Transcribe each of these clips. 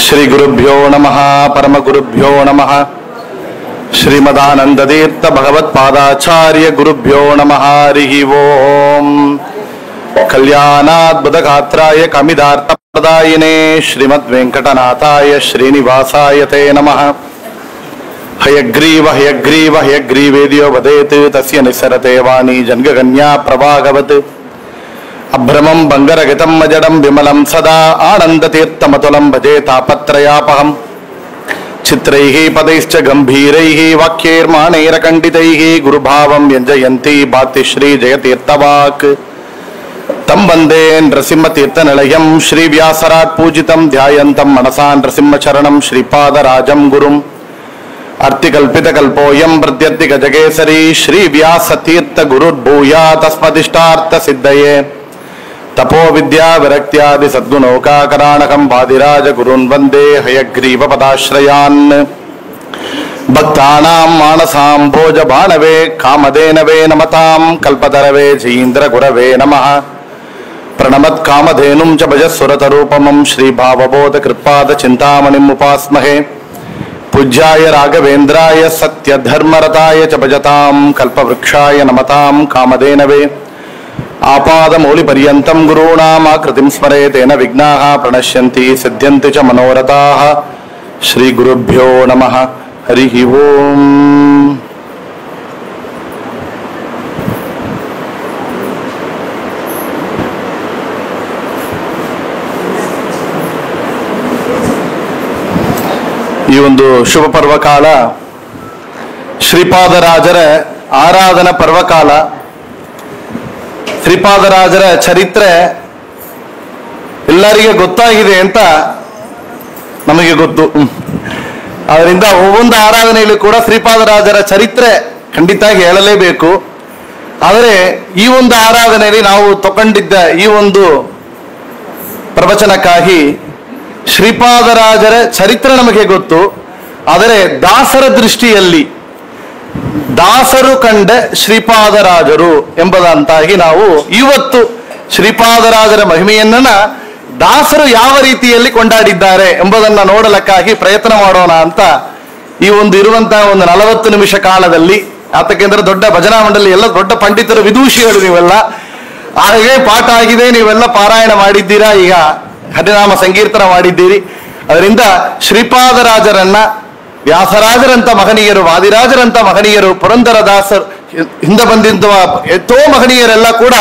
ಶ್ರೀ ಗುರುಭ್ಯೋ ನಮಃ ಪರಮ ಗುರುಭ್ಯೋ ನಮಃ ಶ್ರೀಮದಾನಂದತೀರ್ಥ ಭಗವತ್ಪಾದಾಚಾರ್ಯ ಗುರುಭ್ಯೋ ನಮಃ ಹರಿ ಓಂ ಕಲ್ಯಾಣಾದ್ಭುತಗಾತ್ರಾಯ ಕಮಿದಾರ್ಥಪ್ರದಾಯಿನೇ ಶ್ರೀಮದ್ ವೆಂಕಟನಾಥಾಯ ಶ್ರೀನಿವಾಸಾಯ ತೇ ನಮಃ ಹಯಗ್ರೀವ ಹಯಗ್ರೀವ ಹಯಗ್ರೀವೇದ್ಯೋ ವದೇತ್ ತಸ್ಯ ನಿಸ್ಸರತೆ ವಾಣಿ ಜನ್ಗಗನ್ಯಾ ಪ್ರಭಾಗವತ್ ಅಭ್ರಮಂ ಬಂಗರಗತಂ ಅಜಡಂ ವಿಮಲಂ ಸದಾ ಆನಂದತೀರ್ಥಮತುಲಂ ಭಜೆ ತಾಪತ್ರಯಾಪಹಂ ಚಿತ್ರೈಃ ಪದೈಶ್ಚ ಗಂಭೀರೈಃ ವಾಕ್ಯೈರ್ಮಾಣೈರಖಂಡಿತೈಃ ಗುರುಭಾವಂ ವ್ಯಂಜಯಂತಿ ಭಾತಿಶ್ರೀ ಜಯತೀರ್ಥವಾಕ್ ತಂ ವಂದೇ ನೃಸಿಂಹತೀರ್ಥನಿಲಯಂ ಶ್ರೀ ವ್ಯಾಸರಾಟ್ ಪೂಜಿತಂ ಧ್ಯಾಯಂತಂ ಮನಸಾ ನೃಸಿಂಹಚರಣಂ ಶ್ರೀಪಾದರಾಜಂ ಗುರುಂ ಅರ್ತಿಕಲ್ಪಿತಕಲ್ಪೋಯಂ ಪ್ರತ್ಯರ್ಥಿಗಜಕೇಸರಿ ಶ್ರೀ ವ್ಯಾಸತೀರ್ಥ ಗುರುರ್ಭೂಯಾ ತಸ್ಮದಿಷ್ಟಾರ್ಥ ಸಿದ್ಧಯೇ ತಪೋ ವಿದ್ಯಾ ವಿರಕ್ತ್ಯಾದಿ ಸದ್ಗುಣೋಕಾಕರಾಣಕಂ ವಾದಿರಾಜ ಗುರುನ್ ವಂದೇ ಹಯಗ್ರೀವ ಪದಾಶ್ರಯಾನ್ ಭಕ್ತಾನಾಂ ಮಾನಸಾಂ ಭೋಜ ಬಾಣವೇ ಕಾಮಧೇನವೇ ನಮತಾಂ ಕಲ್ಪತರವೇ ಜಯೀಂದ್ರ ಗುರವೇ ನಮಃ ಪ್ರಣಮತ್ ಕಾಮಧೇನುಂ ಚ ಭಜಸ್ಸುರತರೂಪಮಂ ಶ್ರೀ ಭಾವಬೋಧ ಕೃತ್ಪಾದ ಚಿಂತಾಮಣಿಂ ಉಪಾಸ್ಮಹೇ ಪೂಜ್ಯಾಯ ರಾಘವೇಂದ್ರಾಯ ಸತ್ಯ ಧರ್ಮರತಾಯ ಚ ಭಜತಾಂ ಕಲ್ಪವೃಕ್ಷಾಯ ನಮತಾಂ ಕಾಮಧೇನವೇ ಆಪಾದ ಮೌಳಿ ಪರ್ಯಂತಂ ಗುರುಣಾಂ ಆಕೃತಿಂ ಸ್ಮರೇತೇನ ವಿಘ್ನಾಃ ಪ್ರಣಶ್ಯಂತಿ ಸಿದ್ಧ್ಯಂತಿ ಚ ಮನೋರಥಾಃ ಶ್ರೀ ಗುರುಭ್ಯೋ ನಮಃ ಹರಿ ಓಂ. ಈ ಒಂದು ಶುಭ ಪರ್ವಕಾಲ ಶ್ರೀಪಾದರಾಜರ ಆರಾಧನಾ ಪರ್ವಕಾಲ. ಶ್ರೀಪಾದರಾಜರ ಚರಿತ್ರೆ ಎಲ್ಲರಿಗೆ ಗೊತ್ತಾಗಿದೆ ಅಂತ ನಮಗೆ ಗೊತ್ತು. ಅದರಿಂದ ಒவ்வೊಂದು ಆರಾಧನೆಯಲ್ಲೂ ಕೂಡ ಶ್ರೀಪಾದರಾಜರ ಚರಿತ್ರೆ ಖಂಡಿತ ಹೇಳಲೇಬೇಕು. ಆದರೆ ಈ ಒಂದು ಆರಾಧನೆಯಲ್ಲಿ ನಾವು ತಗೊಂಡಿದ್ದ ಈ ಒಂದು ಪ್ರವಚನಕ್ಕಾಗಿ ಶ್ರೀಪಾದರಾಜರ ಚರಿತ್ರೆ ನಮಗೆ ಗೊತ್ತು. ಆದರೆ ದಾಸರ ದೃಷ್ಟಿಯಲ್ಲಿ ದಾಸರು ಕಂಡ ಶ್ರೀಪಾದರಾಜರು ಎಂಬುದಂತಾಗಿ ನಾವು ಇವತ್ತು ಶ್ರೀಪಾದರಾಜರ ಮಹಿಮೆಯನ್ನ ದಾಸರು ಯಾವ ರೀತಿಯಲ್ಲಿ ಕೊಂಡಾಡಿದ್ದಾರೆ ಎಂಬುದನ್ನು ನೋಡಲಕ್ಕಾಗಿ ಪ್ರಯತ್ನ ಮಾಡೋಣ ಅಂತ ಈ ಒಂದು ಇರುವಂತಹ ಒಂದು 40 ನಿಮಿಷ ಕಾಲದಲ್ಲಿ. ಯಾತಕ್ಕೆಂದ್ರೆ ದೊಡ್ಡ ಭಜನಾ ಮಂಡಳಿ ಎಲ್ಲ ದೊಡ್ಡ ಪಂಡಿತರು ವಿದೂಷಿಗಳು ನೀವೆಲ್ಲ. ಹಾಗೆ ಪಾಠ ಆಗಿದೆ, ನೀವೆಲ್ಲ ಪಾರಾಯಣ ಮಾಡಿದ್ದೀರಾ, ಈಗ ಹರಿನಾಮ ಸಂಕೀರ್ತನ ಮಾಡಿದ್ದೀರಿ. ಅದರಿಂದ ಶ್ರೀಪಾದರಾಜರನ್ನ ವ್ಯಾಸರಾಜರಂತ ಮಹನೀಯರು, ವಾದಿರಾಜರಂತ ಮಹನೀಯರು, ಪುರಂದರದಾಸರು, ಹಿಂದೆ ಬಂದಿರುವ ಎಷ್ಟೋ ಮಹನೀಯರೆಲ್ಲ ಕೂಡ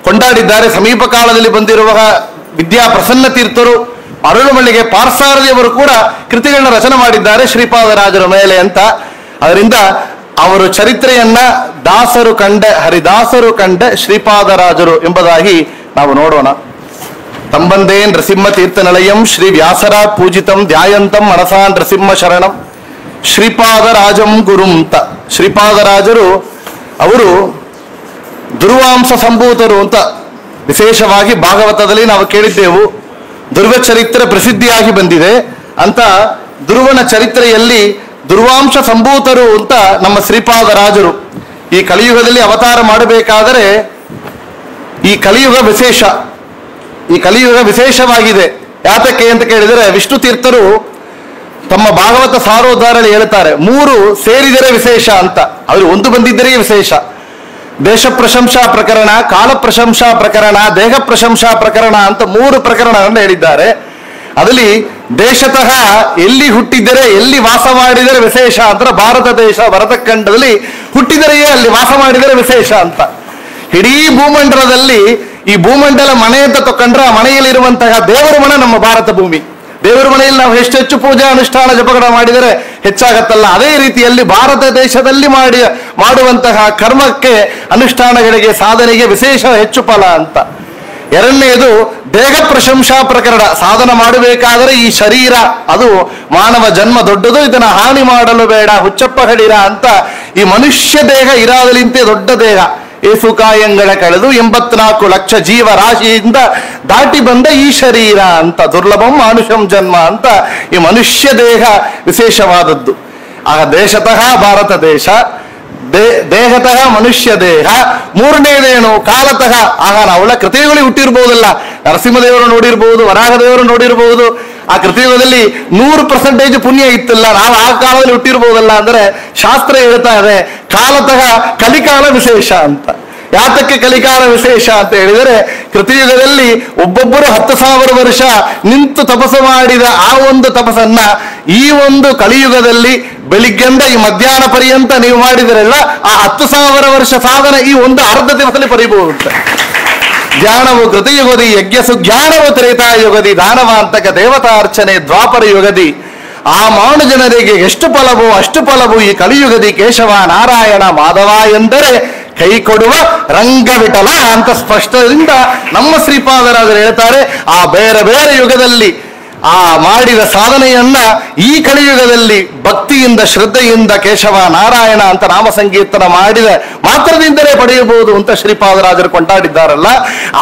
ಕೊಂಡಾಡಿದ್ದಾರೆ. ಸಮೀಪ ಕಾಲದಲ್ಲಿ ಬಂದಿರುವ ವಿದ್ಯಾ ಪ್ರಸನ್ನ ತೀರ್ಥರು, ಅರುಳುಮಳ್ಳಿಗೆ ಪಾರ್ಸಾರದಿಯವರು ಕೂಡ ಕೃತಿಗಳನ್ನ ರಚನೆ ಮಾಡಿದ್ದಾರೆ ಶ್ರೀಪಾದರಾಜರ ಮೇಲೆ ಅಂತ. ಅದರಿಂದ ಅವರು ಚರಿತ್ರೆಯನ್ನ ದಾಸರು ಕಂಡ ಹರಿದಾಸರು ಕಂಡ ಶ್ರೀಪಾದರಾಜರು ಎಂಬುದಾಗಿ ನಾವು ನೋಡೋಣ. ತಂಬಂದೇ ನೃಸಿಂಹ ತೀರ್ಥನಿಲಯಂ ಶ್ರೀ ವ್ಯಾಸರಾಟ್ ಪೂಜಿತಂ ಧ್ಯಾಯಂತಂ ಮನಸಾ ನೃಸಿಂಹ ಶರಣಂ ಶ್ರೀಪಾದರಾಜಂ ಗುರುಂತ. ಶ್ರೀಪಾದರಾಜರು ಅವರು ದುರ್ವಾಂಶ ಸಂಭೂತರು ಅಂತ ವಿಶೇಷವಾಗಿ ಭಾಗವತದಲ್ಲಿ ನಾವು ಕೇಳಿದ್ದೆವು. ದುರ್ವ ಚರಿತ್ರೆ ಪ್ರಸಿದ್ಧಿಯಾಗಿ ಬಂದಿದೆ ಅಂತ. ಧ್ರುವನ ಚರಿತ್ರೆಯಲ್ಲಿ ದುರ್ವಾಂಶ ಸಂಭೂತರು ಅಂತ ನಮ್ಮ ಶ್ರೀಪಾದರಾಜರು ಈ ಕಲಿಯುಗದಲ್ಲಿ ಅವತಾರ ಮಾಡಬೇಕಾದರೆ ಈ ಕಲಿಯುಗ ವಿಶೇಷ, ಈ ಕಲಿಯುಗ ವಿಶೇಷವಾಗಿದೆ. ಯಾತಕ್ಕೆ ಅಂತ ಕೇಳಿದರೆ ವಿಷ್ಣು ತೀರ್ಥರು ತಮ್ಮ ಭಾಗವತ ಸಾರೋದ್ಧಾರಲ್ಲಿ ಹೇಳ್ತಾರೆ, 3 ಸೇರಿದರೆ ವಿಶೇಷ ಅಂತ. ಅವರು ಒಂದು ಬಂದಿದ್ದರೆ ವಿಶೇಷ. ದೇಶ ಪ್ರಶಂಸಾ ಪ್ರಕರಣ, ಕಾಲ ಪ್ರಶಂಸಾ ಪ್ರಕರಣ, ದೇಹ ಪ್ರಶಂಸಾ ಪ್ರಕರಣ ಅಂತ 3 ಪ್ರಕರಣಗಳನ್ನು ಹೇಳಿದ್ದಾರೆ. ಅದರಲ್ಲಿ ದೇಶತಃ ಎಲ್ಲಿ ಹುಟ್ಟಿದರೆ ಎಲ್ಲಿ ವಾಸ ಮಾಡಿದರೆ ವಿಶೇಷ ಅಂತ, ಭಾರತ ದೇಶ ಭರತಖಂಡದಲ್ಲಿ ಹುಟ್ಟಿದರೆಯೇ ಅಲ್ಲಿ ವಾಸ ಮಾಡಿದರೆ ವಿಶೇಷ ಅಂತ. ಇಡೀ ಭೂಮಂಡಲದಲ್ಲಿ ಈ ಭೂಮಂಡಲ ಮನೆ ಅಂತ ತಕೊಂಡ್ರೆ ಆ ಮನೆಯಲ್ಲಿರುವಂತಹ ದೇವರ ಮನೆ ನಮ್ಮ ಭಾರತ ಭೂಮಿ. ದೇವರ ಮನೆಯಲ್ಲಿ ನಾವು ಹೆಚ್ಚೆಚ್ಚು ಪೂಜಾ ಅನುಷ್ಠಾನ ಜಪಗಳ ಮಾಡಿದರೆ ಹೆಚ್ಚಾಗತ್ತಲ್ಲ. ಅದೇ ರೀತಿಯಲ್ಲಿ ಭಾರತ ದೇಶದಲ್ಲಿ ಮಾಡುವಂತಹ ಕರ್ಮಕ್ಕೆ, ಅನುಷ್ಠಾನಗಳಿಗೆ, ಸಾಧನೆಗೆ ವಿಶೇಷ ಹೆಚ್ಚು ಫಲ ಅಂತ. ಎರಡನೆಯದು ದೇಹ ಪ್ರಶಂಸಾ ಪ್ರಕರಣ. ಸಾಧನ ಮಾಡಬೇಕಾದರೆ ಈ ಶರೀರ, ಅದು ಮಾನವ ಜನ್ಮ ದೊಡ್ಡದು, ಇದನ್ನ ಹಾನಿ ಮಾಡಲು ಬೇಡ, ಹುಚ್ಚಪ್ಪ ಹಡಿರ ಅಂತ. ಈ ಮನುಷ್ಯ ದೇಹ ಇರಾದಲಿಂತೆ ದೊಡ್ಡ ದೇಹ, ಏಸುಕಾಯಂಗಳ ಕಳೆದು 84 ಲಕ್ಷ ಜೀವ ರಾಶಿಯಿಂದ ದಾಟಿ ಬಂದ ಈ ಶರೀರ ಅಂತ. ದುರ್ಲಭಂ ಮಾನುಷಂ ಜನ್ಮ ಅಂತ ಈ ಮನುಷ್ಯ ದೇಹ ವಿಶೇಷವಾದದ್ದು. ಆಗ ದೇಶತಃ ಭಾರತ ದೇಶ, ದೇಹತಃ ಮನುಷ್ಯ ದೇಹ. ಮೂರನೇದೇನು ಕಾಲತಃ. ಆಗ ನಾವೆಲ್ಲ ಕೃತಿಗಳು ಹುಟ್ಟಿರ್ಬೋದಲ್ಲ, ನರಸಿಂಹದೇವರು ನೋಡಿರ್ಬೋದು, ವರಾಹದೇವರು ನೋಡಿರ್ಬೋದು. ಆ ಕೃತಯುಗದಲ್ಲಿ 100% ಪುಣ್ಯ ಇತ್ತಿಲ್ಲ, ನಾವು ಆ ಕಾಲದಲ್ಲಿ ಹುಟ್ಟಿರ್ಬೋದಲ್ಲ ಅಂದ್ರೆ ಶಾಸ್ತ್ರ ಹೇಳ್ತಾ ಇದೆ ಕಾಲತಃ ಕಲಿಕಾಲ ವಿಶೇಷ ಅಂತ. ಯಾತಕ್ಕೆ ಕಲಿಕಾಲ ವಿಶೇಷ ಅಂತ ಹೇಳಿದರೆ, ಕೃತಯುಗದಲ್ಲಿ ಒಬ್ಬೊಬ್ಬರು 10,000 ವರ್ಷ ನಿಂತು ತಪಸ್ಸು ಮಾಡಿದ ಆ ಒಂದು ತಪಸ್ಸನ್ನ ಈ ಒಂದು ಕಲಿಯುಗದಲ್ಲಿ ಬೆಳಿಗ್ಗೆಂದ ಈ ಮಧ್ಯಾಹ್ನ ಪರ್ಯಂತ ನೀವು ಮಾಡಿದರೆಲ್ಲ ಆ 10,000 ವರ್ಷ ಸಾಧನ ಈ ಒಂದು ಅರ್ಧ ದಿವಸದಲ್ಲಿ ಪರಿಬಹುದು. ಧ್ಯಾನವು ಕೃತಯುಗದಿ ಯಜ್ಞಸು ಜ್ಞಾನವು ತ್ರೇತಾಯುಗದಿ ದಾನವಾಂತಕ ದೇವತಾರ್ಚನೆ ದ್ವಾಪರ ಯುಗದಿ. ಆ ಮಾನು ಜನರಿಗೆ ಎಷ್ಟು ಫಲವೋ ಅಷ್ಟು ಫಲವು ಈ ಕಲಿಯುಗದಿ ಕೇಶವ ನಾರಾಯಣ ಮಾಧವ ಎಂದರೆ ಕೈ ಕೊಡುವ ರಂಗವಿಠಲ ಅಂತ ಸ್ಪಷ್ಟದಿಂದ ನಮ್ಮ ಶ್ರೀಪಾದರಾಜರು ಹೇಳ್ತಾರೆ. ಆ ಬೇರೆ ಬೇರೆ ಯುಗದಲ್ಲಿ ಆ ಮಾಡಿದ ಸಾಧನೆಯನ್ನ ಈ ಕಲಿಯುಗದಲ್ಲಿ ಭಕ್ತಿಯಿಂದ ಶ್ರದ್ಧೆಯಿಂದ ಕೇಶವ ನಾರಾಯಣ ಅಂತ ನಾಮ ಸಂಕೀರ್ತನ ಮಾಡಿದ ಮಾತ್ರದಿಂದಲೇ ಪಡೆಯಬಹುದು ಅಂತ ಶ್ರೀಪಾದರಾಜರು ಕೊಂಡಾಡಿದ್ದಾರಲ್ಲ.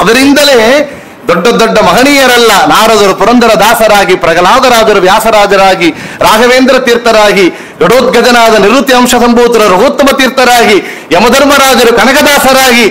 ಅದರಿಂದಲೇ ದೊಡ್ಡ ದೊಡ್ಡ ಮಹನೀಯರೆಲ್ಲ ನಾರದರು ಪುರಂದರ ದಾಸರಾಗಿ, ಪ್ರಹ್ಲಾದರಾಜರು ವ್ಯಾಸರಾಜರಾಗಿ, ರಾಘವೇಂದ್ರ ತೀರ್ಥರಾಗಿ, ಗಡೋದ್ಗಜನಾದ ನಿವೃತ್ತಿ ಅಂಶ ಸಂಭೂತರು ರಘುತ್ತಮ ತೀರ್ಥರಾಗಿ, ಯಮಧರ್ಮರಾಜರು ಕನಕದಾಸರಾಗಿ,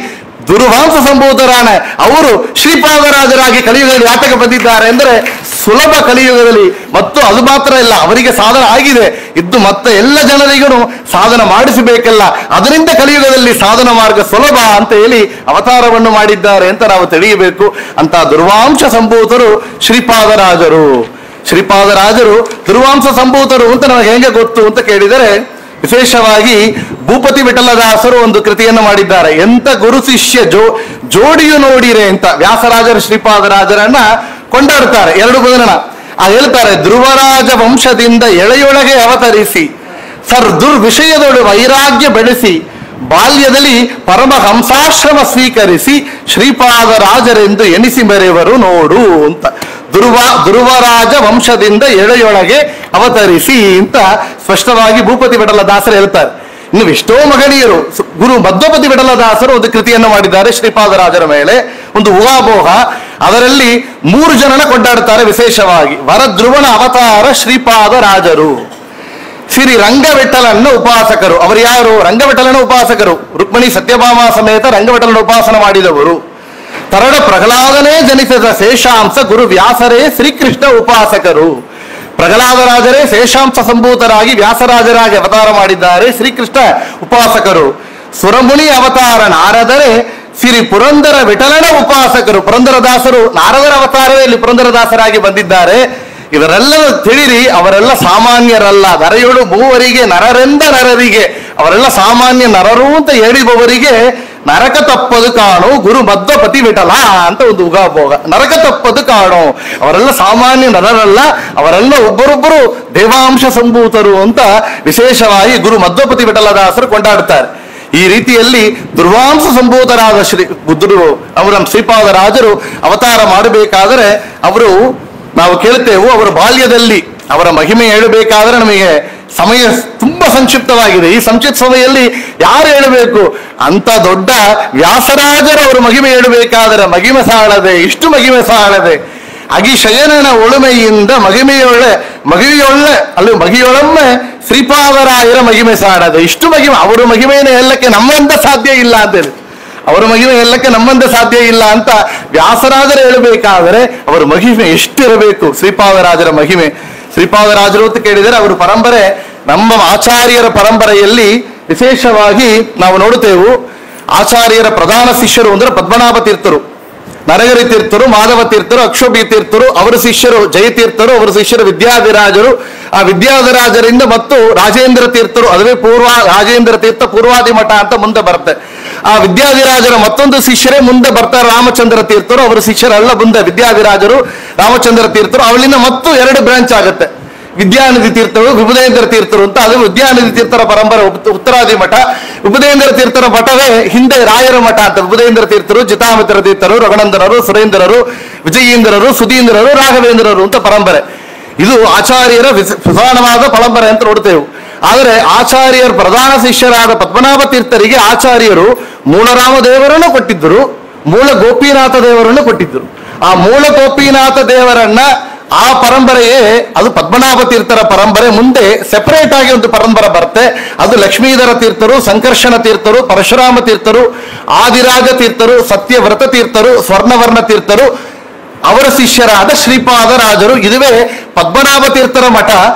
ದುರ್ವಾಂಸ ಸಂಭೂತರಾನ ಅವರು ಶ್ರೀಪಾದರಾಜರಾಗಿ ಕಲಿಯುಗದಲ್ಲಿ ಯಾತಕ ಬಂದಿದ್ದಾರೆ ಅಂದರೆ ಸುಲಭ ಕಲಿಯುಗದಲ್ಲಿ. ಮತ್ತು ಅದು ಮಾತ್ರ ಇಲ್ಲ, ಅವರಿಗೆ ಸಾಧನ ಆಗಿದೆ ಇದ್ದು ಮತ್ತೆ ಎಲ್ಲ ಜನರಿಗೂ ಸಾಧನ ಮಾಡಿಸಬೇಕಲ್ಲ, ಅದರಿಂದ ಕಲಿಯುಗದಲ್ಲಿ ಸಾಧನ ಮಾರ್ಗ ಸುಲಭ ಅಂತ ಹೇಳಿ ಅವತಾರವನ್ನು ಮಾಡಿದ್ದಾರೆ ಅಂತ ನಾವು ತಿಳಿಯಬೇಕು. ಅಂತ ದುರ್ವಾಂಶ ಸಂಭೂತರು ಶ್ರೀಪಾದರಾಜರು. ಶ್ರೀಪಾದರಾಜರು ದುರ್ವಾಂಶ ಸಂಭೂತರು ಅಂತ ನಮಗೆ ಹೆಂಗೆ ಗೊತ್ತು ಅಂತ ಕೇಳಿದರೆ, ವಿಶೇಷವಾಗಿ ಭೂಪತಿ ವಿಠಲದಾಸರು ಒಂದು ಕೃತಿಯನ್ನು ಮಾಡಿದ್ದಾರೆ. ಎಂತ ಗುರು ಶಿಷ್ಯ ಜೋಡಿಯು ನೋಡಿರೆ ಅಂತ ವ್ಯಾಸರಾಜರು ಶ್ರೀಪಾದರಾಜರನ್ನ ಕೊಂಡಾಡ್ತಾರೆ. 2 ಬದನ ಹೇಳ್ತಾರೆ, ಧ್ರುವರಾಜ ವಂಶದಿಂದ ಎಳೆಯೊಳಗೆ ಅವತರಿಸಿ ದುರ್ವಿಷಯದೊಳು ವೈರಾಗ್ಯ ಬೆಳೆಸಿ ಬಾಲ್ಯದಲ್ಲಿ ಪರಮಹಂಸಾಶ್ರಮ ಸ್ವೀಕರಿಸಿ ಶ್ರೀಪಾದರಾಜರೆಂದು ಎನಿಸಿ ಮೆರೆವರು ನೋಡು ಅಂತ. ಧ್ರುವರಾಜ ವಂಶದಿಂದ ಎಳೆಯೊಳಗೆ ಅವತರಿಸಿ ಅಂತ ಸ್ಪಷ್ಟವಾಗಿ ಭೂಪತಿ ವಿಠಲದಾಸರು ಹೇಳ್ತಾರೆ. ಇನ್ನು ಎಷ್ಟೋ ಮಹನೀಯರು, ಗುರು ಮಧ್ವಪತಿ ವಿಠಲದಾಸರು ಒಂದು ಕೃತಿಯನ್ನು ಮಾಡಿದ್ದಾರೆ ಶ್ರೀಪಾದರಾಜರ ಮೇಲೆ, ಒಂದು ಊಹಾಪೋಹ. ಅದರಲ್ಲಿ 3 ಜನನ ಕೊಂಡಾಡ್ತಾರೆ ವಿಶೇಷವಾಗಿ. ವರಧ್ರುವನ ಅವತಾರ ಶ್ರೀಪಾದರಾಜರು, ಶ್ರೀ ರಂಗವಿಠಲನ ಉಪಾಸಕರು. ಅವರು ಯಾರು? ರಂಗವಿಠಲನ ಉಪಾಸಕರು. ರುಕ್ಮಿಣಿ ಸತ್ಯಭಾಮ ಸಮೇತ ರಂಗವಿಠಲನ ಉಪಾಸನ ಮಾಡಿದವರು. ತರಡ ಪ್ರಹ್ಲಾದನೇ ಜನಿಸಿದ ಶೇಷಾಂಶ ಗುರು ವ್ಯಾಸರೇ ಶ್ರೀಕೃಷ್ಣ ಉಪಾಸಕರು. ಪ್ರಹ್ಲಾದರಾಜರೇ ಶೇಷಾಂಶ ಸಂಭೂತರಾಗಿ ವ್ಯಾಸರಾಜರಾಗಿ ಅವತಾರ ಮಾಡಿದ್ದಾರೆ, ಶ್ರೀಕೃಷ್ಣ ಉಪಾಸಕರು. ಸುರಮುನಿ ಅವತಾರ ನಾರದರೆ ಶ್ರೀ ಪುರಂದರ ವಿಠಲನ ಉಪಾಸಕರು. ಪುರಂದರದಾಸರು ನಾರದರ ಅವತಾರವೇ ಇಲ್ಲಿ ಪುರಂದರದಾಸರಾಗಿ ಬಂದಿದ್ದಾರೆ. ಇವರೆಲ್ಲ ತಿಳಿರಿ, ಅವರೆಲ್ಲ ಸಾಮಾನ್ಯರಲ್ಲ. ಧರೆಯೊಳು ಮೂವರಿಗೆ ನರರೆಂದ ನರರಿಗೆ, ಅವರೆಲ್ಲ ಸಾಮಾನ್ಯ ನರರು ಅಂತ ಹೇಳಿಬವರಿಗೆ ನರಕ ತಪ್ಪದು ಕಾಣು ಗುರು ಮಧ್ವಪತಿ ವಿಠಲ ಅಂತ ಒಂದು ಉಗಾಭೋಗ. ನರಕ ತಪ್ಪದು ಕಾಣು, ಅವರೆಲ್ಲ ಸಾಮಾನ್ಯ ನರರಲ್ಲ, ಅವರೆಲ್ಲ ಒಬ್ಬರೊಬ್ಬರು ದೇವಾಂಶ ಸಂಭೂತರು ಅಂತ ವಿಶೇಷವಾಗಿ ಗುರು ಮಧ್ವಪತಿ ವಿಠಲದಾಸರು ಕೊಂಡಾಡುತ್ತಾರೆ. ಈ ರೀತಿಯಲ್ಲಿ ದುರ್ವಾಂಶ ಸಂಭೂತರಾದ ಅವರು ನಮ್ಮ ಶ್ರೀಪಾದರಾಜರು ಅವತಾರ ಮಾಡಬೇಕಾದರೆ ಅವರು ನಾವು ಕೇಳ್ತೇವೆ, ಅವರ ಬಾಲ್ಯದಲ್ಲಿ ಅವರ ಮಹಿಮೆ ಹೇಳಬೇಕಾದ್ರೆ ನಮಗೆ ಸಮಯ ತುಂಬಾ ಸಂಕ್ಷಿಪ್ತವಾಗಿದೆ. ಈ ಸಂಕ್ಷಿಪ್ತ ಸಮಯದಲ್ಲಿ ಯಾರು ಹೇಳಬೇಕು? ಅಂತ ದೊಡ್ಡ ವ್ಯಾಸರಾಜರ ಅವರ ಮಹಿಮೆ ಹೇಳಬೇಕಾದರೆ ಮಹಿಮೆ ಸಾಳದೆ, ಇಷ್ಟು ಮಹಿಮೆ ಸಾಳದೆ. ಅಗಿಶಯನನ ಒಳುಮೆಯಿಂದ ಮಗಿಯೊಳೊಮ್ಮೆ ಶ್ರೀಪಾದರಾಯರ ಮಹಿಮೆ ಸಾಳದೆ. ಇಷ್ಟು ಮಹಿಮೆ, ಅವರ ಮಹಿಮೆಯನ್ನು ಹೇಳಕ್ಕೆ ನಮ್ಮಿಂದ ಸಾಧ್ಯ ಇಲ್ಲ ಅಂತೇಳಿ, ಅವರ ಮಹಿಮೆ ಹೇಳಕ್ಕೆ ನಮ್ಮಿಂದ ಸಾಧ್ಯ ಇಲ್ಲ ಅಂತ ವ್ಯಾಸರಾಜರು ಹೇಳಬೇಕಾದರೆ ಅವರ ಮಹಿಮೆ ಎಷ್ಟಿರಬೇಕು? ಶ್ರೀಪಾದರಾಜರ ಮಹಿಮೆ. ಶ್ರೀಪಾದರಾಜರು ಅಂತ ಕೇಳಿದರೆ ಅವರ ಪರಂಪರೆ ನಮ್ಮ ಆಚಾರ್ಯರ ಪರಂಪರೆಯಲ್ಲಿ ವಿಶೇಷವಾಗಿ ನಾವು ನೋಡುತ್ತೇವೆ. ಆಚಾರ್ಯರ ಪ್ರಧಾನ ಶಿಷ್ಯರು ಅಂದ್ರೆ ಪದ್ಮನಾಭ ತೀರ್ಥರು, ನರಹರಿ ತೀರ್ಥರು, ಮಾಧವ ತೀರ್ಥರು, ಅಕ್ಷೋಭಿ ತೀರ್ಥರು, ಅವರ ಶಿಷ್ಯರು ಜಯತೀರ್ಥರು, ಅವರ ಶಿಷ್ಯರು ವಿದ್ಯಾಧಿರಾಜರು. ಆ ವಿದ್ಯಾಧಿರಾಜರಿಂದ ಮತ್ತು ರಾಜೇಂದ್ರ ತೀರ್ಥರು, ಅದುವೇ ರಾಜೇಂದ್ರ ತೀರ್ಥ ಪೂರ್ವಾದಿ ಮಠ ಅಂತ ಮುಂದೆ ಬರುತ್ತೆ. ಆ ವಿದ್ಯಾಧಿರಾಜರ ಮತ್ತೊಂದು ಶಿಷ್ಯರೇ ಮುಂದೆ ಬರ್ತಾರೆ ರಾಮಚಂದ್ರ ತೀರ್ಥರು. ಅವರ ಶಿಷ್ಯರೆಲ್ಲ ಮುಂದೆ ವಿದ್ಯಾಧಿರಾಜರು, ರಾಮಚಂದ್ರ ತೀರ್ಥರು. ಅವಳಿಂದ ಮತ್ತು 2 ಬ್ರಾಂಚ್ ಆಗುತ್ತೆ, ವಿದ್ಯಾನಿಧಿ ತೀರ್ಥರು, ವಿಭುಧೇಂದ್ರ ತೀರ್ಥರು ಅಂತ. ಅದು ವಿದ್ಯಾನಿಧಿ ತೀರ್ಥರ ಪರಂಪರೆ ಉತ್ತರಾದಿ ಮಠ. ವಿಭುಧೇಂದ್ರ ತೀರ್ಥರ ಮಠವೇ ಹಿಂದೆ ರಾಯರ ಮಠ ಅಂತ. ವಿಭುಧೇಂದ್ರ ತೀರ್ಥರು, ಜಿತಾಮಿತ್ರ ತೀರ್ಥರು, ರಘುನಂದನರು, ಸುರೇಂದ್ರರು, ವಿಜಯೇಂದ್ರರು, ಸುಧೀಂದ್ರರು, ರಾಘವೇಂದ್ರರು ಅಂತ ಪರಂಪರೆ. ಇದು ಆಚಾರ್ಯರ ವಿಧಾನವಾದ ಪರಂಪರೆ ಅಂತ ನೋಡ್ತೇವೆ. ಆದರೆ ಆಚಾರ್ಯರ ಪ್ರಧಾನ ಶಿಷ್ಯರಾದ ಪದ್ಮನಾಭ ತೀರ್ಥರಿಗೆ ಆಚಾರ್ಯರು ಮೂಲರಾಮ ದೇವರನ್ನು ಕೊಟ್ಟಿದ್ದರು, ಮೂಲ ಗೋಪಿನಾಥ ದೇವರನ್ನು ಕೊಟ್ಟಿದ್ದರು. ಆ ಮೂಲ ಗೋಪಿನಾಥ ದೇವರನ್ನ ಆ ಪರಂಪರೆಯೇ ಅದು ಪದ್ಮನಾಭ ತೀರ್ಥರ ಪರಂಪರೆ. ಮುಂದೆ ಸೆಪರೇಟ್ ಆಗಿ ಒಂದು ಪರಂಪರೆ ಬರುತ್ತೆ, ಅದು ಲಕ್ಷ್ಮೀಧರ ತೀರ್ಥರು, ಸಂಕರ್ಷಣ ತೀರ್ಥರು, ಪರಶುರಾಮ ತೀರ್ಥರು, ಆದಿರಾಜ ತೀರ್ಥರು, ಸತ್ಯವ್ರತ ತೀರ್ಥರು, ಸ್ವರ್ಣವರ್ಣ ತೀರ್ಥರು, ಅವರ ಶಿಷ್ಯರಾದ ಶ್ರೀಪಾದರಾಜರು. ಇದುವೇ ಪದ್ಮನಾಭ ತೀರ್ಥರ ಮಠ,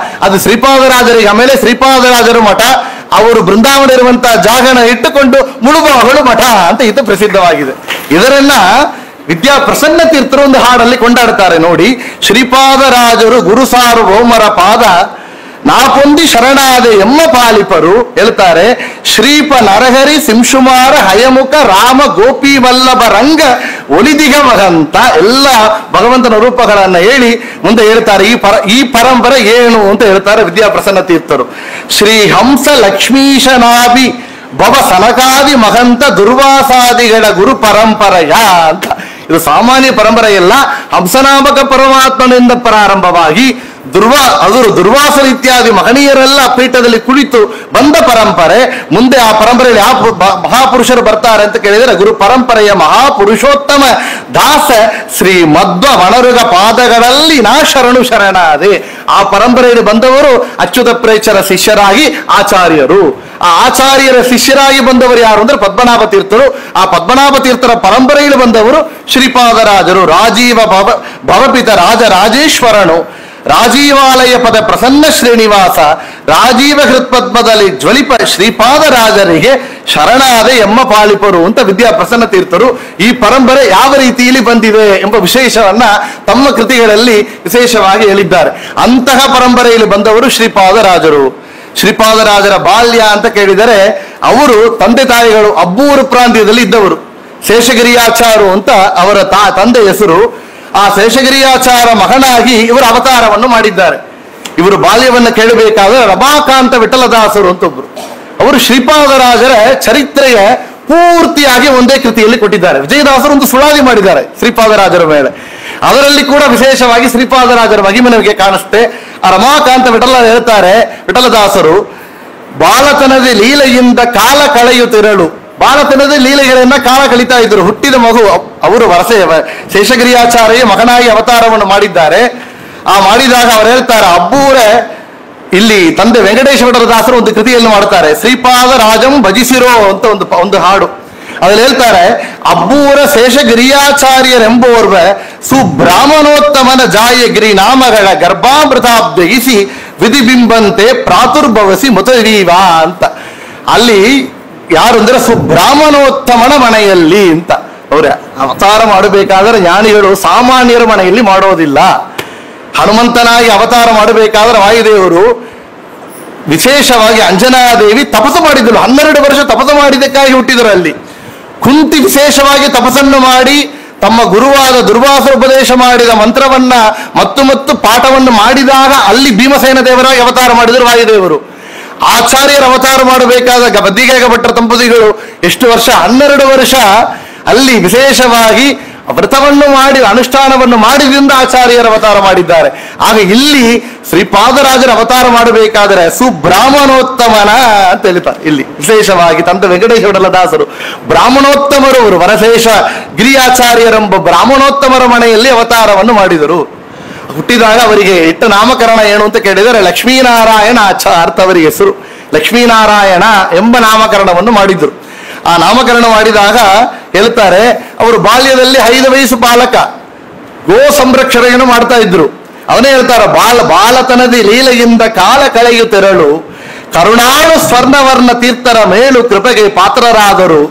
ಅದು ಶ್ರೀಪಾದರಾಜರಿಗೆ, ಆಮೇಲೆ ಶ್ರೀಪಾದರಾಜರ ಮಠ, ಅವರು ಬೃಂದಾವನ ಇರುವಂತಹ ಜಾಗನ ಇಟ್ಟುಕೊಂಡು ಮುಳುಬಾಗಳು ಮಠ ಅಂತ ಇದು ಪ್ರಸಿದ್ಧವಾಗಿದೆ. ಇದರನ್ನ ವಿದ್ಯಾ ಪ್ರಸನ್ನ ತೀರ್ಥರು ಒಂದು ಹಾಡಲ್ಲಿ ಕೊಂಡಾಡ್ತಾರೆ ನೋಡಿ. ಶ್ರೀಪಾದರಾಜರು ಗುರು ಸಾರ್ವಭೌಮರ ಪಾದ ನಾಪೊಂದಿ ಶರಣಾದೆ ಎಮ್ಮ ಪಾಲಿಪರು ಹೇಳ್ತಾರೆ. ಶ್ರೀಪ ನರಹರಿ ಸಿಂಶುಮಾರ ಹಯಮುಖ ರಾಮ ಗೋಪಿ ವಲ್ಲಭ ರಂಗ ಒಲಿದಿಗ ಮಗಂತ ಎಲ್ಲ ಭಗವಂತನ ರೂಪಗಳನ್ನ ಹೇಳಿ ಮುಂದೆ ಹೇಳ್ತಾರೆ ಈ ಪರಂಪರೆ ಏನು ಅಂತ ಹೇಳ್ತಾರೆ ವಿದ್ಯಾಪ್ರಸನ್ನ ತೀರ್ಥರು. ಶ್ರೀ ಹಂಸ ಲಕ್ಷ್ಮೀಶನಾಭಿ ಭವ ಸನಕಾದಿ ಮಹಂತ ದುರ್ವಾಸಾದಿಗಳ ಗುರು ಪರಂಪರೆಯ ಅಂತ. ಇದು ಸಾಮಾನ್ಯ ಪರಂಪರೆಯಲ್ಲ, ಹಂಸನಾಮಕ ಪರಮಾತ್ಮನಿಂದ ಪ್ರಾರಂಭವಾಗಿ ದುರ್ವಾಸರು ಇತ್ಯಾದಿ ಮಹನೀಯರೆಲ್ಲ ಪೀಠದಲ್ಲಿ ಕುಳಿತು ಬಂದ ಪರಂಪರೆ. ಮುಂದೆ ಆ ಪರಂಪರೆಯಲ್ಲಿ ಯಾವ ಮಹಾಪುರುಷರು ಬರ್ತಾರೆ ಅಂತ ಕೇಳಿದರೆ ಗುರು ಪರಂಪರೆಯ ಮಹಾಪುರುಷೋತ್ತಮ ದಾಸ ಶ್ರೀ ಮಧ್ವ ವಣರುಗ ಪಾದಗಳಲ್ಲಿ ನಾ ಶರಣಾದೆ. ಆ ಪರಂಪರೆಯಲ್ಲಿ ಬಂದವರು ಅಚ್ಯುತ ಪ್ರೇಚರ ಶಿಷ್ಯರಾಗಿ ಆಚಾರ್ಯರು. ಆ ಆಚಾರ್ಯರ ಶಿಷ್ಯರಾಗಿ ಬಂದವರು ಯಾರು ಅಂದ್ರೆ ಪದ್ಮನಾಭ ತೀರ್ಥರು. ಆ ಪದ್ಮನಾಭ ತೀರ್ಥರ ಪರಂಪರೆಯಲ್ಲಿ ಬಂದವರು ಶ್ರೀಪಾದರಾಜರು. ರಾಜೀವ ಭವಪಿತ ರಾಜರಾಜೇಶ್ವರನು, ರಾಜೀವಾಲಯ ಪದ ಪ್ರಸನ್ನ ಶ್ರೀನಿವಾಸ, ರಾಜೀವ ಹೃತ್ಪದ್ಮದಲ್ಲಿ ಜ್ವಲಿಪ ಶ್ರೀಪಾದರಾಜರಿಗೆ ಶರಣಾದೆ ಎಮ್ಮ ಪಾಲಿಪರು ಅಂತ ವಿದ್ಯಾಪ್ರಸನ್ನ ತೀರ್ಥರು ಈ ಪರಂಪರೆ ಯಾವ ರೀತಿಯಲ್ಲಿ ಬಂದಿದೆ ಎಂಬ ವಿಶೇಷವನ್ನ ತಮ್ಮ ಕೃತಿಗಳಲ್ಲಿ ವಿಶೇಷವಾಗಿ ಹೇಳಿದ್ದಾರೆ. ಅಂತಹ ಪರಂಪರೆಯಲ್ಲಿ ಬಂದವರು ಶ್ರೀಪಾದರಾಜರು. ಶ್ರೀಪಾದರಾಜರ ಬಾಲ್ಯ ಅಂತ ಕೇಳಿದರೆ ಅವರು ತಂದೆ ತಾಯಿಗಳು ಅಬ್ಬೂರು ಪ್ರಾಂತ್ಯದಲ್ಲಿ ಇದ್ದವರು. ಶೇಷಗಿರಿಯಾಚಾರು ಅಂತ ಅವರ ತಂದೆ ಹೆಸರು. ಆ ಶೇಷಗಿರಿಯಾಚಾರ ಮಗನಾಗಿ ಇವರು ಅವತಾರವನ್ನು ಮಾಡಿದ್ದಾರೆ. ಇವರು ಬಾಲ್ಯವನ್ನು ಕೇಳಬೇಕಾದ್ರೆ ರಮಾಕಾಂತ ವಿಠಲದಾಸರು ಅಂತ ಒಬ್ರು, ಅವರು ಶ್ರೀಪಾದರಾಜರ ಚರಿತ್ರೆಯ ಪೂರ್ತಿಯಾಗಿ ಒಂದೇ ಕೃತಿಯಲ್ಲಿ ಕೊಟ್ಟಿದ್ದಾರೆ. ವಿಜಯದಾಸರು ಒಂದು ಸುಳಾದಿ ಮಾಡಿದ್ದಾರೆ ಶ್ರೀಪಾದರಾಜರ ಮೇಲೆ. ಅದರಲ್ಲಿ ಕೂಡ ವಿಶೇಷವಾಗಿ ಶ್ರೀಪಾದರಾಜರ ಮಹಿಮೆ ನಮಗೆ ಕಾಣಿಸುತ್ತೆ. ಆ ರಮಾಕಾಂತ ವಿಠಲದಾಸರು ಬಾಲತನದ ಲೀಲೆಯಿಂದ ಕಾಲ ಕಳೆಯುತ್ತಿರಲು, ಬಾಲತನದ ಲೀಲೆಗಳನ್ನ ಕಾಲ ಕಳೀತಾ ಇದ್ರು. ಹುಟ್ಟಿದ ಮಗು ಅವರು ಶೇಷಗಿರಿಯಾಚಾರ್ಯ ಮಗನಾಗಿ ಅವತಾರವನ್ನು ಮಾಡಿದ್ದಾರೆ. ಆ ಮಾಡಿದಾಗ ಅವರು ಹೇಳ್ತಾರೆ, ಅಬ್ಬೂರೆ ಇಲ್ಲಿ ತಂದೆ ವೆಂಕಟೇಶ ವಿಠಲದಾಸರು ಒಂದು ಕೃತಿಯನ್ನು ಮಾಡ್ತಾರೆ, ಶ್ರೀಪಾದರಾಜಂ ಭಜಿಸಿರೋ ಅಂತ ಒಂದು ಹಾಡು. ಅದ್ರಲ್ಲಿ ಹೇಳ್ತಾರೆ, ಅಬ್ಬೂರ ಶೇಷಗಿರಿಯಾಚಾರ್ಯರೆಂಬೋರ್ವ ಸುಬ್ರಾಹ್ಮಣೋತ್ತಮನ ಜಾಯಗಿರಿ ನಾಮಗಳ ಗರ್ಭಾಮೃತಾಬ್ದಗಿಸಿ ವಿಧಿಬಿಂಬಂತೆ ಪ್ರಾತುರ್ಭವಸಿ ಮುತವೀವ ಅಂತ. ಅಲ್ಲಿ ಯಾರು ಅಂದ್ರೆ ಸುಬ್ರಾಹ್ಮಣೋತ್ತಮನ ಮನೆಯಲ್ಲಿ ಅಂತ. ಅವ್ರ ಅವತಾರ ಮಾಡಬೇಕಾದ್ರೆ ಜ್ಞಾನಿಗಳು ಸಾಮಾನ್ಯರ ಮನೆಯಲ್ಲಿ ಮಾಡೋದಿಲ್ಲ. ಹನುಮಂತನಾಗಿ ಅವತಾರ ಮಾಡಬೇಕಾದ್ರೆ ವಾಯುದೇವರು ವಿಶೇಷವಾಗಿ ಅಂಜನಾದೇವಿ ತಪಸ್ಸು ಮಾಡಿದ್ರು. 12 ವರ್ಷ ತಪಸ್ಸು ಮಾಡಿದ್ದಕ್ಕಾಗಿ ಹುಟ್ಟಿದರು. ಅಲ್ಲಿ ಕುಂತಿ ವಿಶೇಷವಾಗಿ ತಪಸ್ಸನ್ನು ಮಾಡಿ ತಮ್ಮ ಗುರುವಾದ ದುರ್ವಾಸರ ಉಪದೇಶ ಮಾಡಿದ ಮಂತ್ರವನ್ನ ಮತ್ತು ಪಾಠವನ್ನು ಮಾಡಿದಾಗ ಅಲ್ಲಿ ಭೀಮಸೇನ ದೇವರಾಗಿ ಅವತಾರ ಮಾಡಿದರು ವಾಯುದೇವರು. ಆಚಾರ್ಯರ ಅವತಾರ ಮಾಡಬೇಕಾದಾಗ ಬದ್ದಿಗೆಗ ಭಟ್ಟರ ದಂಪತಿಗಳು ಎಷ್ಟು ವರ್ಷ, 12 ವರ್ಷ ಅಲ್ಲಿ ವಿಶೇಷವಾಗಿ ವ್ರತವನ್ನು ಮಾಡಿ ಅನುಷ್ಠಾನವನ್ನು ಮಾಡಿದ್ರಿಂದ ಆಚಾರ್ಯರ ಅವತಾರ ಮಾಡಿದ್ದಾರೆ. ಆಗ ಇಲ್ಲಿ ಶ್ರೀಪಾದರಾಜರ ಅವತಾರ ಮಾಡಬೇಕಾದರೆ ಸುಬ್ರಾಹ್ಮಣೋತ್ತಮನ ಅಂತ ಹೇಳ್ತಾರೆ. ಇಲ್ಲಿ ವಿಶೇಷವಾಗಿ ತಂದೆ ವೆಂಕಟೇಶ ವಿಠಲದಾಸರು ಬ್ರಾಹ್ಮಣೋತ್ತಮರು, ಅವರು ವರಶೇಷ ಗಿರಿಯಾಚಾರ್ಯರೆಂಬ ಬ್ರಾಹ್ಮಣೋತ್ತಮರ ಮನೆಯಲ್ಲಿ ಅವತಾರವನ್ನು ಮಾಡಿದರು. ಹುಟ್ಟಿದಾಗ ಅವರಿಗೆ ಇಟ್ಟ ನಾಮಕರಣ ಏನು ಅಂತ ಕೇಳಿದರೆ ಲಕ್ಷ್ಮೀನಾರಾಯಣ ಅರ್ಥ ಅವರಿಗೆ ಹೆಸರು. ಲಕ್ಷ್ಮೀನಾರಾಯಣ ಎಂಬ ನಾಮಕರಣವನ್ನು ಮಾಡಿದ್ರು. ಆ ನಾಮಕರಣ ಮಾಡಿದಾಗ ಹೇಳ್ತಾರೆ, ಅವರು ಬಾಲ್ಯದಲ್ಲಿ 5 ವಯಸ್ಸು ಬಾಲಕ ಗೋ ಸಂರಕ್ಷಣೆಯನ್ನು ಮಾಡ್ತಾ ಇದ್ರು. ಅವನೇ ಹೇಳ್ತಾರೆ, ಬಾಲತನದಿ ಲೀಲೆಯಿಂದ ಕಾಲ ಕಳೆಯುತ್ತಿರಲು ಕರುಣಾಳು ಸ್ವರ್ಣವರ್ಣ ತೀರ್ಥರ ಮೇಲು ಕೃಪೆಗೆ ಪಾತ್ರರಾದರು.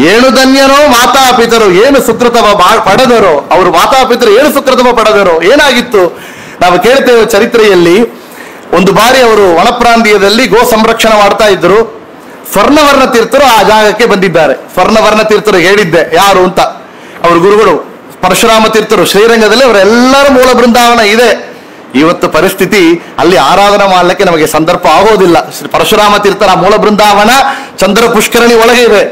ಏನು ಧನ್ಯನೋ ಮಾತಾಪಿತರು ಏನು ಸುಕೃತವ ಪಡೆದರೋ, ಅವರು ಮಾತಾಪಿತರು ಏನು ಸುಕೃತವ ಪಡೆದರೋ. ಏನಾಗಿತ್ತು ನಾವು ಕೇಳ್ತೇವೆ ಚರಿತ್ರೆಯಲ್ಲಿ. ಒಂದು ಬಾರಿ ಅವರು ವನಪ್ರಾಂತ್ಯದಲ್ಲಿ ಗೋ ಸಂರಕ್ಷಣೆ ಮಾಡ್ತಾ ಇದ್ರು. ಸ್ವರ್ಣವರ್ಣ ತೀರ್ಥರು ಆ ಜಾಗಕ್ಕೆ ಬಂದಿದ್ದಾರೆ. ಸ್ವರ್ಣವರ್ಣ ತೀರ್ಥರು ಹೇಳಿದ್ದೆ ಯಾರು ಅಂತ, ಅವ್ರ ಗುರುಗಳು ಪರಶುರಾಮ ತೀರ್ಥರು ಶ್ರೀರಂಗದಲ್ಲಿ ಅವರೆಲ್ಲರ ಮೂಲ ಬೃಂದಾವನ ಇದೆ. ಇವತ್ತು ಪರಿಸ್ಥಿತಿ ಅಲ್ಲಿ ಆರಾಧನಾ ಮಾಡಲಿಕ್ಕೆ ನಮಗೆ ಸಂದರ್ಭ ಆಗೋದಿಲ್ಲ. ಪರಶುರಾಮ ತೀರ್ಥರ ಮೂಲ ಬೃಂದಾವನ ಚಂದ್ರ ಪುಷ್ಕರಣಿ ಒಳಗೆ ಇದೆ.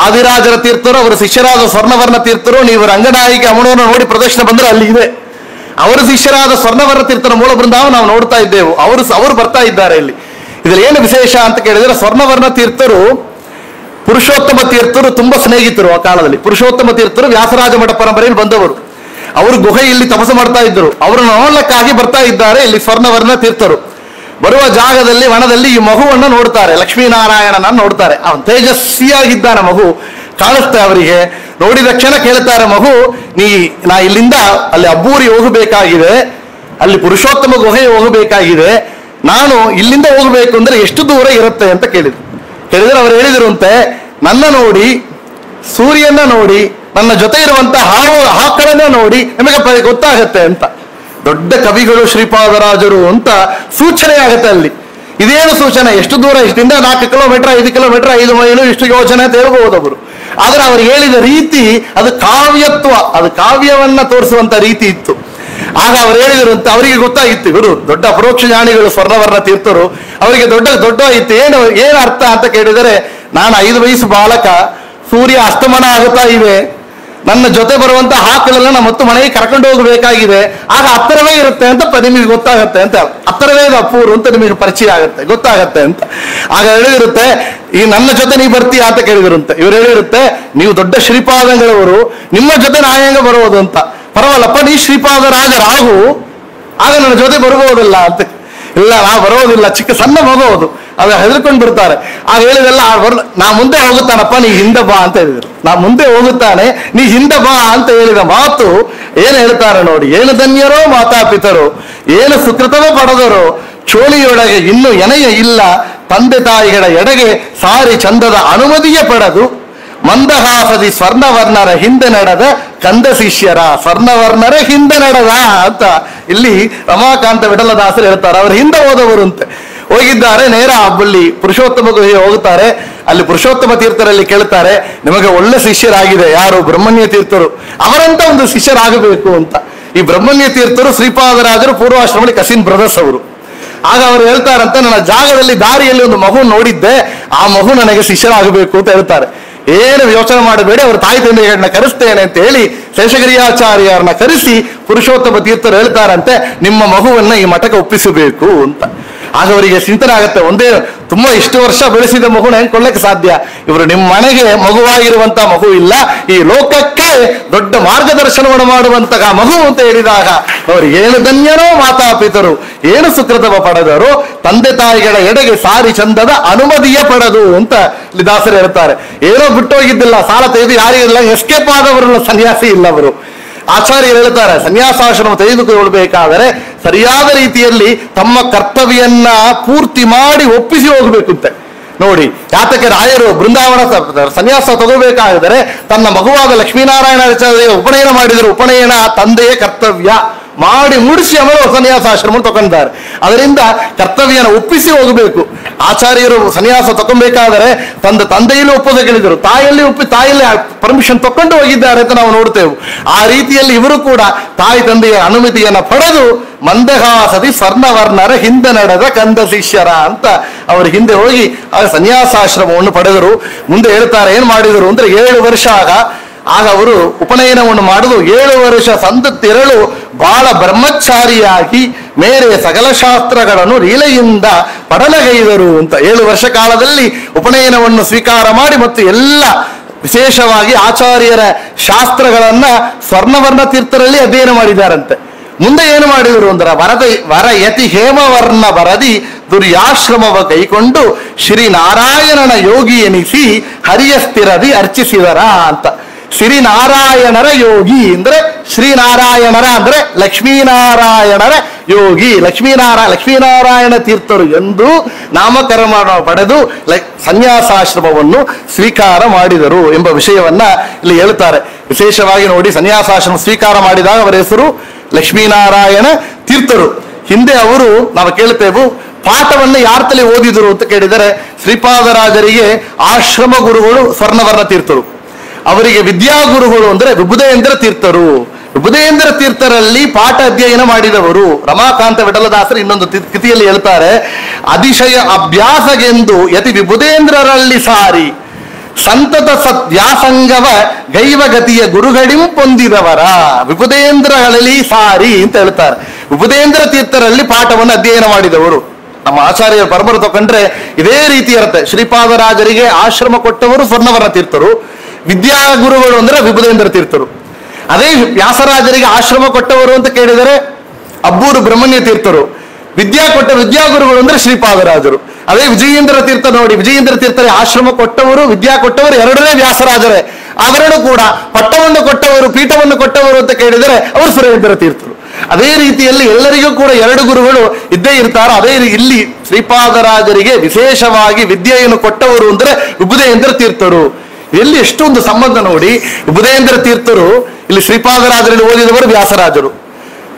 ಆದಿರಾಜರ ತೀರ್ಥರು ಅವರ ಶಿಷ್ಯರಾದ ಸ್ವರ್ಣವರ್ಣ ತೀರ್ಥರು, ನೀವು ರಂಗನಾಯಿಕೆ ಅಮಣವನ್ನು ನೋಡಿ ಪ್ರದರ್ಶನ ಬಂದ್ರೆ ಅಲ್ಲಿ ಇದೆ. ಅವರ ಶಿಷ್ಯರಾದ ಸ್ವರ್ಣವರ್ಣ ತೀರ್ಥರ ಮೂಲ ಬೃಂದಾವನ ನಾವು ನೋಡ್ತಾ ಇದ್ದೇವೆ. ಅವರು ಬರ್ತಾ ಇದ್ದಾರೆ ಇಲ್ಲಿ. ಇದ್ರಲ್ಲಿ ಏನು ವಿಶೇಷ ಅಂತ ಕೇಳಿದ್ರೆ, ಸ್ವರ್ಣವರ್ಣ ತೀರ್ಥರು ಪುರುಷೋತ್ತಮ ತೀರ್ಥರು ತುಂಬಾ ಸ್ನೇಹಿತರು. ಆ ಕಾಲದಲ್ಲಿ ಪುರುಷೋತ್ತಮ ತೀರ್ಥರು ವ್ಯಾಸರಾಜ ಮಠ ಪರಂಪರೆಯಲ್ಲಿ ಬಂದವರು. ಅವರು ಗುಹೆಯಲ್ಲಿ ತಪಸ್ಸು ಮಾಡ್ತಾ ಇದ್ರು. ಅವರನ್ನು ನೋಡ್ಲಿಕ್ಕಾಗಿ ಬರ್ತಾ ಇದ್ದಾರೆ ಇಲ್ಲಿ ಸ್ವರ್ಣವರ್ಣ ತೀರ್ಥರು. ಬರುವ ಜಾಗದಲ್ಲಿ ವನದಲ್ಲಿ ಈ ಮಗುವನ್ನು ನೋಡ್ತಾರೆ, ಲಕ್ಷ್ಮೀನಾರಾಯಣನ ನೋಡ್ತಾರೆ. ಅವನು ತೇಜಸ್ವಿಯಾಗಿದ್ದಾನೆ, ಮಗು ಕಾಣಿಸ್ತಾ ಅವರಿಗೆ. ನೋಡಿದ ತಕ್ಷಣ ಕೇಳ್ತಾರೆ, ಮಗು ನಾ ಇಲ್ಲಿಂದ ಅಲ್ಲಿ ಅಬ್ಬೂರಿ ಹೋಗಬೇಕಾಗಿದೆ, ಅಲ್ಲಿ ಪುರುಷೋತ್ತಮ ಗುಹೆ ಹೋಗಬೇಕಾಗಿದೆ, ನಾನು ಇಲ್ಲಿಂದ ಹೋಗಬೇಕು ಅಂದ್ರೆ ಎಷ್ಟು ದೂರ ಇರುತ್ತೆ ಅಂತ ಕೇಳಿದ್ರೆ ಅವರು ಹೇಳಿದಿರುವಂತೆ, ನನ್ನ ನೋಡಿ, ಸೂರ್ಯನ ನೋಡಿ, ನನ್ನ ಜೊತೆ ಇರುವಂತಹ ಹಾವುಗಳನ್ನ ನೋಡಿ ನಿಮಗೆ ಗೊತ್ತಾಗತ್ತೆ ಅಂತ. ದೊಡ್ಡ ಕವಿಗಳು ಶ್ರೀಪಾದರಾಜರು ಅಂತ ಸೂಚನೆ ಆಗುತ್ತೆ ಅಲ್ಲಿ. ಇದೇನು ಸೂಚನೆ? ಎಷ್ಟು ದೂರ, ಇಷ್ಟಿಂದ 4 ಕಿಲೋಮೀಟರ್, 5 ಕಿಲೋಮೀಟರ್, 5 ಮೈಲು, ಇಷ್ಟು ಯೋಜನೆ ಅಂತ ಹೇಳ್ಬಹುದು ಅವರು. ಆದ್ರೆ ಅವರು ಹೇಳಿದ ರೀತಿ ಅದು ಕಾವ್ಯತ್ವ, ಅದು ಕಾವ್ಯವನ್ನ ತೋರಿಸುವಂತ ರೀತಿ ಇತ್ತು. ಆಗ ಅವ್ರು ಹೇಳಿದ್ರು, ಅವರಿಗೆ ಗೊತ್ತಾಗಿತ್ತು, ಇವರು ದೊಡ್ಡ ಅಪರೋಕ್ಷ ಜ್ಞಾನಿಗಳು ಸ್ವರ್ಣವರ್ಣ ತೀರ್ಥರು, ಅವರಿಗೆ ದೊಡ್ಡ ಇತ್ತು. ಏನು ಅರ್ಥ ಅಂತ ಕೇಳಿದರೆ, ನಾನು 5 ವಯಸ್ಸು ಬಾಲಕ, ಸೂರ್ಯ ಅಸ್ತಮನ ಆಗುತ್ತಾ ಇವೆ, ನನ್ನ ಜೊತೆ ಬರುವಂತ ಹಾಕಳೆಲ್ಲ ನಮ್ಮ ಮತ್ತು ಮನೆಗೆ ಕರ್ಕೊಂಡು ಹೋಗಬೇಕಾಗಿದೆ, ಆಗ ಹತ್ತಿರವೇ ಇರುತ್ತೆ ಅಂತ ನಿಮಗೆ ಗೊತ್ತಾಗತ್ತೆ ಅಂತ, ಹತ್ತಿರವೇ ಇದು ಅಪೂರ್ವ ಅಂತ ನಿಮಗೆ ಪರಿಚಯ ಆಗುತ್ತೆ, ಗೊತ್ತಾಗತ್ತೆ ಅಂತ. ಆಗ ಹೇಳಿರುತ್ತೆ, ಈ ನನ್ನ ಜೊತೆ ನೀವು ಬರ್ತೀಯಾ ಅಂತ ಕೇಳಿದಿರುತ್ತೆ. ಇವ್ರು ಹೇಳಿರುತ್ತೆ, ನೀವು ದೊಡ್ಡ ಶ್ರೀಪಾದಂಗಳವರು, ನಿಮ್ಮ ಜೊತೆ ನಾ ಹೆಂಗ ಬರುವುದು ಅಂತ. ಪರವಲ್ಲಪ್ಪ, ನೀ ಶ್ರೀಪಾದರಾಜರಾಗು, ಆಗ ನನ್ನ ಜೊತೆ ಬರ್ಬೋದಲ್ಲ ಅಂತ. ಇಲ್ಲ, ನಾ ಬರೋದಿಲ್ಲ, ಚಿಕ್ಕ ಸಣ್ಣ ಮಗು ಅದು ಹೆದರ್ಕೊಂಡು ಬರ್ತಾರೆ. ಆಗ ಹೇಳಿದೆಲ್ಲ ನಾ ಮುಂದೆ ಹೋಗುತ್ತಾನಪ್ಪ, ನೀ ಹಿಂದೆ ಬಾ ಅಂತ ಹೇಳಿದ್ರು. ನಾ ಮುಂದೆ ಹೋಗುತ್ತಾನೆ, ನೀ ಹಿಂದೆ ಬಾ ಅಂತ ಹೇಳಿದ ಮಾತು ಏನು ಹೇಳ್ತಾರೆ ನೋಡಿ. ಏನು ಧನ್ಯರೋ ಮಾತಾಪಿತರು, ಏನು ಸುಕೃತವ ಪಡೆದರೋ, ಚೋಳಿಯೊಳಗೆ ಇನ್ನು ಎನೆಯ ಇಲ್ಲ, ತಂದೆ ತಾಯಿಗಳ ಎಡೆಗೆ ಸಾರಿ ಚಂದದ ಅನುಮತಿಯ ಪಡೆದು, ಮಂದಹಾಸದಿ ಸ್ವರ್ಣವರ್ಣರ ಹಿಂದೆ ನಡೆದ ಕಂದ ಶಿಷ್ಯರ. ಸ್ವರ್ಣವರ್ಣರ ಹಿಂದೆ ನಡೆದ ಅಂತ ಇಲ್ಲಿ ರಮಾಕಾಂತ ವಿಠಲದಾಸರು ಹೇಳ್ತಾರೆ. ಅವರು ಹಿಂದೆ ಹೋದವರು ಅಂತೆ, ಹೋಗಿದ್ದಾರೆ. ನೇರ ಅಲ್ಲಿ ಪುರುಷೋತ್ತಮ ಗುಹೆ ಹೋಗುತ್ತಾರೆ. ಅಲ್ಲಿ ಪುರುಷೋತ್ತಮ ತೀರ್ಥರಲ್ಲಿ ಕೇಳ್ತಾರೆ, ನಿಮಗೆ ಒಳ್ಳೆ ಶಿಷ್ಯರಾಗಿದೆ ಯಾರು? ಬ್ರಹ್ಮಣ್ಯ ತೀರ್ಥರು. ಅವರಂತ ಒಂದು ಶಿಷ್ಯರಾಗಬೇಕು ಅಂತ. ಈ ಬ್ರಹ್ಮಣ್ಯ ತೀರ್ಥರು ಶ್ರೀಪಾದರಾಜರು ಪೂರ್ವಾಶ್ರಮದಲ್ಲಿ ಕಸಿನ್ ಬ್ರದರ್ಸ್ ಅವರು. ಆಗ ಅವರು ಹೇಳ್ತಾರಂತೆ, ನನ್ನ ಜಾಗದಲ್ಲಿ ದಾರಿಯಲ್ಲಿ ಒಂದು ಮಗು ನೋಡಿದ್ದೆ, ಆ ಮಗು ನನಗೆ ಶಿಷ್ಯರಾಗಬೇಕು ಅಂತ ಹೇಳ್ತಾರೆ. ಏನು ಯೋಚನೆ ಮಾಡಬೇಡಿ, ಅವರು ತಾಯಿ ತಂದೆಗಳನ್ನ ಕರೆಸ್ತೇನೆ ಅಂತ ಹೇಳಿ ಶೇಷಗಿರಿಯಾಚಾರ್ಯರನ್ನ ಕರೆಸಿ ಪುರುಷೋತ್ತಮ ತೀರ್ಥರು ಹೇಳ್ತಾರಂತೆ, ನಿಮ್ಮ ಮಗುವನ್ನ ಈ ಮಠಕ್ಕೆ ಒಪ್ಪಿಸಬೇಕು ಅಂತ. ಆಗ ಅವರಿಗೆ ಚಿಂತನೆ ಆಗುತ್ತೆ, ಒಂದೇ ತುಂಬಾ ಇಷ್ಟು ವರ್ಷ ಬೆಳೆಸಿದ ಮಗುನ ಹೆಂಗ್ ಕೊಳ್ಳಕ್ಕೆ ಸಾಧ್ಯ? ಇವರು ನಿಮ್ಮ ಮನೆಗೆ ಮಗುವಾಗಿರುವಂತ ಮಗು ಇಲ್ಲ, ಈ ಲೋಕಕ್ಕೆ ದೊಡ್ಡ ಮಾರ್ಗದರ್ಶನವನ್ನು ಮಾಡುವಂತಹ ಮಗು ಅಂತ ಹೇಳಿದಾಗ ಅವರು ಏನು ಧನ್ಯನೋ ಮಾತಾಪಿತರು, ಏನು ಸುಕೃತವ ಪಡೆದರು, ತಂದೆ ತಾಯಿಗಳ ಎಡೆಗೆ ಸಾರಿ ಚಂದದ ಅನುಮತಿಯ ಪಡೆದು ಅಂತ ಇಲ್ಲಿ ದಾಸರು ಹೇಳ್ತಾರೆ. ಏನೋ ಬಿಟ್ಟೋಗಿದ್ದಿಲ್ಲ, ಸಾಲ ತೆಗೆದು ಯಾರಿಲ್ಲ, ಎಸ್ಕೇಪ್ ಆದವರಲ್ಲ, ಸನ್ಯಾಸಿ ಇಲ್ಲ ಅವರು. ಆಚಾರ್ಯರು ಹೇಳ್ತಾರೆ, ಸನ್ಯಾಸಾಶ್ರಮ ತೆಗೆದುಕೊಳ್ಳಬೇಕಾದರೆ ಸರಿಯಾದ ರೀತಿಯಲ್ಲಿ ತಮ್ಮ ಕರ್ತವ್ಯನ್ನ ಪೂರ್ತಿ ಮಾಡಿ ಒಪ್ಪಿಸಿ ಹೋಗ್ಬೇಕಂತೆ. ನೋಡಿ, ಯಾತಕ್ಕೆ ರಾಯರು ಬೃಂದಾವನ ಸನ್ಯಾಸ ತಗೋಬೇಕಾದರೆ ತನ್ನ ಮಗುವಾದ ಲಕ್ಷ್ಮೀನಾರಾಯಣ ಉಪನಯನ ಮಾಡಿದರು. ಉಪನಯನ ತಂದೆಯ ಕರ್ತವ್ಯ ಮಾಡಿ ಮುಡಿಸಿ ಅವರು ಸನ್ಯಾಸಾಶ್ರಮ ತಗೊಂಡಿದ್ದಾರೆ. ಅದರಿಂದ ಕರ್ತವ್ಯನ ಒಪ್ಪಿಸಿ ಹೋಗಬೇಕು. ಆಚಾರ್ಯರು ಸನ್ಯಾಸ ತಗೊಬೇಕಾದರೆ ತಂದೆಯಲ್ಲೂ ಒಪ್ಪೋದು ಕೇಳಿದರು, ತಾಯಿಯಲ್ಲಿ ಪರ್ಮಿಷನ್ ತಕೊಂಡು ಹೋಗಿದ್ದಾರೆ ಅಂತ ನಾವು ನೋಡ್ತೇವೆ. ಆ ರೀತಿಯಲ್ಲಿ ಇವರು ಕೂಡ ತಾಯಿ ತಂದೆಯ ಅನುಮತಿಯನ್ನ ಪಡೆದು ಮಂದಹಾಸದಿ ಸ್ವರ್ಣವರ್ಣರ ಹಿಂದೆ ನಡೆದ ಕಂದ ಶಿಷ್ಯರ ಅಂತ ಅವರು ಹಿಂದೆ ಹೋಗಿ ಆ ಸನ್ಯಾಸಾಶ್ರಮವನ್ನು ಪಡೆದರು. ಮುಂದೆ ಹೇಳ್ತಾರೆ, ಏನ್ ಮಾಡಿದರು ಅಂದ್ರೆ 7 ವರ್ಷ ಆಗ ಅವರು ಉಪನಯನವನ್ನು ಮಾಡುದು. 7 ವರ್ಷ ಸಂತತಿರಳು ಬಹಳ ಬ್ರಹ್ಮಚಾರಿಯಾಗಿ ಮೇರೆ ಸಕಲ ಶಾಸ್ತ್ರಗಳನ್ನು ಲೀಲೆಯಿಂದ ಪಡಲಗೈದರು ಅಂತ. 7 ವರ್ಷ ಕಾಲದಲ್ಲಿ ಉಪನಯನವನ್ನು ಸ್ವೀಕಾರ ಮಾಡಿ ಮತ್ತು ಎಲ್ಲ ವಿಶೇಷವಾಗಿ ಆಚಾರ್ಯರ ಶಾಸ್ತ್ರಗಳನ್ನ ಸ್ವರ್ಣವರ್ಣ ತೀರ್ಥರಲ್ಲಿ ಅಧ್ಯಯನ ಮಾಡಿದ್ದಾರಂತೆ. ಮುಂದೆ ಏನು ಮಾಡಿದರು ಅಂದ್ರೆ, ವರ ಯತಿ ಹೇಮವರ್ಣ ಬರದಿ ದುರ್ಯಾಶ್ರಮವ ಕೈಕೊಂಡು ಶ್ರೀನಾರಾಯಣನ ಯೋಗಿ ಎನಿಸಿ ಹರಿಯ ಸ್ಥಿರದಿ ಅರ್ಚಿಸಿದರ ಅಂತ. ಶ್ರೀನಾರಾಯಣರ ಯೋಗಿ ಅಂದ್ರೆ ಶ್ರೀನಾರಾಯಣರ ಅಂದ್ರೆ ಲಕ್ಷ್ಮೀನಾರಾಯಣರ ಯೋಗಿ, ಲಕ್ಷ್ಮೀನಾರಾಯಣ ತೀರ್ಥರು ಎಂದು ನಾಮಕರಣ ಪಡೆದು ಸನ್ಯಾಸಾಶ್ರಮವನ್ನು ಸ್ವೀಕಾರ ಮಾಡಿದರು ಎಂಬ ವಿಷಯವನ್ನ ಇಲ್ಲಿ ಹೇಳ್ತಾರೆ. ವಿಶೇಷವಾಗಿ ನೋಡಿ, ಸನ್ಯಾಸಾಶ್ರಮ ಸ್ವೀಕಾರ ಮಾಡಿದಾಗ ಅವರ ಹೆಸರು ಲಕ್ಷ್ಮೀನಾರಾಯಣ ತೀರ್ಥರು. ಹಿಂದೆ ಅವರು ನಾವು ಕೇಳ್ತೇವೆ, ಪಾಠವನ್ನು ಯಾರ ತಲೆ ಓದಿದರು ಅಂತ ಕೇಳಿದರೆ ಶ್ರೀಪಾದರಾಜರಿಗೆ ಆಶ್ರಮ ಗುರುಗಳು ಸ್ವರ್ಣವರ್ಣ ತೀರ್ಥರು, ಅವರಿಗೆ ವಿದ್ಯಾಗುರುಗಳು ಅಂದ್ರೆ ವಿಭುದೇಂದ್ರ ತೀರ್ಥರು. ವಿಭುದೇಂದ್ರ ತೀರ್ಥರಲ್ಲಿ ಪಾಠ ಅಧ್ಯಯನ ಮಾಡಿದವರು. ರಮಾಕಾಂತ ವಿಠಲದಾಸರು ಇನ್ನೊಂದು ಕೃತಿಯಲ್ಲಿ ಹೇಳ್ತಾರೆ, ಅತಿಶಯ ಅಭ್ಯಾಸಗೆಂದು ಯತಿ ವಿಭುದೇಂದ್ರರಲ್ಲಿ ಸಾರಿ ಸಂತತ ಸತ್ಯಾಸಂಗವ ಗೈವಗತಿಯ ಗುರುಗಳಿಂ ಪೊಂದಿದವರ. ವಿಭುದೇಂದ್ರಗಳಲ್ಲಿ ಸಾರಿ ಅಂತ ಹೇಳ್ತಾರೆ. ವಿಭುದೇಂದ್ರ ತೀರ್ಥರಲ್ಲಿ ಪಾಠವನ್ನು ಅಧ್ಯಯನ ಮಾಡಿದವರು. ನಮ್ಮ ಆಚಾರ್ಯರ ಪರಬರು ತಕೊಂಡ್ರೆ ಇದೇ ರೀತಿ ಇರುತ್ತೆ. ಶ್ರೀಪಾದರಾಜರಿಗೆ ಆಶ್ರಮ ಕೊಟ್ಟವರು ಸ್ವರ್ಣವರ್ಣ ತೀರ್ಥರು, ವಿದ್ಯಾಗುರುಗಳು ಅಂದ್ರೆ ವಿಭುದೇಂದ್ರ ತೀರ್ಥರು. ಅದೇ ವ್ಯಾಸರಾಜರಿಗೆ ಆಶ್ರಮ ಕೊಟ್ಟವರು ಅಂತ ಕೇಳಿದರೆ ಅಬ್ಬೂರು ಬ್ರಹ್ಮಣ್ಯ ತೀರ್ಥರು. ವಿದ್ಯಾಗುರುಗಳು ಅಂದ್ರೆ ಶ್ರೀಪಾದರಾಜರು. ಅದೇ ವಿಜಯೇಂದ್ರ ತೀರ್ಥ ನೋಡಿ, ವಿಜಯೇಂದ್ರ ತೀರ್ಥರೇ ಆಶ್ರಮ ಕೊಟ್ಟವರು, ವಿದ್ಯಾ ಕೊಟ್ಟವರು ಎರಡನೇ ವ್ಯಾಸರಾಜರೇ. ಅವರನ್ನು ಕೂಡ ಪಟ್ಟವನ್ನು ಕೊಟ್ಟವರು, ಪೀಠವನ್ನು ಕೊಟ್ಟವರು ಅಂತ ಕೇಳಿದರೆ ಅವರು ಸುರೇಂದ್ರ ತೀರ್ಥರು. ಅದೇ ರೀತಿಯಲ್ಲಿ ಎಲ್ಲರಿಗೂ ಕೂಡ ಎರಡು ಗುರುಗಳು ಇದ್ದೇ ಇರ್ತಾರೆ. ಅದೇ ಇಲ್ಲಿ ಶ್ರೀಪಾದರಾಜರಿಗೆ ವಿಶೇಷವಾಗಿ ವಿದ್ಯೆಯನ್ನು ಕೊಟ್ಟವರು ಅಂದ್ರೆ ವಿಭುದೇಂದ್ರ ತೀರ್ಥರು. ಎಲ್ಲಿ ಎಷ್ಟೊಂದು ಸಂಬಂಧ ನೋಡಿ. ವಿಭುದೇಂದ್ರ ತೀರ್ಥರು ಇಲ್ಲಿ ಶ್ರೀಪಾದರಾಜರಲ್ಲಿ ಓದಿದವರು ವ್ಯಾಸರಾಜರು,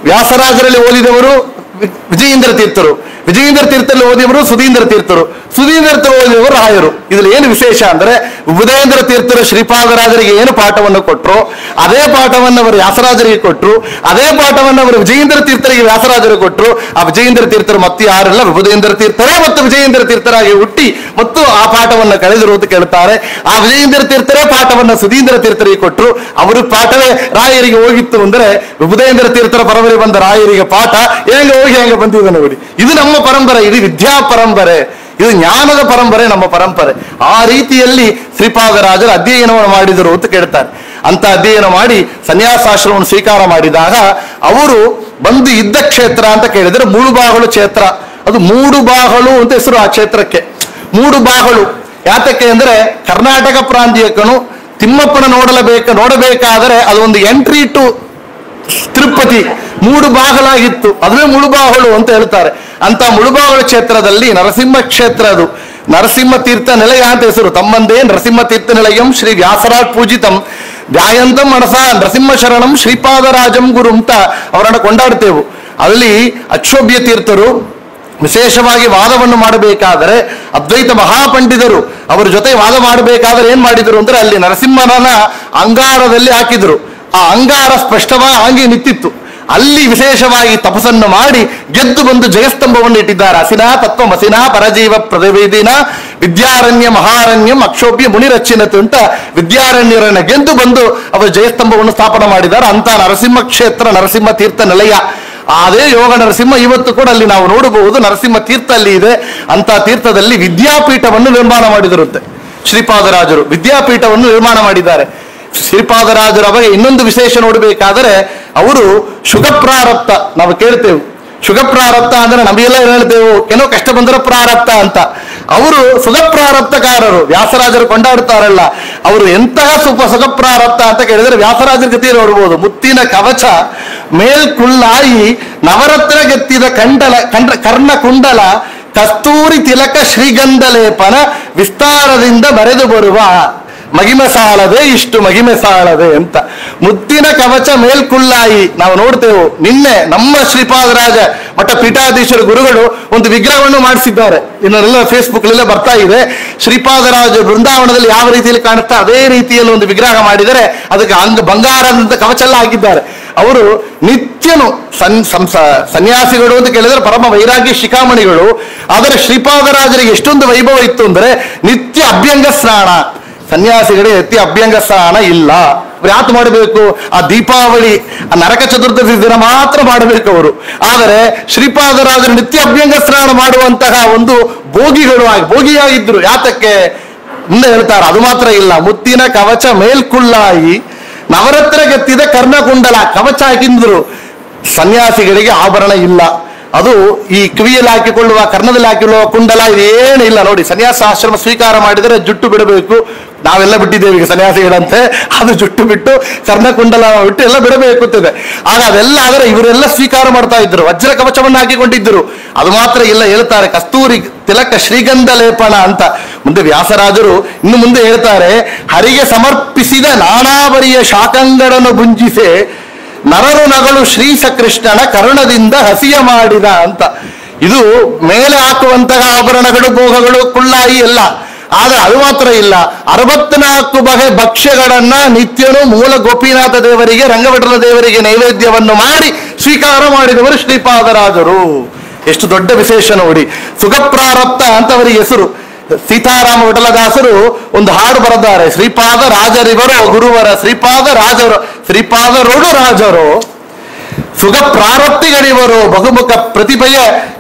ವ್ಯಾಸರಾಜರಲ್ಲಿ ಓದಿದವರು ವಿಜಯೇಂದ್ರ ತೀರ್ಥರು, ವಿಜಯೇಂದ್ರ ತೀರ್ಥರಲ್ಲಿ ಓದಿದವರು ಸುಧೀಂದ್ರ ತೀರ್ಥರು, ಸುಧೀಂದ್ರ ತೀರ್ಥರು ಓದಿದವರು ರಾಯರು. ಇದ್ರಲ್ಲಿ ಏನು ವಿಶೇಷ ಅಂದ್ರೆ ವಿಭುದೇಂದ್ರ ತೀರ್ಥರು ಶ್ರೀಪಾದರಾಜರಿಗೆ ಏನು ಪಾಠವನ್ನು ಕೊಟ್ಟರು ಅದೇ ಪಾಠವನ್ನು ಅವರು ವ್ಯಾಸರಾಜರಿಗೆ ಕೊಟ್ಟರು, ಅದೇ ಪಾಠವನ್ನು ಅವರು ವಿಜಯೇಂದ್ರ ತೀರ್ಥರಿಗೆ ವ್ಯಾಸರಾಜರಿಗೆ ಕೊಟ್ಟರು. ಆ ವಿಜಯೇಂದ್ರ ತೀರ್ಥರು ಮತ್ತೆ ಯಾರೆಲ್ಲ ವಿಭುದೇಂದ್ರ ತೀರ್ಥರೇ ಮತ್ತು ವಿಜಯೇಂದ್ರ ತೀರ್ಥರಾಗಿ ಹುಟ್ಟಿ ಮತ್ತು ಆ ಪಾಠವನ್ನು ಕಳೆದರು ಅಂತ ಕೇಳ್ತಾರೆ. ಆ ವಿಜಯೇಂದ್ರ ತೀರ್ಥರೇ ಪಾಠವನ್ನು ಸುಧೀಂದ್ರ ತೀರ್ಥರಿಗೆ ಕೊಟ್ಟರು. ಅವರು ಪಾಠವೇ ರಾಯರಿಗೆ ಹೋಗಿತ್ತು ಅಂದ್ರೆ ವಿಭುದೇಂದ್ರ ತೀರ್ಥರ ಪರಂಪರೆ ಬಂದ ರಾಯರಿಗೆ ಪಾಠ ಹೆಂಗೆ ಹೋಗಿ ಹೆಂಗೆ ಬಂದಿದೆ ನೋಡಿ. ಇದು ನಮ್ಮ ಪರಂಪರೆ, ಇದು ವಿದ್ಯಾ ಪರಂಪರೆ, ಇದು ಜ್ಞಾನದ ಪರಂಪರೆ, ನಮ್ಮ ಪರಂಪರೆ. ಆ ರೀತಿಯಲ್ಲಿ ಶ್ರೀಪಾದರಾಜರು ಅಧ್ಯಯನವನ್ನು ಮಾಡಿದರು ಅಂತ ಕೇಳ್ತಾರೆ. ಅಂತ ಅಧ್ಯಯನ ಮಾಡಿ ಸನ್ಯಾಸಾಶ್ರಮವನ್ನು ಸ್ವೀಕಾರ ಮಾಡಿದಾಗ ಅವರು ಬಂದು ಇದ್ದ ಕ್ಷೇತ್ರ ಅಂತ ಕೇಳಿದ್ರೆ ಮೂಡುಬಾಹಳು ಕ್ಷೇತ್ರ. ಅದು ಮೂಡುಬಾಹಳು ಅಂತ ಹೆಸರು ಆ ಕ್ಷೇತ್ರಕ್ಕೆ. ಮೂಡುಬಾಹಳು ಯಾತಕ್ಕೆ ಅಂದ್ರೆ ಕರ್ನಾಟಕ ಪ್ರಾಂತೀಯಕ್ಕನು ತಿಮ್ಮಪ್ಪನ ನೋಡಬೇಕಾದರೆ ಅದು ಒಂದು ಎಂಟ್ರಿ ಟು ತಿರುಪತಿ ಮೂಡುಬಾಗಲಾಗಿತ್ತು. ಅದುವೇ ಮುಳುಬಾಹಳು ಅಂತ ಹೇಳ್ತಾರೆ. ಅಂತ ಮುಳುಬಾಹಳು ಕ್ಷೇತ್ರದಲ್ಲಿ ನರಸಿಂಹ ಕ್ಷೇತ್ರ, ಅದು ನರಸಿಂಹ ತೀರ್ಥ ನಿಲಯ ಅಂತ ಹೆಸರು. ತಮ್ಮಂದೇ ನರಸಿಂಹ ತೀರ್ಥ ನಿಲಯಂ ಶ್ರೀ ವ್ಯಾಸರಾಜ್ ಪೂಜಿತಂ ಧ್ಯಾಯಂತಂ ಮನಸ ನರಸಿಂಹ ಶರಣಂ ಶ್ರೀಪಾದರಾಜಂ ಗುರು ಅಂತ ಅವರನ್ನು ಕೊಂಡಾಡ್ತೇವೆ. ಅಲ್ಲಿ ಅಕ್ಷೋಭ್ಯ ತೀರ್ಥರು ವಿಶೇಷವಾಗಿ ವಾದವನ್ನು ಮಾಡಬೇಕಾದರೆ ಅದ್ವೈತ ಮಹಾಪಂಡಿತರು ಅವರ ಜೊತೆ ವಾದ ಮಾಡಬೇಕಾದ್ರೆ ಏನ್ ಮಾಡಿದರು ಅಂದ್ರೆ ಅಲ್ಲಿ ನರಸಿಂಹನ ಅಂಗಾರದಲ್ಲಿ ಹಾಕಿದ್ರು. ಆ ಅಂಗಾರ ಸ್ಪಷ್ಟವಾಗಿ ನಿಂತಿತ್ತು. ಅಲ್ಲಿ ವಿಶೇಷವಾಗಿ ತಪಸ್ಸನ್ನು ಮಾಡಿ ಗೆದ್ದು ಬಂದು ಜಯಸ್ತಂಭವನ್ನು ಇಟ್ಟಿದ್ದಾರೆ. ಅಸಿನಾ ತತ್ವ ಮಸಿನಾ ಪರಜೀವ ಪ್ರತಿವೇದಿನ ವಿದ್ಯಾರಣ್ಯ ಮಹಾರಣ್ಯಂ ಅಕ್ಷೋಭ್ಯ ಮುನಿರಚ್ಚಿನತು ಅಂತ ವಿದ್ಯಾರಣ್ಯರನ್ನ ಗೆದ್ದು ಬಂದು ಅವರು ಜಯಸ್ತಂಭವನ್ನು ಸ್ಥಾಪನೆ ಮಾಡಿದ್ದಾರೆ. ಅಂತ ನರಸಿಂಹ ಕ್ಷೇತ್ರ ನರಸಿಂಹ ತೀರ್ಥ ನಿಲಯ. ಅದೇ ಯೋಗ ನರಸಿಂಹ ಇವತ್ತು ಕೂಡ ಅಲ್ಲಿ ನಾವು ನೋಡಬಹುದು. ನರಸಿಂಹ ತೀರ್ಥ ಅಲ್ಲಿ ಇದೆ. ಅಂತ ತೀರ್ಥದಲ್ಲಿ ವಿದ್ಯಾಪೀಠವನ್ನು ನಿರ್ಮಾಣ ಮಾಡಿದರಂತೆ ಶ್ರೀಪಾದರಾಜರು. ವಿದ್ಯಾಪೀಠವನ್ನು ನಿರ್ಮಾಣ ಮಾಡಿದ್ದಾರೆ. ಶ್ರೀಪಾದರಾಜರ ಬಗ್ಗೆ ಇನ್ನೊಂದು ವಿಶೇಷ ನೋಡಬೇಕಾದರೆ ಅವರು ಶುಗಪ್ರಾರಬ್ಧ ನಾವು ಕೇಳ್ತೇವೆ. ಶುಗಪ್ರಾರಬ್ಧ ಅಂದ್ರೆ ನಮಗೆಲ್ಲ ಏನ್ ಹೇಳ್ತೇವೆ, ಏನೋ ಕಷ್ಟ ಬಂದರೆ ಪ್ರಾರಬ್ಧ ಅಂತ. ಅವರು ಸುಖಪ್ರಾರಬ್ಧಕಾರರು. ವ್ಯಾಸರಾಜರು ಕೊಂಡಾಡುತ್ತಾರಲ್ಲ, ಅವರು ಎಂತಹ ಸುಖಪ್ರಾರಬ್ಧ ಅಂತ ಕೇಳಿದರೆ ವ್ಯಾಸರಾಜರ ಗತಿ ನೋಡ್ಬೋದು. ಮುತ್ತಿನ ಕವಚ ಮೇಲ್ಕುಳ್ಳಾಯಿ ನವರತ್ನ ಗೆತ್ತಿದ ಕರ್ಣ ಕುಂಡಲ ಕಸ್ತೂರಿ ತಿಲಕ ಶ್ರೀಗಂಧಲೇಪನ ವಿಸ್ತಾರದಿಂದ ಬರೆದು ಬರುವ ಮಗಿಮೆ ಸಾಲದೆ ಇಷ್ಟು ಮಗಿಮೆ ಸಾಲದೆ ಅಂತ. ಮುತ್ತಿನ ಕವಚ ಮೇಲ್ಕುಳ್ಳಾಯಿ ನಾವು ನೋಡ್ತೇವೆ. ನಿನ್ನೆ ನಮ್ಮ ಶ್ರೀಪಾದರಾಜ ಮಠ ಪೀಠಾಧೀಶರ ಗುರುಗಳು ಒಂದು ವಿಗ್ರಹವನ್ನು ಮಾಡಿಸಿದ್ದಾರೆ. ಇನ್ನೆಲ್ಲ ಫೇಸ್ಬುಕ್ ಎಲ್ಲ ಬರ್ತಾ ಇದೆ. ಶ್ರೀಪಾದರಾಜ ಬೃಂದಾವನದಲ್ಲಿ ಯಾವ ರೀತಿಯಲ್ಲಿ ಕಾಣುತ್ತಾ ಅದೇ ರೀತಿಯಲ್ಲಿ ಒಂದು ವಿಗ್ರಹ ಮಾಡಿದರೆ ಅದಕ್ಕೆ ಬಂಗಾರದಂತ ಕವಚ ಎಲ್ಲ ಹಾಕಿದ್ದಾರೆ. ಅವರು ನಿತ್ಯನು ಸನ್ಯಾಸಿಗಳು ಅಂತ ಕೇಳಿದರೆ ಪರಮ ವೈರಾಗ್ಯ ಶಿಖಾಮಣಿಗಳು. ಆದರೆ ಶ್ರೀಪಾದರಾಜರಿಗೆ ಎಷ್ಟೊಂದು ವೈಭವ ಇತ್ತು ಅಂದ್ರೆ ನಿತ್ಯ ಅಭ್ಯಂಗ ಸ್ನಾನ. ಸನ್ಯಾಸಿಗಳಿಗೆ ನಿತ್ಯ ಅಭ್ಯಂಗ ಸ್ನಾನ ಇಲ್ಲ. ಯಾತು ಮಾಡಬೇಕು? ಆ ದೀಪಾವಳಿ ಆ ನರಕ ಚತುರ್ದಶಿ ದಿನ ಮಾತ್ರ ಮಾಡಬೇಕು ಅವರು. ಆದರೆ ಶ್ರೀಪಾದರಾಜರು ನಿತ್ಯ ಅಭ್ಯಂಗ ಸ್ನಾನ ಮಾಡುವಂತಹ ಒಂದು ಭೋಗಿಯಾಗಿದ್ರು. ಯಾತಕ್ಕೆ ಮುಂದೆ ಹೇಳ್ತಾರೆ. ಅದು ಮಾತ್ರ ಇಲ್ಲ, ಮುತ್ತಿನ ಕವಚ ಮೇಲ್ಕುಳ್ಳಾಯಿ ನವರತ್ನ ಗೆತ್ತಿದ ಕರ್ಣಕುಂಡಲ ಕವಚ ಹಾಕಿದ್ರು. ಸನ್ಯಾಸಿಗಳಿಗೆ ಆಭರಣ ಇಲ್ಲ. ಅದು ಈ ಕಿವಿಯಲ್ಲಿ ಹಾಕಿಕೊಳ್ಳುವ ಕರ್ಣದಲ್ಲಿ ಹಾಕಿಕೊಳ್ಳುವ ಕುಂಡಲ ಇದೇನಿಲ್ಲ ನೋಡಿ. ಸನ್ಯಾಸ ಆಶ್ರಮ ಸ್ವೀಕಾರ ಮಾಡಿದರೆ ಜುಟ್ಟು ಬಿಡಬೇಕು. ನಾವೆಲ್ಲ ಬಿಟ್ಟಿದ್ದೇವೆ ಈಗ ಸನ್ಯಾಸಿಗಳಂತೆ. ಅದು ಜುಟ್ಟು ಬಿಟ್ಟು ಕರ್ಣಕುಂಡಲ ಬಿಟ್ಟು ಎಲ್ಲ ಬಿಡಬೇಕು ಅಂತಿದೆ. ಆಗ ಅದೆಲ್ಲ ಆದರೆ ಇವರೆಲ್ಲ ಸ್ವೀಕಾರ ಮಾಡ್ತಾ ಇದ್ರು. ವಜ್ರ ಕವಚವನ್ನು ಹಾಕಿಕೊಂಡಿದ್ದರು. ಅದು ಮಾತ್ರ ಇಲ್ಲ, ಹೇಳ್ತಾರೆ ಕಸ್ತೂರಿ ತಿಲಕ ಶ್ರೀಗಂಧ ಲೇಪನ ಅಂತ. ಮುಂದೆ ವ್ಯಾಸರಾಜರು ಇನ್ನು ಮುಂದೆ ಹೇಳ್ತಾರೆ, ಹರಿಗೆ ಸಮರ್ಪಿಸಿದ ನಾನಾವರಿಯ ಶಾಕಂಗರನ್ನು ಗುಂಜಿಸೆ ನರರು ನಗಳು ಶ್ರೀಸಕೃಷ್ಣನ ಕರುಣದಿಂದ ಹಸಿಯ ಮಾಡಿದ ಅಂತ. ಇದು ಮೇಲೆ ಹಾಕುವಂತಹ ಆಭರಣಗಳು ಭೋಗಗಳು ಕುಳ್ಳಾಯಿ ಎಲ್ಲ. ಆದ್ರೆ ಅದು ಮಾತ್ರ ಇಲ್ಲ, 64 ಬಗೆ ಭಕ್ಷ್ಯಗಳನ್ನ ನಿತ್ಯನು ಮೂಲ ಗೋಪಿನಾಥ ದೇವರಿಗೆ ರಂಗಭಟರ ದೇವರಿಗೆ ನೈವೇದ್ಯವನ್ನು ಮಾಡಿ ಸ್ವೀಕಾರ ಮಾಡಿದವರು ಶ್ರೀಪಾದರಾಜರು. ಎಷ್ಟು ದೊಡ್ಡ ವಿಶೇಷ ನೋಡಿ. ಸುಖಪ್ರಾರಬ್ಧ ಅಂತವರಿಗೆ ಹೆಸರು. ಸೀತಾರಾಮ ವಿಠಲದಾಸರು ಒಂದು ಹಾಡು ಬರೆದ್ದಾರೆ. ಶ್ರೀಪಾದ ರಾಜರಿವರೋ ಗುರುವರ ಶ್ರೀಪಾದರೋಡು ರಾಜರು ಸುಖ ಪ್ರಾರಬ್ಧಿಗಳಿವರು ಬಹುಮುಖ ಪ್ರತಿಭೆಯ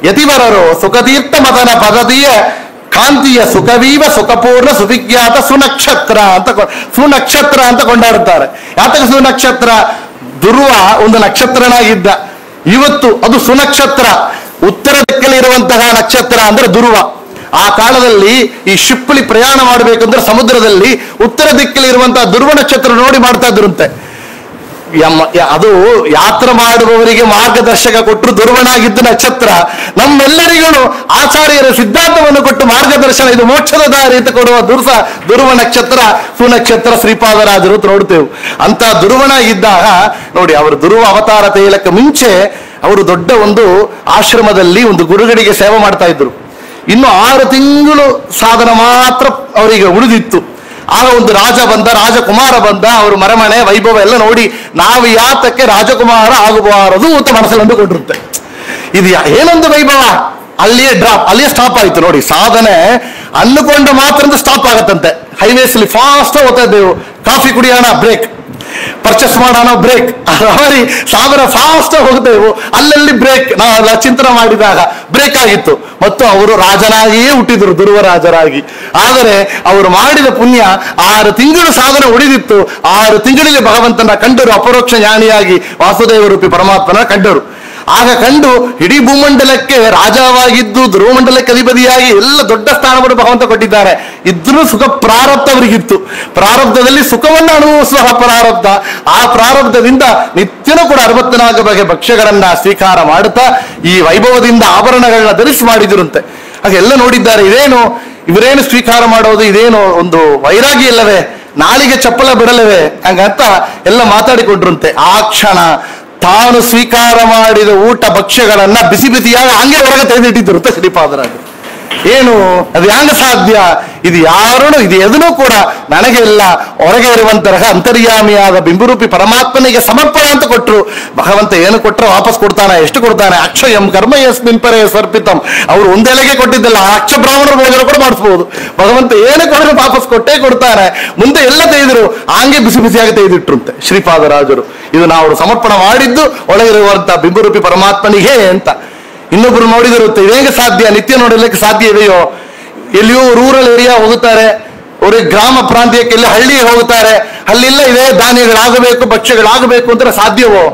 ಯತಿವರರು ಸುಖತೀರ್ಥ ಮತನ ಪದದಿಯ ಕಾಂತಿಯ ಸುಖವೀವ ಸುಖಪೂರ್ಣ ಸುವಿಖ್ಯಾತ ಸುನಕ್ಷತ್ರ ಅಂತ ಕೊಂಡಾಡುತ್ತಾರೆ. ಯಾತಕ ಸುನಕ್ಷತ್ರ? ಧ್ರುವ ಒಂದು ನಕ್ಷತ್ರನಾಗಿದ್ದ. ಇವತ್ತು ಅದು ಸುನಕ್ಷತ್ರ. ಉತ್ತರ ದಿಕ್ಕಲ್ಲಿರುವಂತಹ ನಕ್ಷತ್ರ ಅಂದ್ರೆ ಧ್ರುವ. ಆ ಕಾಲದಲ್ಲಿ ಈ ಶಿಪ್ಪಳಿ ಪ್ರಯಾಣ ಮಾಡಬೇಕಂದ್ರೆ ಸಮುದ್ರದಲ್ಲಿ ಉತ್ತರ ದಿಕ್ಕಲ್ಲಿರುವಂತಹ ಧ್ರುವ ನಕ್ಷತ್ರ ನೋಡಿ ಮಾಡ್ತಾ ಇದ್ರಂತೆ. ಅದು ಯಾತ್ರೆ ಮಾಡುವವರಿಗೆ ಮಾರ್ಗದರ್ಶಕ ಕೊಟ್ಟರು ದುರ್ವನಾಗಿದ್ದ ನಕ್ಷತ್ರ, ನಮ್ಮೆಲ್ಲರಿಗೂ ಆಚಾರ್ಯರ ಸಿದ್ಧಾಂತವನ್ನು ಕೊಟ್ಟು ಮಾರ್ಗದರ್ಶನ, ಇದು ಮೋಕ್ಷದ ದಾರಿ ಅಂತ ಕೊಡುವ ದುರ್ವ ನಕ್ಷತ್ರ ಸುನಕ್ಷತ್ರ ಶ್ರೀಪಾದರಾಜರು ನೋಡ್ತೇವೆ. ಅಂತ ದುರ್ವನ ಇದ್ದಾಗ ನೋಡಿ, ಅವರು ದುರ್ವ ಅವತಾರ ತೇಲಕ್ಕೆ ಮುಂಚೆ ಅವರು ದೊಡ್ಡ ಒಂದು ಆಶ್ರಮದಲ್ಲಿ ಒಂದು ಗುರುಗಳಿಗೆ ಸೇವೆ ಮಾಡ್ತಾ ಇದ್ರು. ಇನ್ನು 6 ತಿಂಗಳು ಸಾಧನ ಮಾತ್ರ ಅವರಿಗೆ ಉಳಿದಿತ್ತು. ಆಗ ಒಂದು ರಾಜಕುಮಾರ ಬಂದ, ಅವರು ಮರಮನೆ ವೈಭವ ಎಲ್ಲ ನೋಡಿ ನಾವು ಯಾತಕ್ಕೆ ರಾಜಕುಮಾರ ಆಗಬಾರದು ಅಂತ ಮನಸ್ಸಲ್ಲಿ ಅಂದುಕೊಂಡಿರುತ್ತೆ. ಇದು ಏನೊಂದು ವೈಭವ, ಅಲ್ಲಿಯೇ ಸ್ಟಾಪ್ ಆಯ್ತು. ನೋಡಿ, ಸಾಧನೆ ಅಂದುಕೊಂಡ ಮಾತ್ರ ಸ್ಟಾಪ್ ಆಗತ್ತಂತೆ. ಹೈವೇಸ್ಲಿ ಫಾಸ್ಟ್ ಹೋಗ್ತಾ ಇದ್ದೇವೆ, ಕಾಫಿ ಕುಡಿಯೋಣ ಬ್ರೇಕ್, ಪರ್ಚೇಸ್ ಮಾಡೋಣ ಬ್ರೇಕ್, ಸಾಧನ ಫಾಸ್ಟ್ ಹೋಗ್ತೇವೆ, ಅಲ್ಲಲ್ಲಿ ಬ್ರೇಕ್. ನಾವು ಚಿಂತನೆ ಮಾಡಿದಾಗ ಬ್ರೇಕ್ ಆಗಿತ್ತು. ಮತ್ತು ಅವರು ರಾಜನಾಗಿಯೇ ಹುಟ್ಟಿದ್ರು, ದುರ್ವರಾಜರಾಗಿ. ಆದರೆ ಅವರು ಮಾಡಿದ ಪುಣ್ಯ 6 ತಿಂಗಳು ಸಾಧನೆ ಉಳಿದಿತ್ತು. 6 ತಿಂಗಳಿಗೆ ಭಗವಂತನ ಕಂಡರು, ಅಪರೋಕ್ಷ ಜ್ಞಾನಿಯಾಗಿ ವಾಸುದೇವ ರೂಪಿ ಪರಮಾತ್ಮನ ಕಂಡರು. ಆಗ ಕಂಡು ಇಡೀ ಭೂಮಂಡಲಕ್ಕೆ ರಾಜವಾಗಿದ್ದು ಧ್ರುವಮಂಡಲಕ್ಕೆ ಅಧಿಪತಿಯಾಗಿ ಎಲ್ಲ ದೊಡ್ಡ ಸ್ಥಾನವನ್ನು ಭಗವಂತ ಕೊಟ್ಟಿದ್ದಾರೆ. ಇದ್ರೂ ಸುಖ ಪ್ರಾರಬ್ಧ ಅವರಿಗಿತ್ತು. ಪ್ರಾರಬ್ಧದಲ್ಲಿ ಸುಖವನ್ನು ಅನುಭವಿಸುವ ಪ್ರಾರಬ್ಧ. ಆ ಪ್ರಾರಬ್ಧದಿಂದ ನಿತ್ಯನೂ ಕೂಡ 64 ಬಗೆಯ ಭಕ್ಷ್ಯಗಳನ್ನ ಸ್ವೀಕಾರ ಮಾಡುತ್ತಾ ಈ ವೈಭವದಿಂದ ಆಭರಣಗಳನ್ನ ಧರಿಸಿ ಮಾಡಿದಿರಂತೆ. ಹಾಗೆಲ್ಲ ನೋಡಿದ್ದಾರೆ. ಇವರೇನು ಸ್ವೀಕಾರ ಮಾಡೋದು, ಇದೇನು ಒಂದು ವೈರಾಗಿ ಇಲ್ಲವೇ, ನಾಲಿಗೆ ಚಪ್ಪಲ ಬಿಡಲವೇ ಹಂಗಂತ ಎಲ್ಲ ಮಾತಾಡಿಕೊಂಡ್ರಂತೆ. ಆ ಕ್ಷಣ ತಾನು ಸ್ವೀಕಾರ ಮಾಡಿದ ಊಟ ಭಕ್ಷ್ಯಗಳನ್ನ ಬಿಸಿ ಬಿಸಿಯಾಗಿ ಹಂಗೆ ಹೊರಗೆ ತೆಗೆದಿಟ್ಟಿದ್ದಿರುತ್ತೆ ಶ್ರೀಪಾದರಾಜರು. ಏನು ಅದು ಹ್ಯಾಂಗ ಸಾಧ್ಯ? ಇದು ಎದನ್ನೂ ಕೂಡ ನನಗೆ ಇಲ್ಲ, ಹೊರಗೆ ಇರುವಂತಹ ಅಂತರ್ಯಾಮಿಯಾದ ಬಿಂಬರೂಪಿ ಪರಮಾತ್ಮನಿಗೆ ಸಮರ್ಪಣ ಅಂತ ಕೊಟ್ಟರು. ಭಗವಂತ ಏನು ಕೊಟ್ಟರೆ ವಾಪಸ್ ಕೊಡ್ತಾನೆ. ಎಷ್ಟು ಕೊಡ್ತಾನೆ? ಅಕ್ಷಯಂ ಕರ್ಮ ಯಸ್ಮಿನ್ ಪರೇ ಸರ್ಪಿತಂ. ಅವರು ಒಂದೆಲೆಗೆ ಕೊಟ್ಟಿದ್ದಲ್ಲ, ಅಕ್ಷ ಬ್ರಾಹ್ಮಣರು ಬೇಕಾದ್ರೂ ಕೂಡ ಮಾಡಿಸ್ಬೋದು. ಭಗವಂತ ಏನು ಕೊಟ್ಟರೆ ವಾಪಸ್ ಕೊಟ್ಟೇ ಕೊಡ್ತಾನೆ. ಮುಂದೆ ಎಲ್ಲ ತೆಗೆದ್ರು, ಹಂಗೆ ಬಿಸಿ ಬಿಸಿಯಾಗಿ ತೆಗೆದಿಟ್ರಂತೆ ಶ್ರೀಪಾದರಾಜರು. ಇದು ನಾವು ಸಮರ್ಪಣ ಮಾಡಿದ್ದು ಒಳಗಿರುವಂತಹ ಬಿಂಬರೂಪಿ ಪರಮಾತ್ಮನಿಗೆ ಅಂತ. ಇನ್ನೊಬ್ರು ನೋಡಿದಿರುತ್ತೆ, ಇದೇಗೆ ಸಾಧ್ಯ? ನಿತ್ಯ ನೋಡಲಿಕ್ಕೆ ಸಾಧ್ಯ ಇದೆಯೋ? ಎಲ್ಲಿಯೋ ರೂರಲ್ ಏರಿಯಾ ಹೋಗುತ್ತಾರೆ, ಅವ್ರಿಗೆ ಗ್ರಾಮ ಪ್ರಾಂತ್ಯಕ್ಕೆ ಎಲ್ಲಿ ಹಳ್ಳಿಗೆ ಹೋಗುತ್ತಾರೆ, ಅಲ್ಲೆಲ್ಲ ಇದೇ ಧಾನ್ಯಗಳಾಗಬೇಕು ಭಕ್ಷ್ಯಗಳಾಗಬೇಕು ಅಂತ ಸಾಧ್ಯವೋ?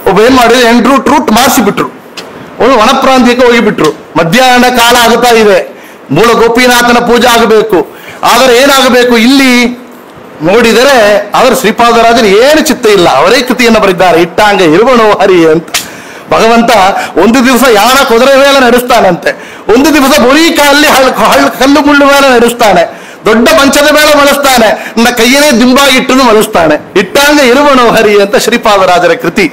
ಒಬ್ಬ ಏನ್ ಮಾಡಿದ್ರು, ರೂಟ್ ಮಾಡಿಸಿಬಿಟ್ರು. ಅವಳು ವನ ಪ್ರಾಂತ್ಯಕ್ಕೆ ಹೋಗಿಬಿಟ್ರು. ಮಧ್ಯಾಹ್ನ ಕಾಲ ಆಗುತ್ತಾ ಇದೆ, ಮೂಲ ಗೋಪಿನಾಥನ ಪೂಜೆ ಆಗಬೇಕು. ಆದರೆ ಏನಾಗಬೇಕು ಇಲ್ಲಿ ನೋಡಿದರೆ ಅವರು ಶ್ರೀಪಾದರಾಜರು ಏನು ಚಿತ್ತ ಇಲ್ಲ. ಅವರೇ ಕೃತಿಯನ್ನು ಬರೆದಿದ್ದಾರೆ, ಇಟ್ಟಾಂಗ ಇರುವಣೋ ಹರಿ ಅಂತ. ಭಗವಂತ ಒಂದು ದಿವಸ ಯಾಣ ಕುದುರೆ ಮೇಲೆ ನಡೆಸ್ತಾನಂತೆ, ಒಂದು ದಿವಸ ಬರೀ ಕಲ್ಲು ಮುಳ್ಳು ಮೇಲೆ ನಡೆಸ್ತಾನೆ, ದೊಡ್ಡ ಮಂಚದ ಮೇಲೆ ಮಲಸ್ತಾನೆ, ನನ್ನ ಕೈಯನ್ನೇ ದಿಂಬಾಗಿಟ್ಟು ಮಲಸ್ತಾನೆ. ಇಟ್ಟಾಂಗ ಇರುವಣೋ ಹರಿ ಅಂತ ಶ್ರೀಪಾದರಾಜರ ಕೃತಿ.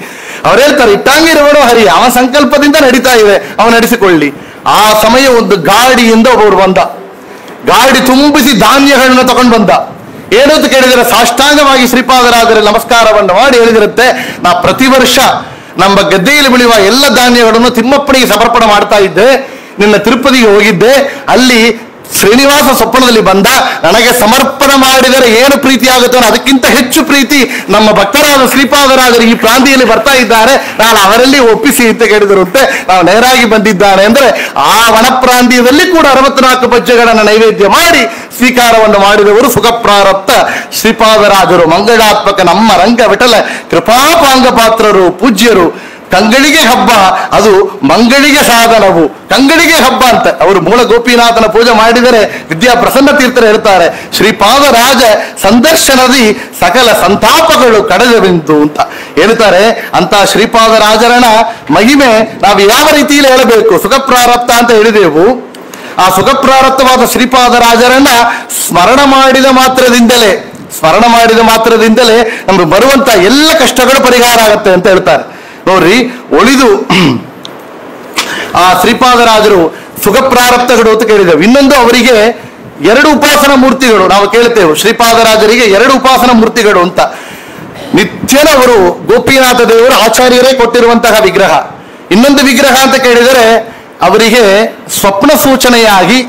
ಅವ್ರು ಹೇಳ್ತಾರೆ, ಇಟ್ಟಾಂಗ ಇರುವಣೋ ಹರಿ, ಅವನ ಸಂಕಲ್ಪದಿಂದ ನಡೀತಾ ಇದೆ, ಅವನು ನಡೆಸಿಕೊಳ್ಳಿ. ಆ ಸಮಯ ಒಂದು ಗಾಡಿಯಿಂದ ಒಬ್ಬರು ಬಂದ, ಗಾಡಿ ತುಂಬಿಸಿ ಧಾನ್ಯಗಳನ್ನ ತಗೊಂಡು ಬಂದ. ಏನು ಅಂತ ಕೇಳಿದರೆ, ಸಾಷ್ಟಾಂಗವಾಗಿ ಶ್ರೀಪಾದರಾಜರ ನಮಸ್ಕಾರವನ್ನು ಮಾಡಿ ಹೇಳಿದಿರುತ್ತೆ, ನಾ ಪ್ರತಿ ವರ್ಷ ನಮ್ಮ ಗದ್ದೆಯಲ್ಲಿ ಬೆಳೆಯುವ ಎಲ್ಲ ಧಾನ್ಯಗಳನ್ನು ತಿಮ್ಮಪ್ಪನಿಗೆ ಸಮರ್ಪಣೆ ಮಾಡ್ತಾ ಇದ್ದೆ. ನಿನ್ನ ತಿರುಪತಿಗೆ ಹೋಗಿದ್ದೆ, ಅಲ್ಲಿ ಶ್ರೀನಿವಾಸ ಸ್ವಪ್ನದಲ್ಲಿ ಬಂದ, ನನಗೆ ಸಮರ್ಪಣೆ ಮಾಡಿದರೆ ಏನು ಪ್ರೀತಿ ಆಗುತ್ತೋ ಅದಕ್ಕಿಂತ ಹೆಚ್ಚು ಪ್ರೀತಿ ನಮ್ಮ ಭಕ್ತರಾದ ಶ್ರೀಪಾದರಾಜರು ಈ ಪ್ರಾಂತಿಯಲ್ಲಿ ಬರ್ತಾ ಇದ್ದಾರೆ, ನಾನು ಅವರಲ್ಲಿ ಒಪ್ಪಿಸಿ ಅಂತ ಕೇಳಿದರಂತೆ. ನಾವು ನೇರಾಗಿ ಬಂದಿದ್ದಾನೆ ಅಂದ್ರೆ ಆ ವನಪ್ರಾಂತ್ಯದಲ್ಲಿ ಕೂಡ 64 ಭಕ್ಷ್ಯಗಳನ್ನು ನೈವೇದ್ಯ ಮಾಡಿ ಸ್ವೀಕಾರವನ್ನು ಮಾಡಿದವರು ಸುಖ ಪ್ರಾರಬ್ಧ ಶ್ರೀಪಾದರಾಜರು. ಮಂಗಳಾತ್ಮಕ ನಮ್ಮ ರಂಗ ವಿಠಲ ಕೃಪಾಪಾಂಗ ಪಾತ್ರರು, ಪೂಜ್ಯರು. ಕಂಗಳಿಗೆ ಹಬ್ಬ, ಅದು ಮಂಗಳಿಗೆ ಸಾಧನವು. ಕಂಗಳಿಗೆ ಹಬ್ಬ ಅಂತ ಅವರು ಮೂಲ ಗೋಪಿನಾಥನ ಪೂಜೆ ಮಾಡಿದರೆ ವಿದ್ಯಾ ಪ್ರಸನ್ನ ತೀರ್ಥರು ಹೇಳ್ತಾರೆ, ಶ್ರೀಪಾದರಾಜ ಸಂದರ್ಶನದಿ ಸಕಲ ಸಂತಾಪಗಳು ಕಳೆದವೆಂದು ಅಂತ ಹೇಳ್ತಾರೆ. ಅಂತ ಶ್ರೀಪಾದರಾಜರನ ಮಹಿಮೆ ನಾವು ಯಾವ ರೀತಿಯಲ್ಲಿ ಹೇಳಬೇಕು? ಸುಖ ಪ್ರಾರಬ್ಧ ಅಂತ ಹೇಳಿದೆವು. ಆ ಸುಖ ಪ್ರಾರಬ್ಧವಾದ ಶ್ರೀಪಾದರಾಜರನ್ನ ಸ್ಮರಣ ಮಾಡಿದ ಮಾತ್ರದಿಂದಲೇ ನಮ್ಗೆ ಬರುವಂತ ಎಲ್ಲ ಕಷ್ಟಗಳು ಪರಿಹಾರ ಆಗುತ್ತೆ ಅಂತ ಹೇಳ್ತಾರೆ. ನೋಡ್ರಿ, ಒಳಿದು ಆ ಶ್ರೀಪಾದರಾಜರು ಸುಖ ಪ್ರಾರಬ್ಧಗಳು ಅಂತ ಕೇಳಿದೆವು. ಇನ್ನೊಂದು, ಅವರಿಗೆ 2 ಉಪಾಸನ ಮೂರ್ತಿಗಳು ನಾವು ಕೇಳ್ತೇವೆ. ಶ್ರೀಪಾದರಾಜರಿಗೆ 2 ಉಪಾಸನ ಮೂರ್ತಿಗಳು ಅಂತ. ನಿತ್ಯನವರು ಗೋಪಿನಾಥ ದೇವರು ಆಚಾರ್ಯರೇ ಕೊಟ್ಟಿರುವಂತಹ ವಿಗ್ರಹ. ಇನ್ನೊಂದು ವಿಗ್ರಹ ಅಂತ ಕೇಳಿದರೆ, ಅವರಿಗೆ ಸ್ವಪ್ನ ಸೂಚನೆಯಾಗಿ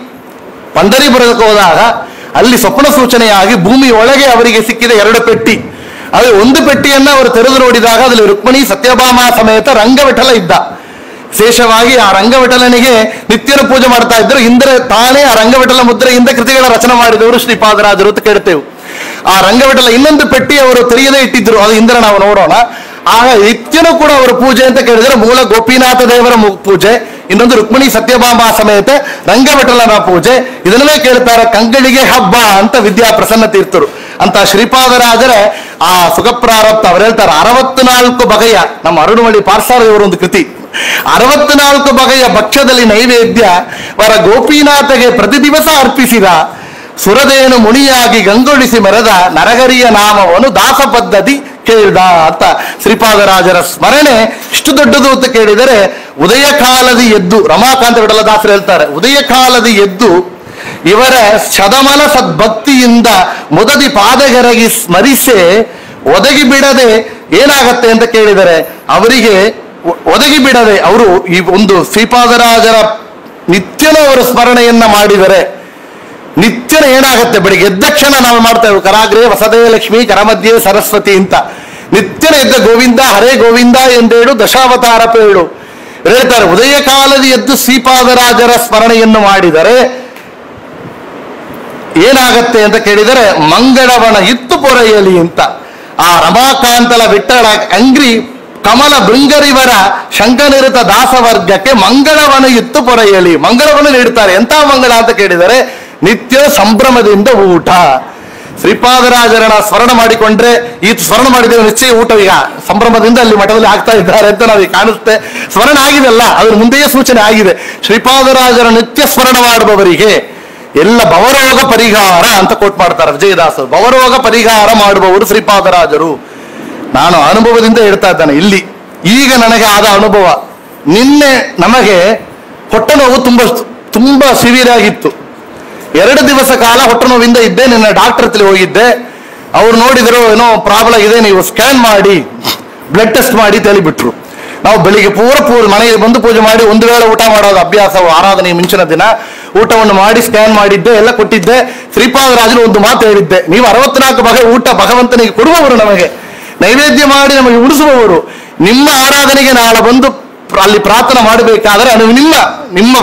ಪಂಡರಿಪುರಕ್ಕೆ ಹೋದಾಗ ಅಲ್ಲಿ ಸ್ವಪ್ನ ಸೂಚನೆಯಾಗಿ ಭೂಮಿಯೊಳಗೆ ಅವರಿಗೆ ಸಿಕ್ಕಿದ 2 ಪೆಟ್ಟಿ. ಅದು ಒಂದು ಪೆಟ್ಟಿಯನ್ನ ಅವರು ತೆರೆದು ನೋಡಿದಾಗ ಅದರಲ್ಲಿ ರುಕ್ಮಿಣಿ ಸತ್ಯಭಾಮ ಸಮೇತ ರಂಗವಿಠಲ ಇದ್ದ. ವಿಶೇಷವಾಗಿ ಆ ರಂಗವಿಠಲನಿಗೆ ನಿತ್ಯನ ಪೂಜೆ ಮಾಡ್ತಾ ಇದ್ರು. ಇಂದ್ರ ತಾನೇ ಆ ರಂಗವಿಠಲ ಮುದ್ರೆಯಿಂದ ಕೃತಿಗಳ ರಚನೆ ಮಾಡಿದವರು ಶ್ರೀಪಾದರಾಜರು ಅಂತ ಕೇಳ್ತೇವೆ. ಆ ರಂಗವಿಠಲ ಇನ್ನೊಂದು ಪೆಟ್ಟಿ ಅವರು ತೆರೆಯದೇ ಇಟ್ಟಿದ್ರು, ಅದು ಇಂದ್ರ ನಾವು ನೋಡೋಣ. ಆಗ ನಿತ್ಯನೂ ಕೂಡ ಅವರ ಪೂಜೆ ಅಂತ ಕೇಳಿದರೆ ಮೂಲ ಗೋಪಿನಾಥ ದೇವರ ಪೂಜೆ, ಇನ್ನೊಂದು ರುಕ್ಮಿಣಿ ಸತ್ಯಭಾಮ ಸಮೇತ ರಂಗವಿಠಲನ ಪೂಜೆ. ಇದನ್ನೇ ಕೇಳ್ತಾರೆ ಕಂಗಳಿಗೆ ಹಬ್ಬ ಅಂತ ವಿದ್ಯಾ ಪ್ರಸನ್ನ ತೀರ್ಥರು. ಅಂತ ಶ್ರೀಪಾದರಾಜರ ಆ ಸುಖಪ್ರಾರಬ್ಧ ಅವರು ಹೇಳ್ತಾರೆ 64 ಬಗೆಯ, ನಮ್ಮ ಅರುಣಮಣಿ ಪಾರ್ಸಾರ ಇವರ ಒಂದು ಕೃತಿ, 64 ಬಗೆಯ ಭಕ್ಷ್ಯದಲ್ಲಿ ನೈವೇದ್ಯ ವರ ಗೋಪಿನಾಥಗೆ ಪ್ರತಿ ದಿವಸ ಅರ್ಪಿಸಿದ ಸುರದೇನು ಮುನಿಯಾಗಿ ಗಂಗೊಳಿಸಿ ಮೆರೆದ ನರಹರಿಯ ನಾಮವನ್ನು ದಾಸ ಪದ್ಧತಿ ಕೇಳಿದ ಅಂತ ಶ್ರೀಪಾದರಾಜರ ಸ್ಮರಣೆ ಇಷ್ಟು ದೊಡ್ಡದು ಅಂತ ಕೇಳಿದರೆ, ಉದಯ ಕಾಲದಿ ಎದ್ದು, ರಮಾಕಾಂತ ವಿಠಲದಾಸರು ಹೇಳ್ತಾರೆ, ಉದಯ ಕಾಲದಿ ಎದ್ದು ಇವರ ಶತಮನ ಸದ್ಭಕ್ತಿಯಿಂದ ಮುದದಿ ಪಾದಗೆರಗಿ ಸ್ಮರಿಸೆ ಒದಗಿ ಬಿಡದೆ ಏನಾಗತ್ತೆ ಅಂತ ಕೇಳಿದರೆ, ಅವರಿಗೆ ಒದಗಿ ಬಿಡದೆ ಅವರು ಈ ಒಂದು ಶ್ರೀಪಾದರಾಜರ ನಿತ್ಯನೂ ಅವರು ಸ್ಮರಣೆಯನ್ನ ಮಾಡಿದರೆ ನಿತ್ಯನ ಏನಾಗತ್ತೆ, ಬೆಳಿಗ್ಗೆ ಎದ್ದ ಕ್ಷಣ ನಾವು ಮಾಡ್ತೇವೆ ಕರಾಗ್ರೆ ವಸದೇ ಲಕ್ಷ್ಮಿ ಕರಮಧ್ಯೆ ಸರಸ್ವತಿ ಅಂತ, ನಿತ್ಯನ ಎದ್ದ ಗೋವಿಂದ ಹರೇ ಗೋವಿಂದ ಎಂದೇಳು ದಶಾವತಾರ ಪೇಳು ಹೇಳ್ತಾರೆ. ಉದಯ ಕಾಲದಿ ಎದ್ದು ಶ್ರೀಪಾದರಾಜರ ಸ್ಮರಣೆಯನ್ನು ಮಾಡಿದರೆ ಏನಾಗತ್ತೆ ಅಂತ ಕೇಳಿದರೆ, ಮಂಗಳವನ ಇತ್ತು ಪೊರೆಯಲಿ ಅಂತ. ಆ ರಮಾಕಾಂತಲ ವಿಠ್ಠಲ ಅಂಗ್ರಿ ಕಮಲ ಭೃಂಗರಿವರ ಶಂಕನಿರುತ ದಾಸವರ್ಗಕ್ಕೆ ಮಂಗಳವನ ಇತ್ತು ಪೊರೆಯಲಿ, ಮಂಗಳವನ್ನು ನೀಡುತ್ತಾರೆ. ಎಂಥ ಮಂಗಳ ಅಂತ ಕೇಳಿದರೆ, ನಿತ್ಯ ಸಂಭ್ರಮದಿಂದ ಊಟ. ಶ್ರೀಪಾದರಾಜರನ್ನ ಸ್ಮರಣ ಮಾಡಿಕೊಂಡ್ರೆ, ಈ ಸ್ಮರಣ ಮಾಡಿದ್ದೇವೆ ನಿಶ್ಚಯ ಊಟ ಈಗ ಸಂಭ್ರಮದಿಂದ ಅಲ್ಲಿ ಮಠದಲ್ಲಿ ಆಗ್ತಾ ಇದ್ದಾರೆ ಅಂತ ನಾವು ಕಾಣಿಸುತ್ತೆ. ಸ್ಮರಣ ಆಗಿದೆಲ್ಲ, ಅದ್ರ ಮುಂದೆಯೇ ಸೂಚನೆ ಆಗಿದೆ. ಶ್ರೀಪಾದರಾಜರ ನಿತ್ಯ ಸ್ಮರಣ ಮಾಡುವವರಿಗೆ ಎಲ್ಲ ಭವರೋಗ ಪರಿಹಾರ ಅಂತ ಕೋಟ್ ಮಾಡ್ತಾರೆ ವಿಜಯದಾಸರು. ಭವರೋಗ ಪರಿಹಾರ ಮಾಡುವವರು ಶ್ರೀಪಾದರಾಜರು. ನಾನು ಅನುಭವದಿಂದ ಹೇಳ್ತಾ ಇದ್ದಾನೆ ಇಲ್ಲಿ. ಈಗ ನನಗೆ ಆದ ಅನುಭವ, ನಿನ್ನೆ ನಮಗೆ ಹೊಟ್ಟೆ ನೋವು ತುಂಬಾ ಸಿವಿಯರ್ ಆಗಿತ್ತು. 2 ದಿವಸ ಕಾಲ ಹೊಟ್ಟೆ ನೋವಿಂದ ಇದ್ದೆ. ನಿನ್ನೆ ಡಾಕ್ಟರ್ ಹತ್ರ ಹೋಗಿದ್ದೆ. ಅವ್ರು ನೋಡಿದ್ರು, ಏನೋ ಪ್ರಾಬ್ಲಮ್ ಇದೆ, ನೀವು ಸ್ಕ್ಯಾನ್ ಮಾಡಿ ಬ್ಲಡ್ ಟೆಸ್ಟ್ ಮಾಡಿ ಹೇಳಿಬಿಟ್ರು. ನಾವು ಬೆಳಿಗ್ಗೆ ಪೂರ ಮನೆಗೆ ಬಂದು ಪೂಜೆ ಮಾಡಿ ಒಂದು ವೇಳೆ ಊಟ ಮಾಡೋದು ಅಭ್ಯಾಸ, ಆರಾಧನೆ ಮುಂಚಿನ ದಿನ ಊಟವನ್ನು ಮಾಡಿ ಸ್ಕ್ಯಾನ್ ಮಾಡಿದ್ದೆ, ಎಲ್ಲ ಕೊಟ್ಟಿದ್ದೆ. ಶ್ರೀಪಾದರಾಜರು ಒಂದು ಮಾತು ಹೇಳಿದ್ದೆ, ನೀವು 64 ಬಗೆ ಊಟ ಭಗವಂತನಿಗೆ ಕೊಡುವವರು, ನಮಗೆ ನೈವೇದ್ಯ ಮಾಡಿ ನಮಗೆ ಉಳಿಸುವವರು. ನಿಮ್ಮ ಆರಾಧನೆಗೆ ನಾಳೆ ಬಂದು ಅಲ್ಲಿ ಪ್ರಾರ್ಥನೆ ಮಾಡಬೇಕಾದ್ರೆ ನಿಮ್ಮ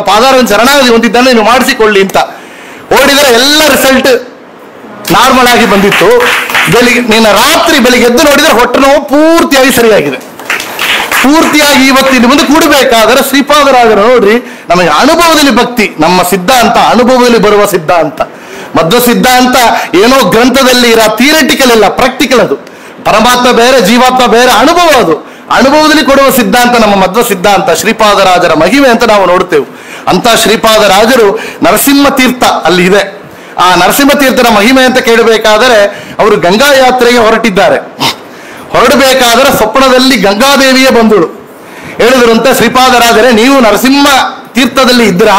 ಪಾದಾರವನ್ನು ಶರಣಾಗತಿ ಹೊಂದಿದ್ದನ್ನು ನೀವು ಮಾಡಿಸಿಕೊಳ್ಳಿ ಅಂತ ಓಡಿದರೆ ಎಲ್ಲ ರಿಸಲ್ಟ್ ನಾರ್ಮಲ್ ಆಗಿ ಬಂದಿತ್ತು. ನಿನ್ನ ರಾತ್ರಿ ಬೆಳಿಗ್ಗೆ ಎದ್ದು ನೋಡಿದರೆ ಹೊಟ್ಟೆ ನೋವು ಪೂರ್ತಿಯಾಗಿ ಸರಿಯಾಗಿದೆ. ಪೂರ್ತಿಯಾಗಿ ಇವತ್ತಿನ ಮುಂದೆ ಕೂಡಬೇಕಾದರೆ ಶ್ರೀಪಾದರಾಜರು ನೋಡ್ರಿ, ನಮಗೆ ಅನುಭವದಲ್ಲಿ ಭಕ್ತಿ, ನಮ್ಮ ಸಿದ್ಧಾಂತ ಅನುಭವದಲ್ಲಿ ಬರುವ ಸಿದ್ಧಾಂತ. ಮಧ್ವ ಸಿದ್ಧಾಂತ ಏನೋ ಗ್ರಂಥದಲ್ಲಿ ಇರೋ ಥಿಯರಿಟಿಕಲ್ ಇಲ್ಲ, ಪ್ರಾಕ್ಟಿಕಲ್. ಅದು ಪರಮಾತ್ಮ ಬೇರೆ, ಜೀವಾತ್ಮ ಬೇರೆ, ಅನುಭವ. ಅದು ಅನುಭವದಲ್ಲಿ ಕೊಡುವ ಸಿದ್ಧಾಂತ ನಮ್ಮ ಮಧ್ವ ಸಿದ್ಧಾಂತ. ಶ್ರೀಪಾದರಾಜರ ಮಹಿಮೆ ಅಂತ ನಾವು ನೋಡ್ತೇವೆ. ಅಂತ ಶ್ರೀಪಾದರಾಜರು ನರಸಿಂಹ ತೀರ್ಥ ಅಲ್ಲಿ ಇದೆ. ಆ ನರಸಿಂಹ ತೀರ್ಥನ ಮಹಿಮೆ ಅಂತ ಕೇಳಬೇಕಾದರೆ, ಅವರು ಗಂಗಾ ಯಾತ್ರೆಗೆ ಹೊರಟಿದ್ದಾರೆ. ಹೊರಡಬೇಕಾದರೆ ಸ್ವಪ್ನದಲ್ಲಿ ಗಂಗಾದೇವಿಯೇ ಬಂದಳು. ಹೇಳಿದ್ರಂತೆ ಶ್ರೀಪಾದರಾಜರೇ, ನೀವು ನರಸಿಂಹ ತೀರ್ಥದಲ್ಲಿ ಇದ್ರ,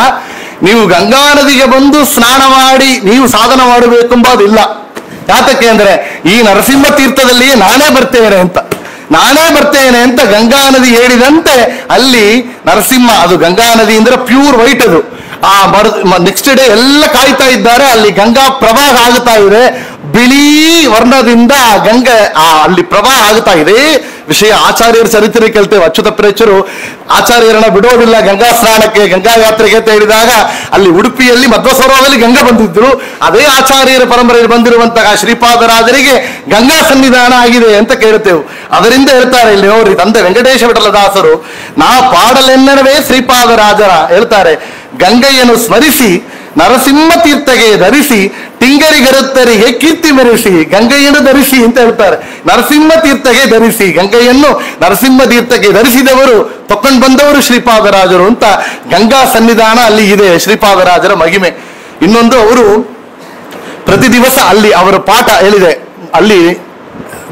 ನೀವು ಗಂಗಾ ನದಿಗೆ ಬಂದು ಸ್ನಾನ ಮಾಡಿ ನೀವು ಸಾಧನ ಮಾಡಬೇಕೆಂಬುದಿಲ್ಲ. ಯಾತಕ್ಕೆ ಅಂದ್ರೆ, ಈ ನರಸಿಂಹ ತೀರ್ಥದಲ್ಲಿ ನಾನೇ ಬರ್ತೇನೆ ಅಂತ ಗಂಗಾ ನದಿ ಹೇಳಿದಂತೆ ಅಲ್ಲಿ ನರಸಿಂಹ, ಅದು ಗಂಗಾ ನದಿ ಅಂದ್ರೆ ಪ್ಯೂರ್ ವೈಟ್. ಅದು ನೆಕ್ಸ್ಟ್ ಡೇ ಎಲ್ಲ ಕಾಯ್ತಾ ಇದ್ದಾರೆ. ಅಲ್ಲಿ ಗಂಗಾ ಪ್ರವಾಹ ಆಗುತ್ತಾ ಇದೆ, ಬಿಳಿ ವರ್ಣದಿಂದ ಗಂಗೆ ಅಲ್ಲಿ ಪ್ರವಾಹ ಆಗುತ್ತಾ ಇದೆ. ವಿಷಯ ಆಚಾರ್ಯರ ಚರಿತ್ರೆ ಕೇಳ್ತೇವೆ. ಅಚ್ಯುತ ಪ್ರೇಚರು ಆಚಾರ್ಯರನ್ನ ಬಿಡೋದಿಲ್ಲ ಗಂಗಾ ಸ್ನಾನಕ್ಕೆ, ಗಂಗಾ ಯಾತ್ರೆಗೆ ಅಂತ ಹೇಳಿದಾಗ ಅಲ್ಲಿ ಉಡುಪಿಯಲ್ಲಿ ಮಧ್ವ ಸರೋವರದಲ್ಲಿ ಗಂಗಾ ಬಂದಿದ್ರು. ಅದೇ ಆಚಾರ್ಯರ ಪರಂಪರೆಯಲ್ಲಿ ಬಂದಿರುವಂತಹ ಶ್ರೀಪಾದರಾಜರಿಗೆ ಗಂಗಾ ಸನ್ನಿಧಾನ ಆಗಿದೆ ಅಂತ ಕೇಳ್ತೇವೆ. ಅದರಿಂದ ಹೇಳ್ತಾರೆ ಇಲ್ಲಿ ನೋಡ್ರಿ, ತಂದೆ ವೆಂಕಟೇಶ ವಿಠಲದಾಸರು ನಾ ಪಾಡಲೆನ್ನವೇ ಶ್ರೀಪಾದರಾಜರ ಹೇಳ್ತಾರೆ, ಗಂಗೆಯನ್ನು ಸ್ಮರಿಸಿ ನರಸಿಂಹ ತೀರ್ಥಗೆ ಧರಿಸಿ ಟಿಂಗರಿಗರುತ್ತರಿಗೆ ಕೀರ್ತಿ ಮೆರೆಸಿ ಗಂಗೆಯನ್ನು ಧರಿಸಿ ಅಂತ ಹೇಳ್ತಾರೆ. ನರಸಿಂಹ ತೀರ್ಥಗೆ ಧರಿಸಿ, ಗಂಗೆಯನ್ನು ನರಸಿಂಹ ತೀರ್ಥಕ್ಕೆ ಧರಿಸಿದವರು ತಕೊಂಡು ಬಂದವರು ಶ್ರೀಪಾದರಾಜರು ಅಂತ ಗಂಗಾ ಸನ್ನಿಧಾನ ಅಲ್ಲಿ ಇದೆ. ಶ್ರೀಪಾದರಾಜರ ಮಹಿಮೆ ಇನ್ನೊಂದು, ಅವರು ಪ್ರತಿ ದಿವಸ ಅಲ್ಲಿ ಅವರ ಪಾಠ ಹೇಳಿದೆ. ಅಲ್ಲಿ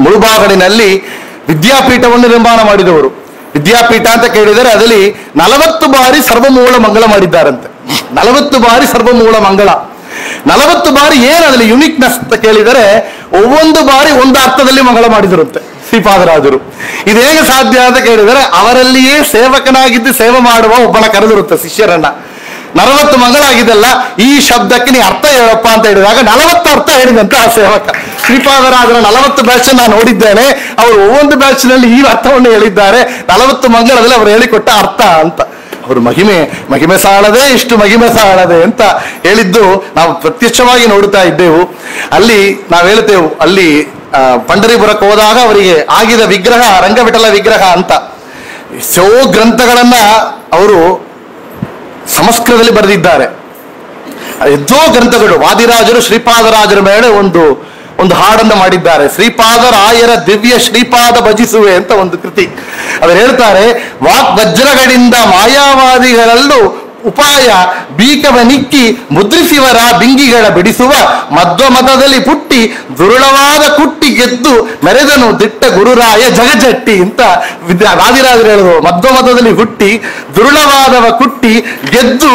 ಮುಳುಬಾಗಲಿನಲ್ಲಿ ವಿದ್ಯಾಪೀಠವನ್ನು ನಿರ್ಮಾಣ ಮಾಡಿದವರು. ವಿದ್ಯಾಪೀಠ ಅಂತ ಕೇಳಿದರೆ ಅದರಲ್ಲಿ 40 ಬಾರಿ ಸರ್ವಮೂಲ ಮಂಗಳ ಮಾಡಿದ್ದಾರಂತೆ. 40 ಬಾರಿ ಸರ್ವಮೂಲ ಮಂಗಳ. 40 ಬಾರಿ ಏನದಲ್ಲಿ ಯುನಿಕ್ನೆಸ್ ಅಂತ ಕೇಳಿದರೆ, ಒவ்வೊಂದು ಬಾರಿ ಒಂದು ಅರ್ಥದಲ್ಲಿ ಮಂಗಳ ಮಾಡಿದರಂತೆ ಶ್ರೀಪಾದರಾಜರು. ಇದು ಹೇಗೆ ಸಾಧ್ಯ ಅಂತ ಕೇಳಿದರೆ, ಅವರಲ್ಲಿಯೇ ಸೇವಕನಾಗಿದ್ದು ಸೇವೆ ಮಾಡುವ ಒಬ್ಬನ ಕರೆದಿರುತ್ತೆ ಶಿಷ್ಯರನ್ನ. 40 ಮಂಗಳ ಆಗಿದೆಲ್ಲ, ಈ ಶಬ್ದಕ್ಕೆ ನೀ ಅರ್ಥ ಹೇಳಪ್ಪ ಅಂತ ಹೇಳಿದಾಗ 40 ಅರ್ಥ ಹೇಳಿದಂತ ಆ ಸೇವಕ. ಶ್ರೀಪಾದರಾಜರ 40 ಬ್ಯಾಚ್ ನಾನು ನೋಡಿದ್ದೇನೆ. ಅವರು ಒவ்வೊಂದು ಬ್ಯಾಚ್ ನಲ್ಲಿ ಈ ಅರ್ಥವನ್ನು ಹೇಳಿದ್ದಾರೆ. 40 ಮಂಗಳದಲ್ಲಿ ಅವರು ಹೇಳಿಕೊಟ್ಟ ಅರ್ಥ ಅಂತ. ಅವರು ಮಹಿಮೆ ಸಾಳದೆ, ಇಷ್ಟು ಮಹಿಮೆ ಸಾಳದೆ ಅಂತ ಹೇಳಿದ್ದು ನಾವು ಪ್ರತ್ಯಕ್ಷವಾಗಿ ನೋಡುತ್ತಾ ಇದ್ದೆವು. ಅಲ್ಲಿ ನಾವು ಹೇಳ್ತೇವೆ, ಅಲ್ಲಿ ಪಂಡರಿಪುರಕ್ಕೆ ಹೋದಾಗ ಅವರಿಗೆ ಆಗಿದ ವಿಗ್ರಹ ರಂಗವಿಠಲ ವಿಗ್ರಹ ಅಂತ ಎಷ್ಟೋ ಗ್ರಂಥಗಳನ್ನ ಅವರು ಸಂಸ್ಕೃತದಲ್ಲಿ ಬರೆದಿದ್ದಾರೆ. ಎಷ್ಟೋ ಗ್ರಂಥಗಳು. ವಾದಿರಾಜರು ಶ್ರೀಪಾದರಾಜರ ಮೇಲೆ ಒಂದು ಒಂದು ಹಾಡನ್ನು ಮಾಡಿದ್ದಾರೆ. ಶ್ರೀಪಾದರಾಯರ ದಿವ್ಯ ಶ್ರೀಪಾದ ಭಜಿಸುವೆ ಅಂತ ಒಂದು ಕೃತಿ. ಅವರು ಹೇಳ್ತಾರೆ, ವಾಗ್ವಜ್ರಗಳಿಂದ ಮಾಯಾವಾದಿಗಳಲ್ಲೂ ಉಪಾಯ ಬೀಕವನಿಕ್ಕಿ ಮುದ್ರಿಸಿವರ ಬಿಂಗಿಗಳ ಬಿಡಿಸುವ ಮಧ್ವ ಮತದಲ್ಲಿ ಪುಟ್ಟಿ ದುರುಳವಾದ ಕುಟ್ಟಿ ಗೆದ್ದು ಮೆರೆದನು ದಿಟ್ಟ ಗುರುರಾಯ ಜಗಜಟ್ಟಿ ಅಂತ ವಾದಿರಾಜರು ಹೇಳಿದ್ರು. ಮಧ್ವ ಮತದಲ್ಲಿ ಹುಟ್ಟಿ ದುರುಳವಾದವ ಕುಟ್ಟಿ ಗೆದ್ದು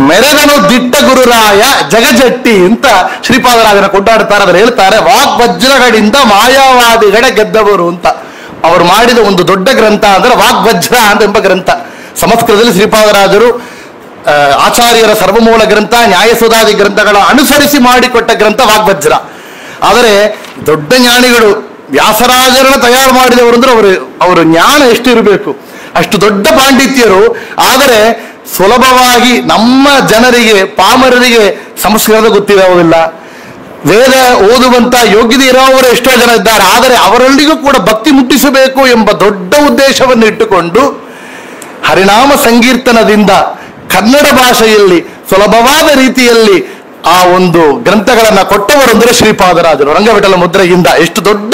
ಮೆರೆದನು ದಿಟ್ಟ ಗುರುರಾಯ ಜಗಜಟ್ಟಿ ಅಂತ ಶ್ರೀಪಾದರಾಜನ ಕೊಂಡಾಡ್ತಾರೆ. ಅವರು ಹೇಳ್ತಾರೆ, ವಾಗ್ವಜ್ರಗಳಿಂದ ಮಾಯಾವಾದಿಗಳ ಗೆದ್ದವರು ಅಂತ. ಅವರು ಮಾಡಿದ ಒಂದು ದೊಡ್ಡ ಗ್ರಂಥ ಅಂದ್ರೆ ವಾಗ್ವಜ್ರ ಎಂಬ ಗ್ರಂಥ. ಸಂಸ್ಕೃತದಲ್ಲಿ ಶ್ರೀಪಾದರಾಜರು ಆಚಾರ್ಯರ ಸರ್ವಮೂಲ ಗ್ರಂಥ, ನ್ಯಾಯಸುಧಾದಿ ಗ್ರಂಥಗಳ ಅನುಸರಿಸಿ ಮಾಡಿಕೊಟ್ಟ ಗ್ರಂಥ ವಾಗ್ವಜ್ರ. ಆದರೆ ದೊಡ್ಡ ಜ್ಞಾನಿಗಳು ವ್ಯಾಸರಾಜರನ್ನ ತಯಾರು ಮಾಡಿದವರು ಅಂದ್ರೆ ಅವರು ಜ್ಞಾನ ಎಷ್ಟು ಇರಬೇಕು, ಅಷ್ಟು ದೊಡ್ಡ ಪಾಂಡಿತ್ಯರು. ಆದರೆ ಸುಲಭವಾಗಿ ನಮ್ಮ ಜನರಿಗೆ, ಪಾಮರರಿಗೆ ಸಂಸ್ಕೃತ ಗೊತ್ತಿರೋದಿಲ್ಲ, ವೇದ ಓದುವಂತ ಯೋಗ್ಯತೆ ಇರೋವರು ಎಷ್ಟೋ ಜನ ಇದ್ದಾರೆ. ಆದರೆ ಅವರಲ್ಲಿಗೂ ಕೂಡ ಭಕ್ತಿ ಮುಟ್ಟಿಸಬೇಕು ಎಂಬ ದೊಡ್ಡ ಉದ್ದೇಶವನ್ನು ಇಟ್ಟುಕೊಂಡು ಹರಿನಾಮ ಸಂಕೀರ್ತನದಿಂದ ಕನ್ನಡ ಭಾಷೆಯಲ್ಲಿ ಸುಲಭವಾದ ರೀತಿಯಲ್ಲಿ ಆ ಒಂದು ಗ್ರಂಥಗಳನ್ನ ಕೊಟ್ಟವರು ಅಂದರೆ ಶ್ರೀಪಾದರಾಜರು. ರಂಗವಿಠಲ ಮುದ್ರೆಯಿಂದ ಎಷ್ಟು ದೊಡ್ಡ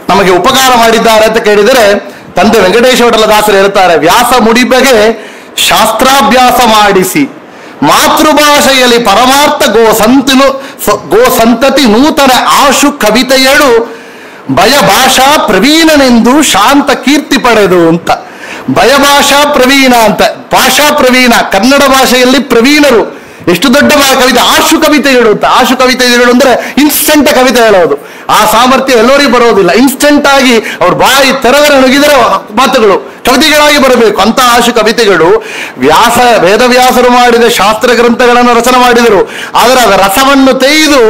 ನಮಗೆ ಉಪಕಾರ ಮಾಡಿದ್ದಾರೆ ಅಂತ ಕೇಳಿದರೆ, ತಂದೆ ವೆಂಕಟೇಶ ವಿಠಲ ದಾಸರು ಹೇಳ್ತಾರೆ, ವ್ಯಾಸ ಮುಡಿಬೆಗೆ ಶಾಸ್ತ್ರಾಭ್ಯಾಸ ಮಾಡಿಸಿ ಮಾತೃಭಾಷೆಯಲ್ಲಿ ಪರಮಾರ್ಥ ಗೋಸಂತತಿ ನೂತನ ಆಶು ಕವಿತೆಯಳು ಭಯ ಭಾಷಾ ಪ್ರವೀಣನೆಂದು ಶಾಂತ ಕೀರ್ತಿ ಪಡೆದು ಅಂತ. ಭಯಭಾಷಾ ಪ್ರವೀಣ ಅಂತ, ಭಾಷಾ ಪ್ರವೀಣ, ಕನ್ನಡ ಭಾಷೆಯಲ್ಲಿ ಪ್ರವೀಣರು. ಎಷ್ಟು ದೊಡ್ಡ ಕವಿತೆ, ಆಶು ಕವಿತೆಗಳು ಅಂತ. ಆಶು ಕವಿತೆಗಳು ಅಂದ್ರೆ ಇನ್ಸ್ಟೆಂಟ್ ಕವಿತೆ ಹೇಳೋದು. ಆ ಸಾಮರ್ಥ್ಯ ಎಲ್ಲರಿಗೂ ಬರೋದಿಲ್ಲ. ಇನ್ಸ್ಟೆಂಟ್ ಆಗಿ ಅವ್ರ ಬಾಯಿ ತೆರೆದರೆ ನುಗಿದರೆ ಮಾತುಗಳು ಕವಿತೆಗಳಾಗಿ ಬರಬೇಕು ಅಂತ ಆಶು ಕವಿತೆಗಳು. ವೇದವ್ಯಾಸರು ಮಾಡಿದ ಶಾಸ್ತ್ರ ಗ್ರಂಥಗಳನ್ನು ರಚನೆ ಮಾಡಿದರು. ಆದರೆ ಅದರ ರಸವನ್ನು ತೆಗೆದು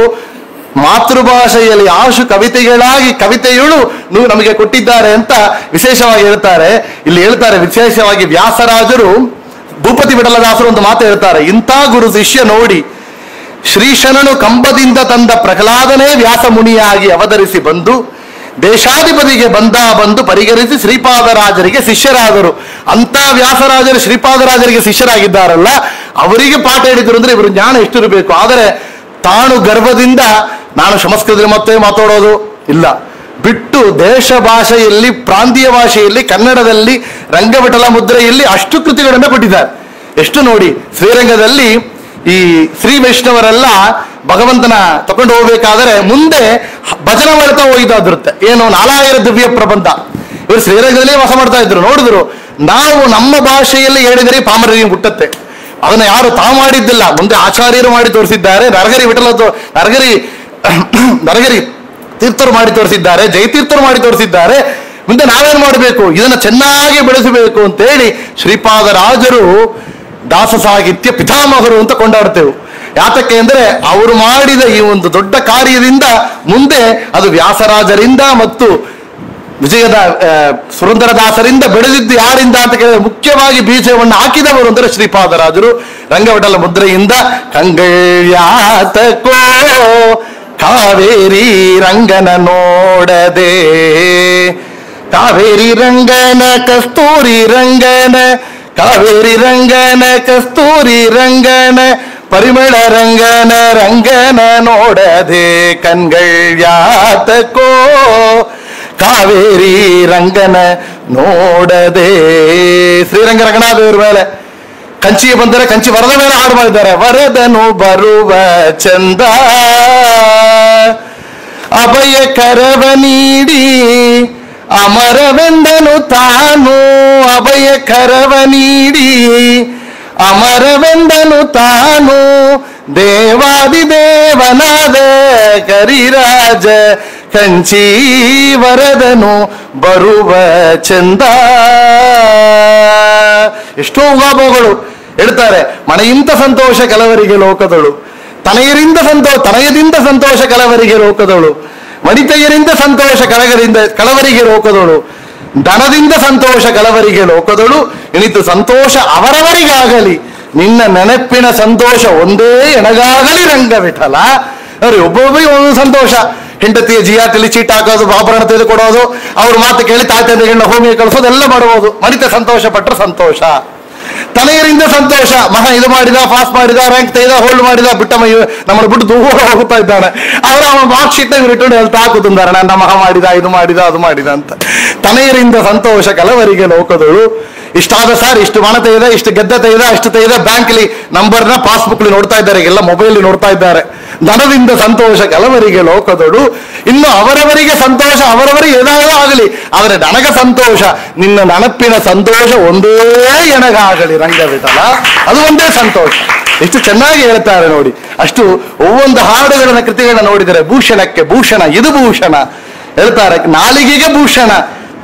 ಮಾತೃಭಾಷೆಯಲ್ಲಿ ಆಶು ಕವಿತೆಗಳಾಗಿ ಕವಿತೆಗಳು ನಮಗೆ ಕೊಟ್ಟಿದ್ದಾರೆ ಅಂತ ವಿಶೇಷವಾಗಿ ಹೇಳ್ತಾರೆ. ಇಲ್ಲಿ ಹೇಳ್ತಾರೆ, ವಿಶೇಷವಾಗಿ ವ್ಯಾಸರಾಜರು, ಭೂಪತಿ ವಿಠಲದಾಸರು ಒಂದು ಮಾತು ಹೇಳ್ತಾರೆ, ಇಂಥ ಗುರು ಶಿಷ್ಯ ನೋಡಿ ಶ್ರೀಶನನು ಕಂಬದಿಂದ ತಂದ ಪ್ರಹ್ಲಾದನೇ ವ್ಯಾಸ ಮುನಿಯಾಗಿ ಅವತರಿಸಿ ಬಂದು ದೇಶಾಧಿಪತಿಗೆ ಬಂದು ಪರಿಗಣಿಸಿ ಶ್ರೀಪಾದರಾಜರಿಗೆ ಶಿಷ್ಯರಾದರು. ಅಂತ ವ್ಯಾಸರಾಜರು ಶ್ರೀಪಾದರಾಜರಿಗೆ ಶಿಷ್ಯರಾಗಿದ್ದಾರಲ್ಲ, ಅವರಿಗೆ ಪಾಠ ಹೇಳಿದ್ರು ಅಂದ್ರೆ ಇವರು ಜ್ಞಾನ ಎಷ್ಟಿರಬೇಕು. ಆದರೆ ತಾನು ಗರ್ಭದಿಂದ ನಾನು ಸಂಸ್ಕೃತದಲ್ಲಿ ಮತ್ತೆ ಮಾತಾಡೋದು ಇಲ್ಲ, ಬಿಟ್ಟು ದೇಶ ಭಾಷೆಯಲ್ಲಿ, ಪ್ರಾಂತೀಯ ಭಾಷೆಯಲ್ಲಿ, ಕನ್ನಡದಲ್ಲಿ, ರಂಗವಿಠಲ ಮುದ್ರೆಯಲ್ಲಿ ಅಷ್ಟು ಕೃತಿಗಳನ್ನು ಕೊಟ್ಟಿದ್ದಾರೆ. ಎಷ್ಟು ನೋಡಿ, ಶ್ರೀರಂಗದಲ್ಲಿ ಈ ಶ್ರೀ ವೈಷ್ಣವರೆಲ್ಲ ಭಗವಂತನ ತಗೊಂಡು ಹೋಗ್ಬೇಕಾದ್ರೆ ಮುಂದೆ ಭಜನೆ ಮಾಡ್ತಾ ಹೋಗಿದ್ದಾದಿರುತ್ತೆ. ಏನು, 4000 ದಿವ್ಯ ಪ್ರಬಂಧ. ಇವರು ಶ್ರೀರಂಗದಲ್ಲಿ ವಾಸ ಮಾಡ್ತಾ ಇದ್ರು. ನೋಡಿದ್ರು, ನಾವು ನಮ್ಮ ಭಾಷೆಯಲ್ಲಿ ಹೇಳಿದರೆ ಪಾಮರರಿಗೆ ಮುಟ್ಟತ್ತೆ. ಅದನ್ನ ಯಾರು ತಾವು ಮಾಡಿದ್ದಿಲ್ಲ, ಮುಂದೆ ಆಚಾರ್ಯರು ಮಾಡಿ ತೋರಿಸಿದ್ದಾರೆ. ನರಗರಿ ತೀರ್ಥರು ಮಾಡಿ ತೋರಿಸಿದ್ದಾರೆ, ಜಯತೀರ್ಥರು ಮಾಡಿ ತೋರಿಸಿದ್ದಾರೆ. ಮುಂದೆ ನಾವೇನು ಮಾಡಬೇಕು, ಇದನ್ನ ಚೆನ್ನಾಗಿ ಬೆಳೆಸಬೇಕು ಅಂತೇಳಿ ಶ್ರೀಪಾದರಾಜರು ದಾಸ ಸಾಹಿತ್ಯ ಪಿತಾಮಹರು ಅಂತ ಕೊಂಡಾಡ್ತೇವೆ. ಯಾತಕ್ಕೆ ಅಂದ್ರೆ ಅವರು ಮಾಡಿದ ಈ ಒಂದು ದೊಡ್ಡ ಕಾರ್ಯದಿಂದ ಮುಂದೆ ಅದು ವ್ಯಾಸರಾಜರಿಂದ ಮತ್ತು ವಿಜಯದ ಸುರಂದರದಾಸರಿಂದ ಬೆಳೆದಿದ್ದು ಯಾರಿಂದ ಅಂತ ಕೇಳಿದ್ರೆ ಮುಖ್ಯವಾಗಿ ಬೀಜವನ್ನು ಹಾಕಿದವರು ಅಂದರೆ ಶ್ರೀಪಾದರಾಜರು. ರಂಗವಿಠಲ ಮುದ್ರೆಯಿಂದ ಕಂಗಳ್ಯಾತಕೋ ಕಾವೇರಿ ರಂಗನ ನೋಡದೆ, ಕಾವೇರಿ ರಂಗನ ಕಸ್ತೂರಿ ರಂಗನ, ಕಾವೇರಿ ರಂಗನ ಕಸ್ತೂರಿ ರಂಗನ, ಪರಿಮಳ ರಂಗನ ನೋಡದೆ ಕಣ್ಗಳ್ಯಾತಕೋ ಕಾವೇರಿ ರಂಗನ ನೋಡದೆ. ಶ್ರೀರಂಗ ರಂಗನಾಥದೇವರ ಮೇಲೆ ಕಂಚಿಗೆ ಬಂದರೆ ಕಂಚಿ ವರದ ಮೇಲೆ ಹಾಡು ಮಾಡಿದ್ದಾರೆ. ವರದನು ಬರುವ ಚಂದ ಅಭಯ ಕರವ ನೀಡಿ ಅಮರವೆಂದನು ತಾನು, ಅಭಯ ಕರವ ನೀಡಿ ಅಮರವೆಂದನು ತಾನು, ದೇವಾದಿದೇವನಾದ ಕರಿರಾಜ ಕಂಚಿ ವರದನು ಬರುವ ಚಂದ. ಎಷ್ಟೋ ಉಗಾಭೋಗಳು ಹೇಳ್ತಾರೆ. ಮನೆಯಿಂದ ಸಂತೋಷ ಕೆಲವರಿಗೆ ಲೋಕದಳು, ತನಯದಿಂದ ಸಂತೋಷ ಕೆಲವರಿಗೆ ಲೋಕದಳು, ವನಿತೆಯರಿಂದ ಸಂತೋಷ ಕೆಲವರಿಗೆ ಲೋಕದಳು, ಧನದಿಂದ ಸಂತೋಷ ಕೆಲವರಿಗೆ ಲೋಕದಳು, ಇನಿತು ಸಂತೋಷ ಅವರವರಿಗಾಗಲಿ, ನಿನ್ನ ನೆನಪಿನ ಸಂತೋಷ ಒಂದೇ ಎನಗಾಗಲಿ ರಂಗವಿಠಲ. ಅವ್ರಿ ಒಬ್ಬೊಬ್ಬರಿಗೆ ಒಂದೊಂದು ಸಂತೋಷ. ಹೆಂಡತಿಯ ಜಿಯಾಟಲ್ಲಿ ಚೀಟ್ ಹಾಕೋದು, ಆಭರಣ ತೆಗೆದುಕೊಡೋದು, ಅವ್ರ ಮಾತು ಕೇಳಿ ತಾಯಿ ತಂದೆಗಳನ್ನ ಹೋಮಿಗೆ ಕಳಿಸೋದು ಎಲ್ಲ ಮಾಡಬಹುದು. ಮನಿತ ಸಂತೋಷ ಪಟ್ಟರೆ ಸಂತೋಷ. ತನಯರಿಂದ ಸಂತೋಷ. ಮಹ ಇದು ಮಾಡಿದ, ಪಾಸ್ ಮಾಡಿದ, ರ್ಯಾಂಕ್ ತೆಗೆದ, ಹೋಲ್ಡ್ ಮಾಡಿದ, ಬಿಟ್ಟ ಮೈ ನಮ್ಮನ್ನು ಬಿಟ್ಟು ದೂರ ಹೋಗ್ತಾ ಇದ್ದಾನೆ. ಅವರ ಮಾರ್ಕ್ ಶೀಟ್ ಇಟ್ಕೊಂಡು ಹೇಳ್ತಾ ಹಾಕುತ್ತಿದ್ದಾರೆ, ನನ್ನ ಮಹ ಮಾಡಿದ, ಇದು ಮಾಡಿದ, ಅದು ಮಾಡಿದ ಅಂತ. ತನಯರಿಂದ ಸಂತೋಷ ಕೆಲವರಿಗೆ ಲೋಕದಳು. ಇಷ್ಟಾದ ಸರ್, ಇಷ್ಟು ಹಣ ತೆಗೆದ, ಇಷ್ಟು ಗೆದ್ದ ತೆಗೆದ, ಅಷ್ಟು ತೆಗೆದ, ಬ್ಯಾಂಕ್ಲಿ ನಂಬರ್ನ ಪಾಸ್ಬುಕ್ ನೋಡ್ತಾ ಇದ್ದಾರೆ, ಎಲ್ಲ ಮೊಬೈಲ್ ನೋಡ್ತಾ ಇದ್ದಾರೆ. ಧನದಿಂದ ಸಂತೋಷ ಕೆಲವರಿಗೆ ಲೋಕದೊಡು. ಇನ್ನು ಅವರವರಿಗೆ ಸಂತೋಷ ಅವರವರಿಗೆ ಏನಾದರೂ ಆಗಲಿ, ಆದರೆ ನನಗ ಸಂತೋಷ ನಿನ್ನ ನೆನಪಿನ ಸಂತೋಷ ಒಂದೇ ಎನಗಾಗಲಿ ರಂಗವಿಠಲ, ಅದು ಒಂದೇ ಸಂತೋಷ. ಎಷ್ಟು ಚೆನ್ನಾಗಿ ಹೇಳ್ತಾರೆ ನೋಡಿ. ಅಷ್ಟು ಒவ்வೊಂದು ಹಾಡುಗಳನ್ನ ಕೃತಿಗಳನ್ನ ನೋಡಿದರೆ ಭೂಷಣಕ್ಕೆ ಭೂಷಣ, ಇದು ಭೂಷಣ ಹೇಳ್ತಾರೆ. ನಾಲಿಗೆಗೆ ಭೂಷಣ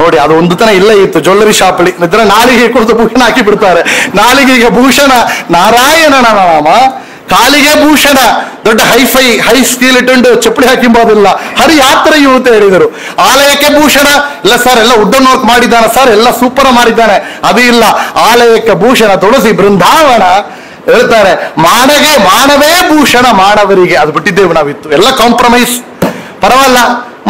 ನೋಡಿ, ಅದು ಒಂದು ತನ ಇಲ್ಲ ಇತ್ತು ಜ್ಯುವೆಲ್ಲರಿ ಶಾಪಲ್ಲಿ ಇದ್ರೆ ನಾಲಿಗೆ ಕೊಡ್ದು ಭೂಷಣ ಹಾಕಿ ಬಿಡ್ತಾರೆ. ನಾಲಿಗೆಗೆ ಭೂಷಣ ನಾರಾಯಣನ ನಾಮ, ಕಾಲಿಗೆ ಭೂಷಣ ದೊಡ್ಡ ಹೈ ಸ್ಟೀಲ್ ಇಟ್ಟುಂಡು ಚಪ್ಪಡಿ ಹಾಕಿಂಬೋದಿಲ್ಲ, ಹರಿ ಯಾತ್ರೆಯು ಅಂತ ಹೇಳಿದರು. ಆಲಯಕ್ಕೆ ಭೂಷಣ ಇಲ್ಲ ಸರ್, ಎಲ್ಲ ವುಡನ್ ವರ್ಕ್ ಮಾಡಿದ್ದಾನೆ ಸರ್, ಎಲ್ಲ ಸೂಪರ್ ಮಾಡಿದ್ದಾನೆ, ಅದು ಇಲ್ಲ. ಆಲಯಕ್ಕೆ ಭೂಷಣ ತುಳಸಿ ಬೃಂದಾವನ ಹೇಳ್ತಾರೆ. ಮಾನವೇ ಭೂಷಣ ಮಾನವರಿಗೆ, ಅದು ಬಿಟ್ಟಿದ್ದೇವೆ ನಾವಿತ್ತು, ಎಲ್ಲ ಕಾಂಪ್ರಮೈಸ್. ಪರವಲ್ಲ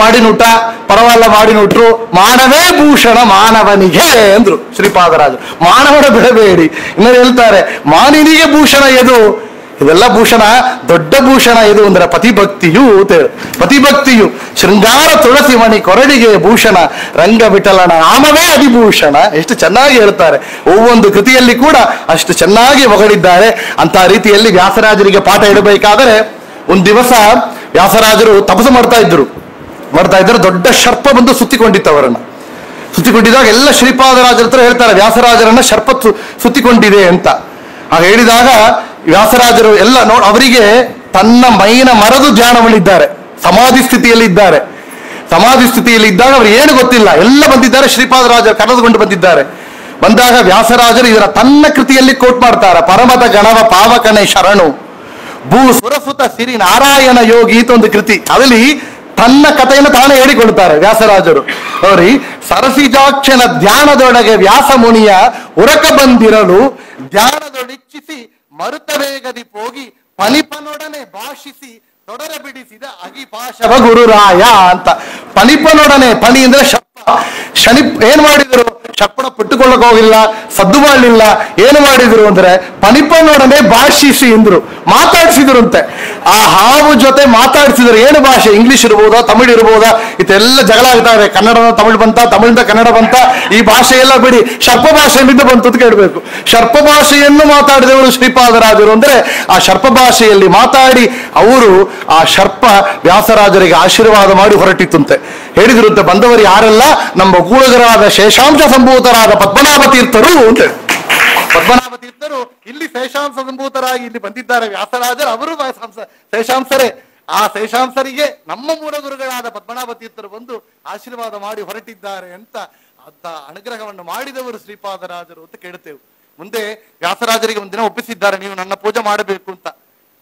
ಮಾಡಿನುಟ, ಪರವಲ್ಲ ಮಾಡಿನುಟ್ರು, ಮಾನವೇ ಭೂಷಣ ಮಾನವನಿಗೆ ಅಂದ್ರು ಶ್ರೀಪಾದರಾಜರು. ಮಾನವನ ಬಿಡಬೇಡಿ. ಇನ್ನು ಹೇಳ್ತಾರೆ ಮಾನಿನಿಗೆ ಭೂಷಣ ಎದು, ಇದೆಲ್ಲ ಭೂಷಣ, ದೊಡ್ಡ ಭೂಷಣ ಎದು ಅಂದ್ರೆ ಪತಿಭಕ್ತಿಯು. ಪತಿಭಕ್ತಿಯು ಶೃಂಗಾರ ತುಳಸಿ ಮಣಿ ಕೊರಡಿಗೆ ಭೂಷಣ, ರಂಗ ವಿಠಲನ ನಾಮವೇ ಅಧಿಭೂಷಣ. ಎಷ್ಟು ಚೆನ್ನಾಗಿ ಹೇಳ್ತಾರೆ. ಒவ்வೊಂದು ಕೃತಿಯಲ್ಲಿ ಕೂಡ ಅಷ್ಟು ಚೆನ್ನಾಗಿ ಹೊಗಳಿದ್ದಾರೆ. ಅಂತ ರೀತಿಯಲ್ಲಿ ವ್ಯಾಸರಾಜರಿಗೆ ಪಾಠ ಇಡಬೇಕಾದರೆ ಒಂದು ದಿವಸ ವ್ಯಾಸರಾಜರು ತಪಸ್ಸು ಮಾಡ್ತಾ ಇದ್ರು. ದೊಡ್ಡ ಸರ್ಪ ಬಂದು ಸುತ್ತಿಕೊಂಡಿತ್ತು ಅವರನ್ನ. ಸುತ್ತಿಕೊಂಡಿದ್ದಾಗ ಎಲ್ಲ ಶ್ರೀಪಾದರಾಜರ ಹತ್ರ ಹೇಳ್ತಾರೆ, ವ್ಯಾಸರಾಜರನ್ನ ಸರ್ಪ ಸುತ್ತಿಕೊಂಡಿದೆ ಅಂತ. ಆಗ ಹೇಳಿದಾಗ ವ್ಯಾಸರಾಜರು ಎಲ್ಲ ಅವರಿಗೆ ತನ್ನ ಮೈನ ಮರದು ಧ್ಯಾನವಲ್ಲಿದ್ದಾರೆ, ಸಮಾಧಿ ಸ್ಥಿತಿಯಲ್ಲಿ ಇದ್ದಾರೆ. ಸಮಾಧಿ ಸ್ಥಿತಿಯಲ್ಲಿ ಇದ್ದಾಗ ಅವ್ರು ಏನು ಗೊತ್ತಿಲ್ಲ, ಎಲ್ಲ ಬಂದಿದ್ದಾರೆ, ಶ್ರೀಪಾದರಾಜರು ಕರೆದುಕೊಂಡು ಬಂದಿದ್ದಾರೆ. ಬಂದಾಗ ವ್ಯಾಸರಾಜರು ಇದರ ತನ್ನ ಕೃತಿಯಲ್ಲಿ ಕೋಟ್ ಮಾಡ್ತಾರೆ. ಪರಮದ ಗಣವ ಪಾವಕನೆ ಶರಣು ಭೂ ಸುರಸುತ ಸಿರಿ ನಾರಾಯಣ ಯೋಗಿ ಅಂತ ಒಂದು ಕೃತಿ. ಅದರಲ್ಲಿ ತನ್ನ ಕಥೆಯನ್ನು ತಾನೇ ಹೇಳಿಕೊಳ್ತಾರೆ ವ್ಯಾಸರಾಜರು. ನೋಡಿ, ಸರಸಿಜಾಕ್ಷನ ಧ್ಯಾನದೊಳಗೆ ವ್ಯಾಸ ಮುನಿಯ ಉರಕ ಬಂದಿರಲು ಧ್ಯಾನದೊಳಿಚ್ಛಿಸಿ ಮರುತ ವೇಗದಿ ಹೋಗಿ ಪನಿಪನೊಡನೆ ಭಾಷಿಸಿ ತೊಡರ ಬಿಡಿಸಿದ ಅಗಿಪಾಶವ ಗುರುರಾಯ ಅಂತ. ಪನಿಪನೊಡನೆ, ಪನಿ ಅಂದ್ರೆ ಶಪ್ಪ, ಶನಿ ಏನ್ ಮಾಡಿದ್ರು, ಶಪ್ಪಣ ಪಟ್ಟುಕೊಳ್ಳಕ್ ಹೋಗಿಲ್ಲ, ಸದ್ದು ಮಾಡಲಿಲ್ಲ. ಏನು ಮಾಡಿದ್ರು ಅಂದ್ರೆ ಪನಿಪನೊಡನೆ ಭಾಷಿಸಿ ಎಂದ್ರು, ಮಾತಾಡಿಸಿದ್ರು ಅಂತೆ. ಆ ಹಾವು ಜೊತೆ ಮಾತಾಡಿಸಿದ್ರು. ಏನು ಭಾಷೆ, ಇಂಗ್ಲಿಷ್ ಇರ್ಬೋದಾ, ತಮಿಳು ಇರ್ಬೋದಾ, ಇದೆಲ್ಲ ಜಗಳ ಆಗ್ತಾ ಇದೆ. ಕನ್ನಡದ ತಮಿಳು ಬಂತ, ತಮಿಳಿಂದ ಕನ್ನಡ ಬಂತ, ಈ ಭಾಷೆ ಎಲ್ಲ ಬಿಡಿ, ಸರ್ಪ ಭಾಷೆಯಿಂದ ಬಂತು ಅಂತ ಕೇಳಬೇಕು. ಸರ್ಪ ಭಾಷೆಯನ್ನು ಮಾತಾಡಿದವರು ಶ್ರೀಪಾದರಾಜರು ಅಂದ್ರೆ ಆ ಸರ್ಪ ಭಾಷೆಯಲ್ಲಿ ಮಾತಾಡಿ ಅವರು ಆ ಸರ್ಪ ವ್ಯಾಸರಾಜರಿಗೆ ಆಶೀರ್ವಾದ ಮಾಡಿ ಹೊರಟಿತ್ತಂತೆ. ಹೇಳಿದಿರುತ್ತೆ, ಬಂದವರು ಯಾರೆಲ್ಲ ನಮ್ಮ ಗೂಳಗರಾದ ಶೇಷಾಂಶ ಸಂಭೂತರಾದ ಪದ್ಮನಾಭ ತೀರ್ಥರು ಅಂತ. ಪದ್ಮನಾಭ ತೀರ್ಥರು ಇಲ್ಲಿ ಶೇಷಾಂಶ ಸಂಭೂತರಾಗಿ ಇಲ್ಲಿ ಬಂದಿದ್ದಾರೆ ವ್ಯಾಸರಾಜರು, ಅವರು ಶೇಷಾಂಶರೇ. ಆ ಶೇಷಾಂಶರಿಗೆ ನಮ್ಮ ಮೂಲ ಗುರುಗಳಾದ ಪದ್ಮನಾಭ ತೀರ್ಥರು ಬಂದು ಆಶೀರ್ವಾದ ಮಾಡಿ ಹೊರಟಿದ್ದಾರೆ ಅಂತ ಅಂತ ಅನುಗ್ರಹವನ್ನು ಮಾಡಿದವರು ಶ್ರೀಪಾದರಾಜರು ಅಂತ ಕೇಳುತ್ತೇವೆ. ಮುಂದೆ ವ್ಯಾಸರಾಜರಿಗೆ ಒಂದಿನ ಒಪ್ಪಿಸಿದ್ದಾರೆ, ನೀವು ನನ್ನ ಪೂಜೆ ಮಾಡಬೇಕು ಅಂತ.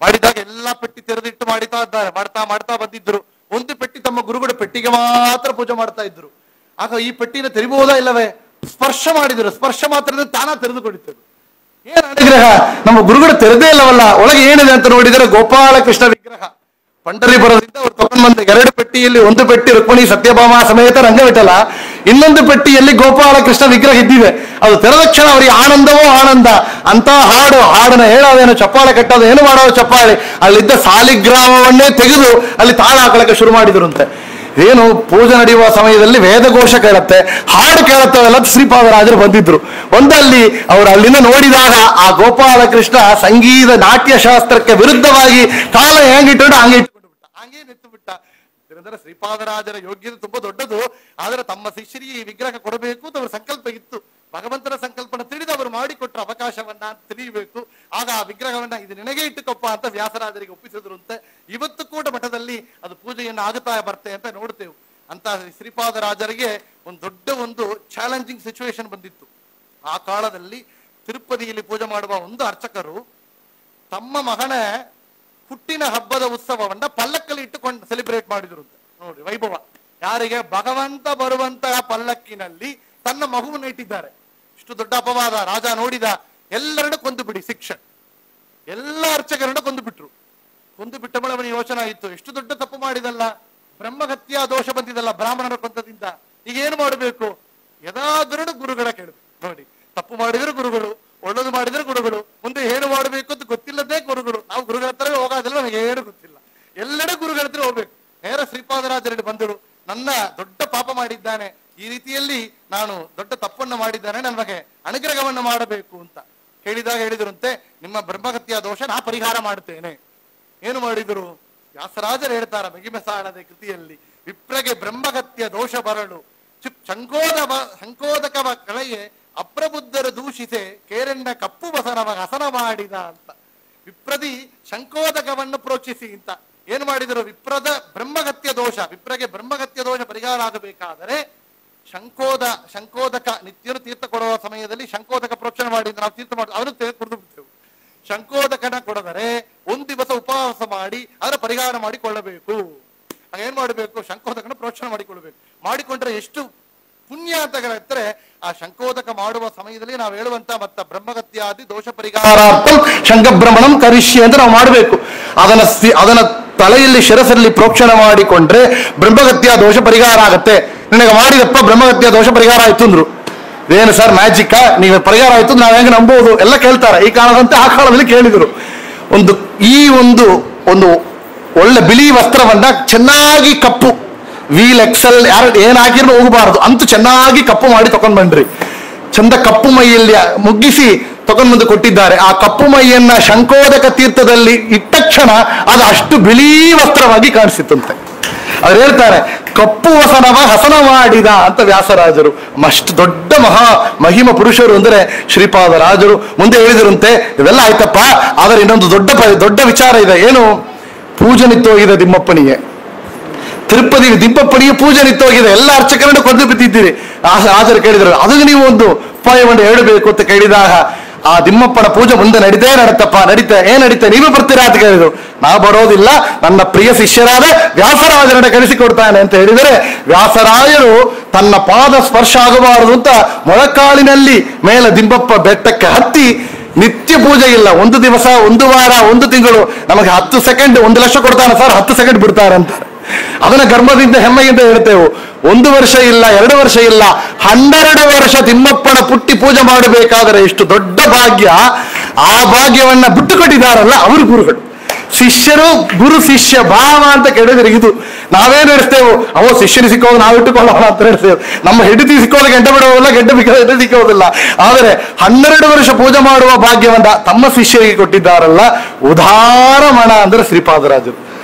ಮಾಡಿದಾಗ ಎಲ್ಲಾ ಪೆಟ್ಟಿ ತೆರೆದಿಟ್ಟು ಮಾಡ್ತಾ ಇದ್ದಾರೆ. ಮಾಡ್ತಾ ಬಂದಿದ್ರು. ಒಂದು ಪೆಟ್ಟಿ ತಮ್ಮ ಗುರುಗಳ ಪೆಟ್ಟಿಗೆ ಮಾತ್ರ ಪೂಜೆ ಮಾಡ್ತಾ ಇದ್ರು. ಆಗ ಈ ಪೆಟ್ಟಿನ ತೆರಿಬಹುದಾ ಇಲ್ಲವೇ, ಸ್ಪರ್ಶ ಮಾಡಿದ್ರು. ಸ್ಪರ್ಶ ಮಾತ್ರ ತಾನ ತೆರೆದುಕೊಂಡಿದ್ದರು. ಏನ್ ಅನುಗ್ರಹ, ನಮ್ಮ ಗುರುಗಳು ತೆರೆದೇ ಇಲ್ಲವಲ್ಲ, ಒಳಗೆ ಏನಿದೆ ಅಂತ ನೋಡಿದರೆ ಗೋಪಾಲಕೃಷ್ಣ ವಿಗ್ರಹ. ಪಂಡರಿಪುರದಿಂದ ಅವ್ರು ತಗೊಂಡು ಬಂದ 2 ಪೆಟ್ಟಿಯಲ್ಲಿ, ಒಂದು ಪೆಟ್ಟಿ ರುಕ್ಮಿಣಿ ಸತ್ಯಭಾಮ ಸಮೇತ ರಂಗವಿಠಲ, ಇನ್ನೊಂದು ಪೆಟ್ಟಿಯಲ್ಲಿ ಗೋಪಾಲಕೃಷ್ಣ ವಿಗ್ರಹ ಇದ್ದಿದೆ. ಅದು ತೆರೆದ ಕ್ಷಣ ಅವರಿಗೆ ಆನಂದವೋ ಆನಂದ. ಅಂತ ಹಾಡನ್ನ ಹೇಳೋದೇನು, ಚಪ್ಪಾಳೆ ಕಟ್ಟೋದು ಏನು ಮಾಡೋದು, ಚಪ್ಪಾಳೆ ಅಲ್ಲಿದ್ದ ಸಾಲಿಗ್ರಾಮವನ್ನೇ ತೆಗೆದು ಅಲ್ಲಿ ತಾಳ ಹಾಕಳಕ್ಕೆ ಶುರು ಮಾಡಿದ್ರಂತೆ. ಏನು ಪೂಜೆ ನಡೆಯುವ ಸಮಯದಲ್ಲಿ ವೇದಘೋಷ ಕೇಳುತ್ತೆ, ಹಾಡು ಕೇಳುತ್ತೆ, ಎಲ್ಲ ಶ್ರೀಪಾದರಾಜರು ಬಂದಿದ್ರು. ಒಂದಲ್ಲಿ ಅವರು ಅಲ್ಲಿಂದ ನೋಡಿದಾಗ ಆ ಗೋಪಾಲಕೃಷ್ಣ ಸಂಗೀತ ನಾಟ್ಯಶಾಸ್ತ್ರಕ್ಕೆ ವಿರುದ್ಧವಾಗಿ ಕಾಲ ಹೆಂಗಿಟ್ಟು ಹಂಗೆ ಇಟ್ಟುಕೊಂಡು ಬಿಟ್ಟ, ಹಂಗೆ ನಿಂತು ಬಿಟ್ಟ. ಅಂದ್ರೆ ಶ್ರೀಪಾದರಾಜರ ಯೋಗ್ಯತೆ ತುಂಬಾ ದೊಡ್ಡದು. ಆದ್ರೆ ತಮ್ಮ ಶಿಷ್ಯರಿಗೆ ಈ ವಿಗ್ರಹ ಕೊಡಬೇಕು ಅಂತ ಅವ್ರ ಸಂಕಲ್ಪ ಇತ್ತು. ಭಗವಂತನ ಸಂಕಲ್ಪನ ತಿಳಿದು ಅವರು ಮಾಡಿಕೊಟ್ರ ಅವಕಾಶವನ್ನ ತಿಳಿಯಬೇಕು. ಆಗ ಆ ವಿಗ್ರಹವನ್ನ ಇದು ನಿನಗೆ ಇಟ್ಟುಕೊಪ್ಪ ಅಂತ ವ್ಯಾಸರಾಜರಿಗೆ ಒಪ್ಪಿಸಿದ್ರು ಅಂತೆ. ಇವತ್ತು ಕೂಡ ಮಠದಲ್ಲಿ ಅದು ಪೂಜೆಯನ್ನು ಆಗುತ್ತಾ ಬರ್ತೆ ಅಂತ ನೋಡ್ತೇವೆ. ಅಂತ ಶ್ರೀಪಾದರಾಜರಿಗೆ ಒಂದು ಚಾಲೆಂಜಿಂಗ್ ಸಿಚುವೇಶನ್ ಬಂದಿತ್ತು. ಆ ಕಾಲದಲ್ಲಿ ತಿರುಪತಿಯಲ್ಲಿ ಪೂಜೆ ಮಾಡುವ ಒಂದು ಅರ್ಚಕರು ತಮ್ಮ ಮಗನ ಹುಟ್ಟಿನ ಹಬ್ಬದ ಉತ್ಸವವನ್ನ ಪಲ್ಲಕ್ಕಲ್ಲಿ ಇಟ್ಟುಕೊಂಡು ಸೆಲೆಬ್ರೇಟ್ ಮಾಡಿದ್ರು ಅಂತ. ನೋಡಿ ವೈಭವ. ಯಾರಿಗೆ, ಭಗವಂತ ಬರುವಂತಹ ಪಲ್ಲಕ್ಕಿನಲ್ಲಿ ತನ್ನ ಮಗುವನ್ನು ಇಟ್ಟಿದ್ದಾರೆ. ಇಷ್ಟು ದೊಡ್ಡ ಅಪವಾದ. ರಾಜ ನೋಡಿದ, ಎಲ್ಲರನ್ನು ಕೊಂದು ಬಿಡಿ, ಶಿಕ್ಷೆ. ಎಲ್ಲ ಅರ್ಚಕರನ್ನು ಕೊಂದು ಬಿಟ್ರು. ಕೊಂದು ಬಿಟ್ಟ ಮೇಲೆ ಅವನಿಗೆ ಯೋಚನೆ ಆಯಿತು, ಎಷ್ಟು ದೊಡ್ಡ ತಪ್ಪು ಮಾಡಿದಲ್ಲ, ಬ್ರಹ್ಮಹತ್ಯಾ ದೋಷ ಬಂದಿದಲ್ಲ ಬ್ರಾಹ್ಮಣರ ಕೊಂದದಿಂದ, ಈಗ ಏನು ಮಾಡಬೇಕು? ಯದಾದರೂ ಗುರುಗಳ ಕೇಳಬೇಕು. ನೋಡಿ, ತಪ್ಪು ಮಾಡಿದ್ರೆ ಗುರುಗಳು, ಒಳ್ಳೇದು ಮಾಡಿದ್ರೆ ಅನುಗ್ರಹವನ್ನು ಮಾಡಿದ್ದಾನೆ, ನಮಗೆ ಅನುಗ್ರಹವನ್ನು ಮಾಡಬೇಕು ಅಂತ ಹೇಳಿದಾಗ ಹೇಳಿದ್ರಂತೆ, ನಿಮ್ಮ ಬ್ರಹ್ಮಗತ್ಯ ದೋಷ ನಾ ಪರಿಹಾರ ಮಾಡುತ್ತೇನೆ. ಏನು ಮಾಡಿದರು? ವ್ಯಾಸರಾಜರು ಹೇಳ್ತಾರೆ ಮಗಿಮೆ ಸಾಣದೆ ಕೃತಿಯಲ್ಲಿ, ವಿಪ್ರಗೆ ಬ್ರಹ್ಮಗತ್ಯ ದೋಷ ಬರಲು ಸಂಕೋದಕವ ಕಳೆಯೇ ಅಪ್ರಬುದ್ಧರು ದೂಷಿಸೆ ಕೇರಣ್ಣ ಕಪ್ಪು ಬಸನವ ಹಸನ ಮಾಡಿದ ಅಂತ. ವಿಪ್ರದಿ ಶಂಕೋದಕವನ್ನು ಪ್ರೋಕ್ಷಿಸಿ ಅಂತ ಏನು ಮಾಡಿದರು? ವಿಪ್ರದ ಬ್ರಹ್ಮಗತ್ಯ ದೋಷ, ವಿಪ್ರಗೆ ಬ್ರಹ್ಮಗತ್ಯ ದೋಷ ಪರಿಹಾರ ಆಗಬೇಕಾದರೆ ಶಂಕೋದಕ ನಿತ್ಯನು ತೀರ್ಥ ಕೊಡುವ ಸಮಯದಲ್ಲಿ ಶಂಕೋದಕ ಪ್ರೋಕ್ಷಣೆ ಮಾಡಿ ನಾವು ತೀರ್ಥ ಮಾಡಿ ಅವನು ಕುಡಿದು ಬಿಡ್ತೇವೆ. ಶಂಕೋದಕನ ಕೊಡದರೆ ಒಂದು ದಿವಸ ಉಪವಾಸ ಮಾಡಿ ಅದರ ಪರಿಹಾರ ಮಾಡಿಕೊಳ್ಳಬೇಕು. ಏನ್ ಮಾಡಬೇಕು? ಶಂಕೋದಕನ ಪ್ರೋಕ್ಷಣೆ ಮಾಡಿಕೊಂಡ್ರೆ ಎಷ್ಟು ಪುಣ್ಯ ಅಂತ ಹೇಳಿದ್ರೆ, ಆ ಶಂಕೋದಕ ಮಾಡುವ ಸಮಯದಲ್ಲಿ ನಾವು ಹೇಳುವಂತ ಮತ್ತ ಬ್ರಹ್ಮಗತ್ಯಾದಿ ದೋಷ ಪರಿಹಾರಾರ್ಥಂ ಶಂಖಭ್ರಮಣಂ ಕರಿಷ್ಯ ಅಂತ ನಾವು ಮಾಡಬೇಕು. ಅದನ್ನ ತಲೆಯಲ್ಲಿ ಶಿರಸಲ್ಲಿ ಪ್ರೋಕ್ಷಣೆ ಮಾಡಿಕೊಂಡ್ರೆ ಬ್ರಹ್ಮಗತ್ಯ ದೋಷ ಪರಿಹಾರ ಆಗತ್ತೆ. ನಿನಗೆ ಮಾಡಿದಪ್ಪ ಬ್ರಹ್ಮಗತ್ಯ ದೋಷ ಪರಿಹಾರ ಆಯ್ತು ಅಂದ್ರು. ಏನು ಸರ್ ಮ್ಯಾಜಿಕ್? ನೀವು ಪರಿಹಾರ ಆಯ್ತು ನಾವ್ ಹೆಂಗೆ ನಂಬೋದು ಎಲ್ಲ ಕೇಳ್ತಾರೆ. ಈ ಕಾಲದಂತೆ ಆ ಕಾಲದಲ್ಲಿ ಕೇಳಿದ್ರು. ಒಂದು ಒಳ್ಳೆ ಬಿಳಿ ವಸ್ತ್ರವನ್ನ ಚೆನ್ನಾಗಿ ಕಪ್ಪು ವೀಲ್ ಎಕ್ಸೆಲ್ ಯಾರು ಏನ್ ಹಾಕಿದ್ರು ಹೋಗಬಾರದು ಅಂತೂ ಚೆನ್ನಾಗಿ ಕಪ್ಪು ಮಾಡಿ ತಕೊಂಡ್ ಬಂದ್ರಿ. ಚಂದ ಕಪ್ಪು ಮೈಯಲ್ಲಿ ಮುಗ್ಗಿಸಿ ತಗೊಂಡ್ ಬಂದು ಕೊಟ್ಟಿದ್ದಾರೆ. ಆ ಕಪ್ಪು ಮೈಯನ್ನ ಶಂಕೋದಕ ತೀರ್ಥದಲ್ಲಿ ಇಟ್ಟ ಕ್ಷಣ ಅದು ಅಷ್ಟು ಬಿಳಿ ವಸ್ತ್ರವಾಗಿ ಕಾಣಿಸಿತ್ತಂತೆ. ಅವ್ರು ಹೇಳ್ತಾರೆ ಕಪ್ಪು ವಸನವ ಹಸನ ಮಾಡಿದ ಅಂತ ವ್ಯಾಸರಾಜರು. ಅಷ್ಟು ದೊಡ್ಡ ಮಹಿಮ ಪುರುಷರು ಅಂದ್ರೆ ಶ್ರೀಪಾದರಾಜರು. ಮುಂದೆ ಹೇಳಿದ್ರಂತೆ, ಇವೆಲ್ಲ ಆಯ್ತಪ್ಪ, ಆದರೆ ಇನ್ನೊಂದು ದೊಡ್ಡ ವಿಚಾರ ಇದೆ. ಏನು? ಪೂಜೆ ನಿತ್ತೋಗಿದೆ ದಿಮ್ಮಪ್ಪನಿಗೆ. ತಿರುಪತಿ ದಿಮ್ಮಪ್ಪನಿಗೆ ಪೂಜೆ ನಿತ್ತೋಗಿದೆ. ಎಲ್ಲ ಅರ್ಚಕರನ್ನು ಕೊಂದು ಬಿದ್ದಿದ್ದೀರಿ. ಆಚಾರ್ಯ ಕೇಳಿದ್ರು, ಅದಕ್ಕೆ ನೀವು ಒಂದು ಉಪಾಯವನ್ನು ಹೇಳಬೇಕು ಅಂತ ಕೇಳಿದಾಗ, ಆ ದಿಮ್ಮಪ್ಪನ ಪೂಜೆ ಮುಂದೆ ನಡೀತಪ್ಪ ಏನ್ ನಡೀತೆ, ನೀವು ಬರ್ತೀರಾ ಅಂತ ಕೇಳಿದ್ರು. ನಾವು ಬರೋದಿಲ್ಲ, ನನ್ನ ಪ್ರಿಯ ಶಿಷ್ಯರಾದ ವ್ಯಾಸರಾಜರನ್ನ ಕಳಿಸಿಕೊಡ್ತಾನೆ ಅಂತ ಹೇಳಿದರೆ, ವ್ಯಾಸರಾಯರು ತನ್ನ ಪಾದ ಸ್ಪರ್ಶ ಆಗಬಾರದು ಅಂತ ಮೊಳಕಾಲಿನಲ್ಲಿ ಮೇಲೆ ದಿಮ್ಮಪ್ಪ ಬೆಟ್ಟಕ್ಕೆ ಹತ್ತಿ ನಿತ್ಯ ಪೂಜೆ ಇಲ್ಲ. ಒಂದು ದಿವಸ, ಒಂದು ವಾರ, ಒಂದು ತಿಂಗಳು, ನಮಗೆ 10 ಸೆಕೆಂಡ್ 1 ಲಕ್ಷ ಕೊಡ್ತಾನೆ ಸರ್, 10 ಸೆಕೆಂಡ್ ಬಿಡ್ತಾರೆ ಅಂತ. ಅದನ್ನ ಗರ್ಭದಿಂದ ಹೆಮ್ಮೆಯಿಂದ ಹೇಳ್ತೇವೆ. 1 ವರ್ಷ ಇಲ್ಲ, 2 ವರ್ಷ ಇಲ್ಲ, 12 ವರ್ಷ ತಿಮ್ಮಪ್ಪನ ಪುಟ್ಟಿ ಪೂಜೆ ಮಾಡಬೇಕಾದರೆ ಎಷ್ಟು ದೊಡ್ಡ ಭಾಗ್ಯ. ಆ ಭಾಗ್ಯವನ್ನ ಬಿಟ್ಟು ಕೊಟ್ಟಿದ್ದಾರಲ್ಲ ಅವರು ಗುರುಗಳು. ಶಿಷ್ಯರು ಗುರು ಶಿಷ್ಯ ಭಾವ ಅಂತ ಕೇಳಿದ್ರೆ ಇದು. ನಾವೇನು ನಡೆಸ್ತೇವೆ, ಶಿಷ್ಯರು ಸಿಕ್ಕೋದು ನಾವು ಇಟ್ಟುಕೊಳ್ಳೋಣ ಅಂತ ಹೇಳ್ತೇವೆ. ನಮ್ಮ ಹೆಂಡತಿ ಸಿಕ್ಕೋದು ಗೆಡ್ಡ ಬಿಡೋದಿಲ್ಲ, ಗೆಡ್ಡ ಸಿಕ್ಕೋದಿಲ್ಲ. ಆದರೆ 12 ವರ್ಷ ಪೂಜೆ ಮಾಡುವ ಭಾಗ್ಯವನ್ನ ತಮ್ಮ ಶಿಷ್ಯರಿಗೆ ಕೊಟ್ಟಿದ್ದಾರಲ್ಲ, ಉದಾರ ಮಣ ಅಂದ್ರೆ ಶ್ರೀಪಾದರಾಜರು.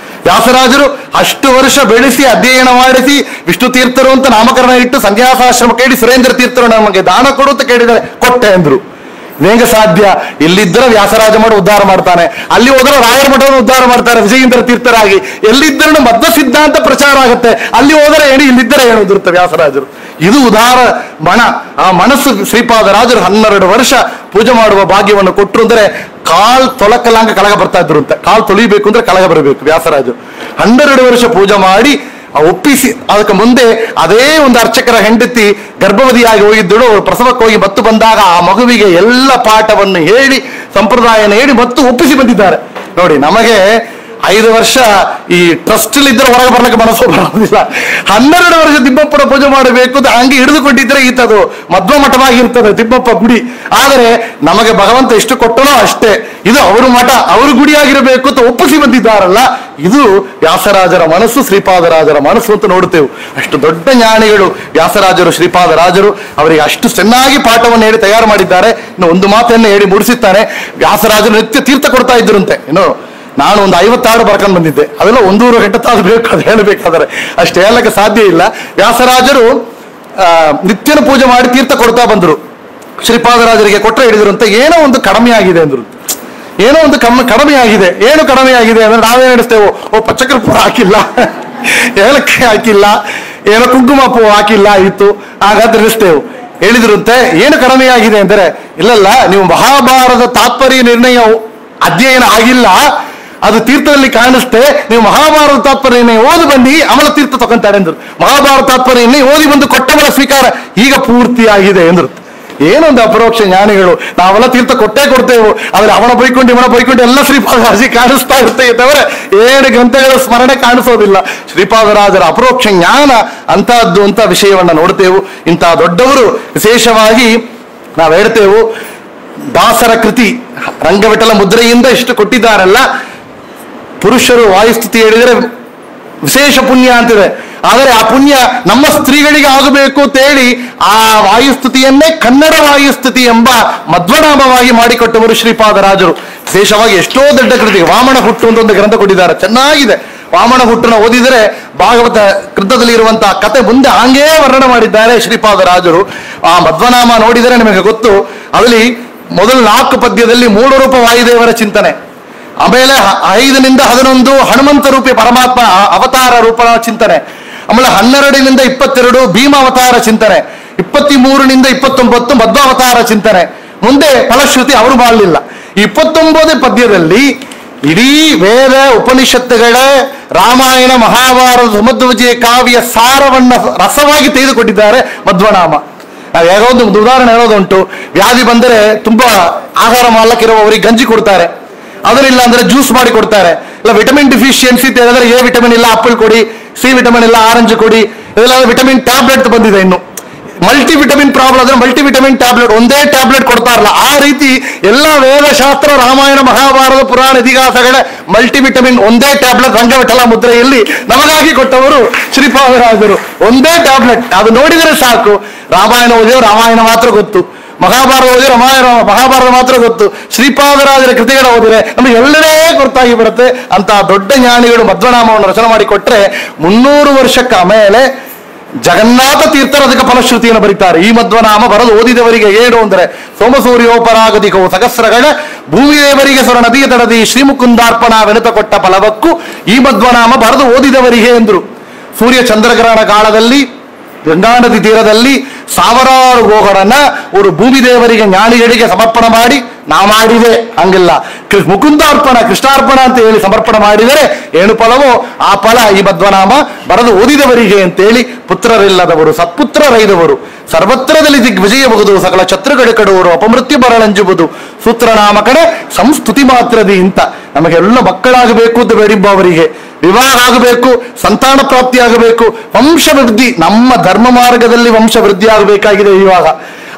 ವ್ಯಾಸರಾಜರು ಅಷ್ಟು ವರ್ಷ ಬೆಳೆಸಿ ಅಧ್ಯಯನ ಮಾಡಿಸಿ ವಿಷ್ಣು ತೀರ್ಥರು ಅಂತ ನಾಮಕರಣ ಇಟ್ಟು ಸನ್ಯಾಸಾಶ್ರಮ ಕೇಳಿ ಸುರೇಂದ್ರ ತೀರ್ಥರು ನಮಗೆ ದಾನ ಕೊಡು ಅಂತ ಕೇಳಿದರೆ ಕೊಟ್ಟೆ ಅಂದ್ರು. ಹೇಗೆ ಸಾಧ್ಯ? ಇಲ್ಲಿದ್ದರೆ ವ್ಯಾಸರಾಜ ಮಠ ಉದ್ಧಾರ ಮಾಡ್ತಾನೆ, ಅಲ್ಲಿ ಹೋದ್ರೆ ರಾಯರ ಮಠವನ್ನು ಉದ್ಧಾರ ಮಾಡ್ತಾರೆ ವಿಜಯೇಂದ್ರ ತೀರ್ಥರಾಗಿ. ಎಲ್ಲಿದ್ದರೂ ಮಧ್ವ ಸಿದ್ಧಾಂತ ಪ್ರಚಾರ ಆಗುತ್ತೆ, ಅಲ್ಲಿ ಹೋದರೆ ಏನು, ಇಲ್ಲಿದ್ದರೆ ಏನು ಉದುರುತ್ತೆ ವ್ಯಾಸರಾಜರು. ಇದು ಉದಾರ ಮಣ. ಆ ಮನಸ್ಸು ಶ್ರೀಪಾದರಾಜರು 12 ವರ್ಷ ಪೂಜೆ ಮಾಡುವ ಭಾಗ್ಯವನ್ನು ಕೊಟ್ಟರು ಅಂದರೆ ಕಾಲ್ ತೊಳಕಲಾಂಗ ಕಳಗ ಬರ್ತಾ ಇದ್ರು ಅಂತ. ಕಾಲ್ ತೊಳಿಬೇಕು ಅಂದ್ರೆ ಕಳಗ ಬರಬೇಕು. ವ್ಯಾಸರಾಜರು 12 ವರ್ಷ ಪೂಜೆ ಮಾಡಿ ಒಪ್ಪಿಸಿ, ಅದಕ್ಕೆ ಮುಂದೆ ಅದೇ ಒಂದು ಅರ್ಚಕರ ಹೆಂಡತಿ ಗರ್ಭವತಿಯಾಗಿ ಹೋಗಿದ್ದಳು. ಪ್ರಸವಕ್ಕೆ ಹೋಗಿ ಮತ್ತು ಬಂದಾಗ ಆ ಮಗುವಿಗೆ ಎಲ್ಲ ಪಾಠವನ್ನು ಹೇಳಿ ಸಂಪ್ರದಾಯನ ಹೇಳಿ ಮತ್ತು ಒಪ್ಪಿಸಿ ಬಂದಿದ್ದಾರೆ. ನೋಡಿ, ನಮಗೆ 5 ವರ್ಷ ಈ ಟ್ರಸ್ಟ್ ಇದ್ರೆ ಹೊರಗೆ ಬರ್ಲಿಕ್ಕೆ ಮನಸ್ಸು ಬರೋದಿಲ್ಲ. 12 ವರ್ಷ ತಿಮ್ಮಪ್ಪನ ಪೂಜೆ ಮಾಡಬೇಕು ಅಂತ ಹಂಗೆ ಹಿಡಿದುಕೊಂಡಿದ್ರೆ ಈತದು ಮಧ್ವ ಮಠವಾಗಿರ್ತದೆ ತಿಮ್ಮಪ್ಪ ಗುಡಿ. ಆದರೆ ನಮಗೆ ಭಗವಂತ ಎಷ್ಟು ಕೊಟ್ಟನೋ ಅಷ್ಟೇ. ಇದು ಅವರು ಮಠ, ಅವರು ಗುಡಿಯಾಗಿರಬೇಕು ಅಂತ ಒಪ್ಪಿಸಿ ಬಂದಿದ್ದಾರಲ್ಲ, ಇದು ವ್ಯಾಸರಾಜರ ಮನಸ್ಸು, ಶ್ರೀಪಾದರಾಜರ ಮನಸ್ಸು ಅಂತ ನೋಡುತ್ತೇವೆ. ಅಷ್ಟು ದೊಡ್ಡ ಜ್ಞಾನಿಗಳು ವ್ಯಾಸರಾಜರು, ಶ್ರೀಪಾದರಾಜರು. ಅವರಿಗೆ ಅಷ್ಟು ಚೆನ್ನಾಗಿ ಪಾಠವನ್ನು ಹೇಳಿ ತಯಾರು ಮಾಡಿದ್ದಾರೆ. ಇನ್ನು ಒಂದು ಮಾತನ್ನು ಹೇಳಿ ಮುಡಿಸುತ್ತಾನೆ. ವ್ಯಾಸರಾಜರು ನಿತ್ಯ ತೀರ್ಥ ಕೊಡ್ತಾ ಇದ್ರಂತೆ. ನಾನು ಒಂದು 56 ಬರ್ಕೊಂಡು ಬಂದಿದ್ದೆ. ಅದೆಲ್ಲ 1.5 ಗಂಟೆ ತಾದು ಬೇಕು ಅದು ಹೇಳಬೇಕಾದ್ರೆ, ಅಷ್ಟು ಹೇಳಕ್ಕೆ ಸಾಧ್ಯ ಇಲ್ಲ. ವ್ಯಾಸರಾಜರು ನಿತ್ಯನ ಪೂಜೆ ಮಾಡಿ ತೀರ್ಥ ಕೊಡ್ತಾ ಬಂದರು. ಶ್ರೀಪಾದರಾಜರಿಗೆ ಕೊಟ್ಟರೆ ಹಿಡಿದ್ರು ಅಂತ, ಏನೋ ಒಂದು ಕಡಿಮೆ ಆಗಿದೆ ಅಂದ್ರು. ಏನೋ ಒಂದು ಕಡಿಮೆ ಆಗಿದೆ. ಏನು ಕಡಿಮೆ ಆಗಿದೆ ಅಂದ್ರೆ ನಾವೇ ನಡೆಸ್ತೇವೆ, ಪಚ್ಚಕರ್ಪೂರ ಹಾಕಿಲ್ಲ, ಏಲಕ್ಕಿ ಹಾಕಿಲ್ಲ, ಏನೋ ಕುಂಕುಮಪ್ಪು ಹಾಕಿಲ್ಲ ಇತ್ತು, ಹಾಗಾದ್ರೆ ನಡೆಸ್ತೇವೆ. ಹೇಳಿದ್ರಂತೆ ಏನು ಕಡಿಮೆ ಆಗಿದೆ ಅಂದರೆ, ಇಲ್ಲಲ್ಲ, ನೀವು ಮಹಾಭಾರತ ತಾತ್ಪರ್ಯ ನಿರ್ಣಯ ಅಧ್ಯಯನ ಆಗಿಲ್ಲ, ಅದು ತೀರ್ಥದಲ್ಲಿ ಕಾಣಿಸ್ತೆ, ನೀವು ಮಹಾಭಾರತ ತಾತ್ಪರ್ಯನೇ ಓದಿ ಬನ್ನಿ, ಅಮಲ ತೀರ್ಥ ತಗೊಂತಾರೆ ಎಂದ್ರು. ಮಹಾಭಾರತ ತಾತ್ಪರ್ಯನೇ ಓದಿ ಬಂದು ಕೊಟ್ಟವರ ಸ್ವೀಕಾರ ಈಗ ಪೂರ್ತಿ ಆಗಿದೆ ಎಂದ್ರು. ಏನೊಂದು ಅಪರೋಕ್ಷ ಜ್ಞಾನಿಗಳು. ನಾವೆಲ್ಲ ತೀರ್ಥ ಕೊಟ್ಟೇ ಕೊಡ್ತೇವೆ, ಆದ್ರೆ ಅವನ ಬೈಕೊಂಡು ಇವನ ಬೈಕೊಂಡು ಎಲ್ಲ ಶ್ರೀಪಾದರಾಜಿ ಕಾಣಿಸ್ತಾ ಇರ್ತೇವೆ. ಏನು ಗ್ರಂಥಗಳ ಸ್ಮರಣೆ ಕಾಣಿಸೋದಿಲ್ಲ. ಶ್ರೀಪಾದರಾಜರ ಅಪರೋಕ್ಷ ಜ್ಞಾನ ಅಂತಹದ್ದು ಅಂತ ವಿಷಯವನ್ನ ನೋಡ್ತೇವೆ. ಇಂತಹ ದೊಡ್ಡವರು ವಿಶೇಷವಾಗಿ ನಾವು ಹೇಳ್ತೇವೆ, ದಾಸರ ಕೃತಿ ರಂಗವಿಠಲ ಮುದ್ರೆಯಿಂದ ಇಷ್ಟು ಕೊಟ್ಟಿದ್ದಾರಲ್ಲ. ಪುರುಷರು ವಾಯುಸ್ತುತಿ ಹೇಳಿದರೆ ವಿಶೇಷ ಪುಣ್ಯ ಅಂತಿದೆ. ಆದರೆ ಆ ಪುಣ್ಯ ನಮ್ಮ ಸ್ತ್ರೀಗಳಿಗೆ ಆಗಬೇಕು ಅಂತೇಳಿ ಆ ವಾಯುಸ್ತುತಿಯನ್ನೇ ಕನ್ನಡ ವಾಯುಸ್ತುತಿ ಎಂಬ ಮಧ್ವನಾಮವಾಗಿ ಮಾಡಿಕೊಟ್ಟವರು ಶ್ರೀಪಾದರಾಜರು. ವಿಶೇಷವಾಗಿ ಎಷ್ಟೋ ದೊಡ್ಡ ಕೃತಿ, ವಾಮನ ಹುಟ್ಟು ಅಂತ ಒಂದು ಗ್ರಂಥ ಕೊಟ್ಟಿದ್ದಾರೆ, ಚೆನ್ನಾಗಿದೆ. ವಾಮನ ಹುಟ್ಟನ್ನು ಓದಿದರೆ ಭಾಗವತ ಕೃತದಲ್ಲಿ ಇರುವಂತಹ ಕತೆ ಮುಂದೆ ಹಾಗೇ ವರ್ಣನೆ ಮಾಡಿದ್ದಾರೆ ಶ್ರೀಪಾದರಾಜರು. ಆ ಮಧ್ವನಾಮ ನೋಡಿದರೆ ನಿಮಗೆ ಗೊತ್ತು, ಅದರಲ್ಲಿ ಮೊದಲು 4 ಪದ್ಯದಲ್ಲಿ 3 ರೂಪ ವಾಯುದೇವರ ಚಿಂತನೆ, ಆಮೇಲೆ 5 ರಿಂದ 11 ಹನುಮಂತ ರೂಪಿ ಪರಮಾತ್ಮ ಅವತಾರ ರೂಪ ಚಿಂತನೆ, ಆಮೇಲೆ 12 ರಿಂದ 22 ಭೀಮ ಅವತಾರ ಚಿಂತನೆ, 23 ರಿಂದ 29 ಮಧ್ವಾವತಾರ ಚಿಂತನೆ. ಮುಂದೆ ಫಲಶ್ರುತಿ ಅವರು ಮಾಡಲಿಲ್ಲ. 29 ಪದ್ಯದಲ್ಲಿ ಇಡೀ ವೇದ ಉಪನಿಷತ್ತುಗಳ ರಾಮಾಯಣ ಮಹಾಭಾರತ ಸುಮಧ್ವಜಯ ಕಾವ್ಯ ಸಾರವನ್ನ ರಸವಾಗಿ ತೆಗೆದುಕೊಟ್ಟಿದ್ದಾರೆ ಮಧ್ವನಾಮ. ನಾವು ಹೇಗೋ ಒಂದು ಉದಾಹರಣೆ ಹೇಳೋದುಂಟು, ವ್ಯಾಧಿ ಬಂದರೆ ತುಂಬಾ ಆಹಾರ ಮಾಡಲಿಕ್ಕಿರುವವರಿಗೆ ಗಂಜಿ ಕೊಡ್ತಾರೆ, ಅದರಿಲ್ಲ ಅಂದ್ರೆ ಜ್ಯೂಸ್ ಮಾಡಿ ಕೊಡ್ತಾರೆ. ಇಲ್ಲ ವಿಟಮಿನ್ ಡಿಫಿಷಿಯನ್ಸಿ ಅಂತ ಹೇಳಿದ್ರೆ ಎ ವಿಟಮಿನ್ ಇಲ್ಲ ಆಪಲ್ ಕೊಡಿ, ಸಿ ವಿಟಮಿನ್ ಇಲ್ಲ ಆರೆಂಜ್ ಕೊಡಿ, ಇದೆಲ್ಲ ವಿಟಮಿನ್ ಟ್ಯಾಬ್ಲೆಟ್ ಬಂದಿದೆ. ಇನ್ನು ಮಲ್ಟಿ ವಿಟಮಿನ್ ಪ್ರಾಬ್ಲಮ್ ಆದ್ರೆ ಮಲ್ಟಿ ವಿಟಮಿನ್ ಟ್ಯಾಬ್ಲೆಟ್, ಒಂದೇ ಟ್ಯಾಬ್ಲೆಟ್ ಕೊಡ್ತಾ ಇರಲ್ಲ. ಆ ರೀತಿ ಎಲ್ಲ ವೇದಶಾಸ್ತ್ರ ರಾಮಾಯಣ ಮಹಾಭಾರತ ಪುರಾಣ ಇತಿಹಾಸಗಳ ಮಲ್ಟಿ ವಿಟಮಿನ್ ಒಂದೇ ಟ್ಯಾಬ್ಲೆಟ್ ರಂಗವಿಠಲ ಮುದ್ರೆಯಲ್ಲಿ ನಮಗಾಗಿ ಕೊಟ್ಟವರು ಶ್ರೀಪಾದರಾಜರು. ಒಂದೇ ಟ್ಯಾಬ್ಲೆಟ್, ಅದು ನೋಡಿದರೆ ಸಾಕು. ರಾಮಾಯಣ ಓದಿದ್ರೆ ರಾಮಾಯಣ ಮಾತ್ರ ಗೊತ್ತು, ಮಹಾಭಾರತ ಓದಿದ್ರೆ ರಾಮಾಯಣ ಮಹಾಭಾರತ ಮಾತ್ರ ಗೊತ್ತು, ಶ್ರೀಪಾದರಾಜರ ಕೃತಿಗಳ ಓದಿದ್ರೆ ನಮಗೆ ಎಲ್ಲರೇ ಗೊತ್ತಾಗಿ ಬಿಡುತ್ತೆ. ಅಂತ ದೊಡ್ಡ ಜ್ಞಾನಿಗಳು ಮಧ್ವನಾಮವನ್ನು ರಚನೆ ಮಾಡಿಕೊಟ್ರೆ 300 ವರ್ಷಕ್ಕ ಮೇಲೆ ಜಗನ್ನಾಥ ತೀರ್ಥರು ಅದಕ್ಕೆ ಫಲಶ್ರುತಿಯನ್ನು ಬರೀತಾರೆ. ಈ ಮಧ್ವನಾಮ ಬರೆದು ಓದಿದವರಿಗೆ ಏನು ಅಂದರೆ ಸೋಮಸೂರ್ಯೋಪರಾಗದಿಕವು ಸಹಸ್ರಗಳ ಭೂಮಿದೇವರಿಗೆ ಸ್ವರ ನದಿಯ ತಡದಿ ಶ್ರೀಮುಕುಂದಾರ್ಪಣ ವೆನುತ ಕೊಟ್ಟ ಫಲವಕ್ಕೂ ಈ ಮಧ್ವನಾಮ ಬರೆದು ಓದಿದವರಿಗೆ ಎಂದರು. ಸೂರ್ಯ ಚಂದ್ರಗ್ರಹಣ ಕಾಲದಲ್ಲಿ ಗಂಗಾ ನದಿ ತೀರದಲ್ಲಿ ಸಾವಿರಾರು ಗೋಗಳನ್ನ ಅವರು ಭೂಮಿದೇವರಿಗೆ ಜ್ಞಾನಿಗಳಿಗೆ ಸಮರ್ಪಣೆ ಮಾಡಿ ನಾ ಮಾಡಿದೆ ಹಂಗಿಲ್ಲ, ಮುಕುಂದಾರ್ಪಣ ಕೃಷ್ಣಾರ್ಪಣ ಅಂತ ಹೇಳಿ ಸಮರ್ಪಣೆ ಮಾಡಿದರೆ ಏನು ಫಲವೋ ಆ ಫಲ ಈ ಮಧ್ವನಾಮ ಬರೆದು ಓದಿದವರಿಗೆ ಅಂತೇಳಿ ಪುತ್ರರಿಲ್ಲದವರು ಸತ್ಪುತ್ರರೈದವರು ಸರ್ವತ್ರದಲ್ಲಿ ದಿಗ್ವಿಜಯಬಹುದು ಸಕಲ ಶತ್ರುಗಳು ಕಡುವರು ಅಪಮೃತ್ಯು ಬರಳಂಜುವುದು ಸೂತ್ರನಾಮ ಕಡೆ ಸಂಸ್ತುತಿ ಮಾತ್ರದಿ ಇಂತ. ನಮಗೆಲ್ಲ ಮಕ್ಕಳಾಗಬೇಕು ಅಂತ ಬೇಡಿಬ್ಬವರಿಗೆ, ವಿವಾಹ ಆಗಬೇಕು, ಸಂತಾನ ಪ್ರಾಪ್ತಿ ಆಗಬೇಕು, ವಂಶವೃದ್ಧಿ, ನಮ್ಮ ಧರ್ಮ ಮಾರ್ಗದಲ್ಲಿ ವಂಶವೃದ್ಧಿ ಆಗಬೇಕಾಗಿದೆ. ಇವಾಗ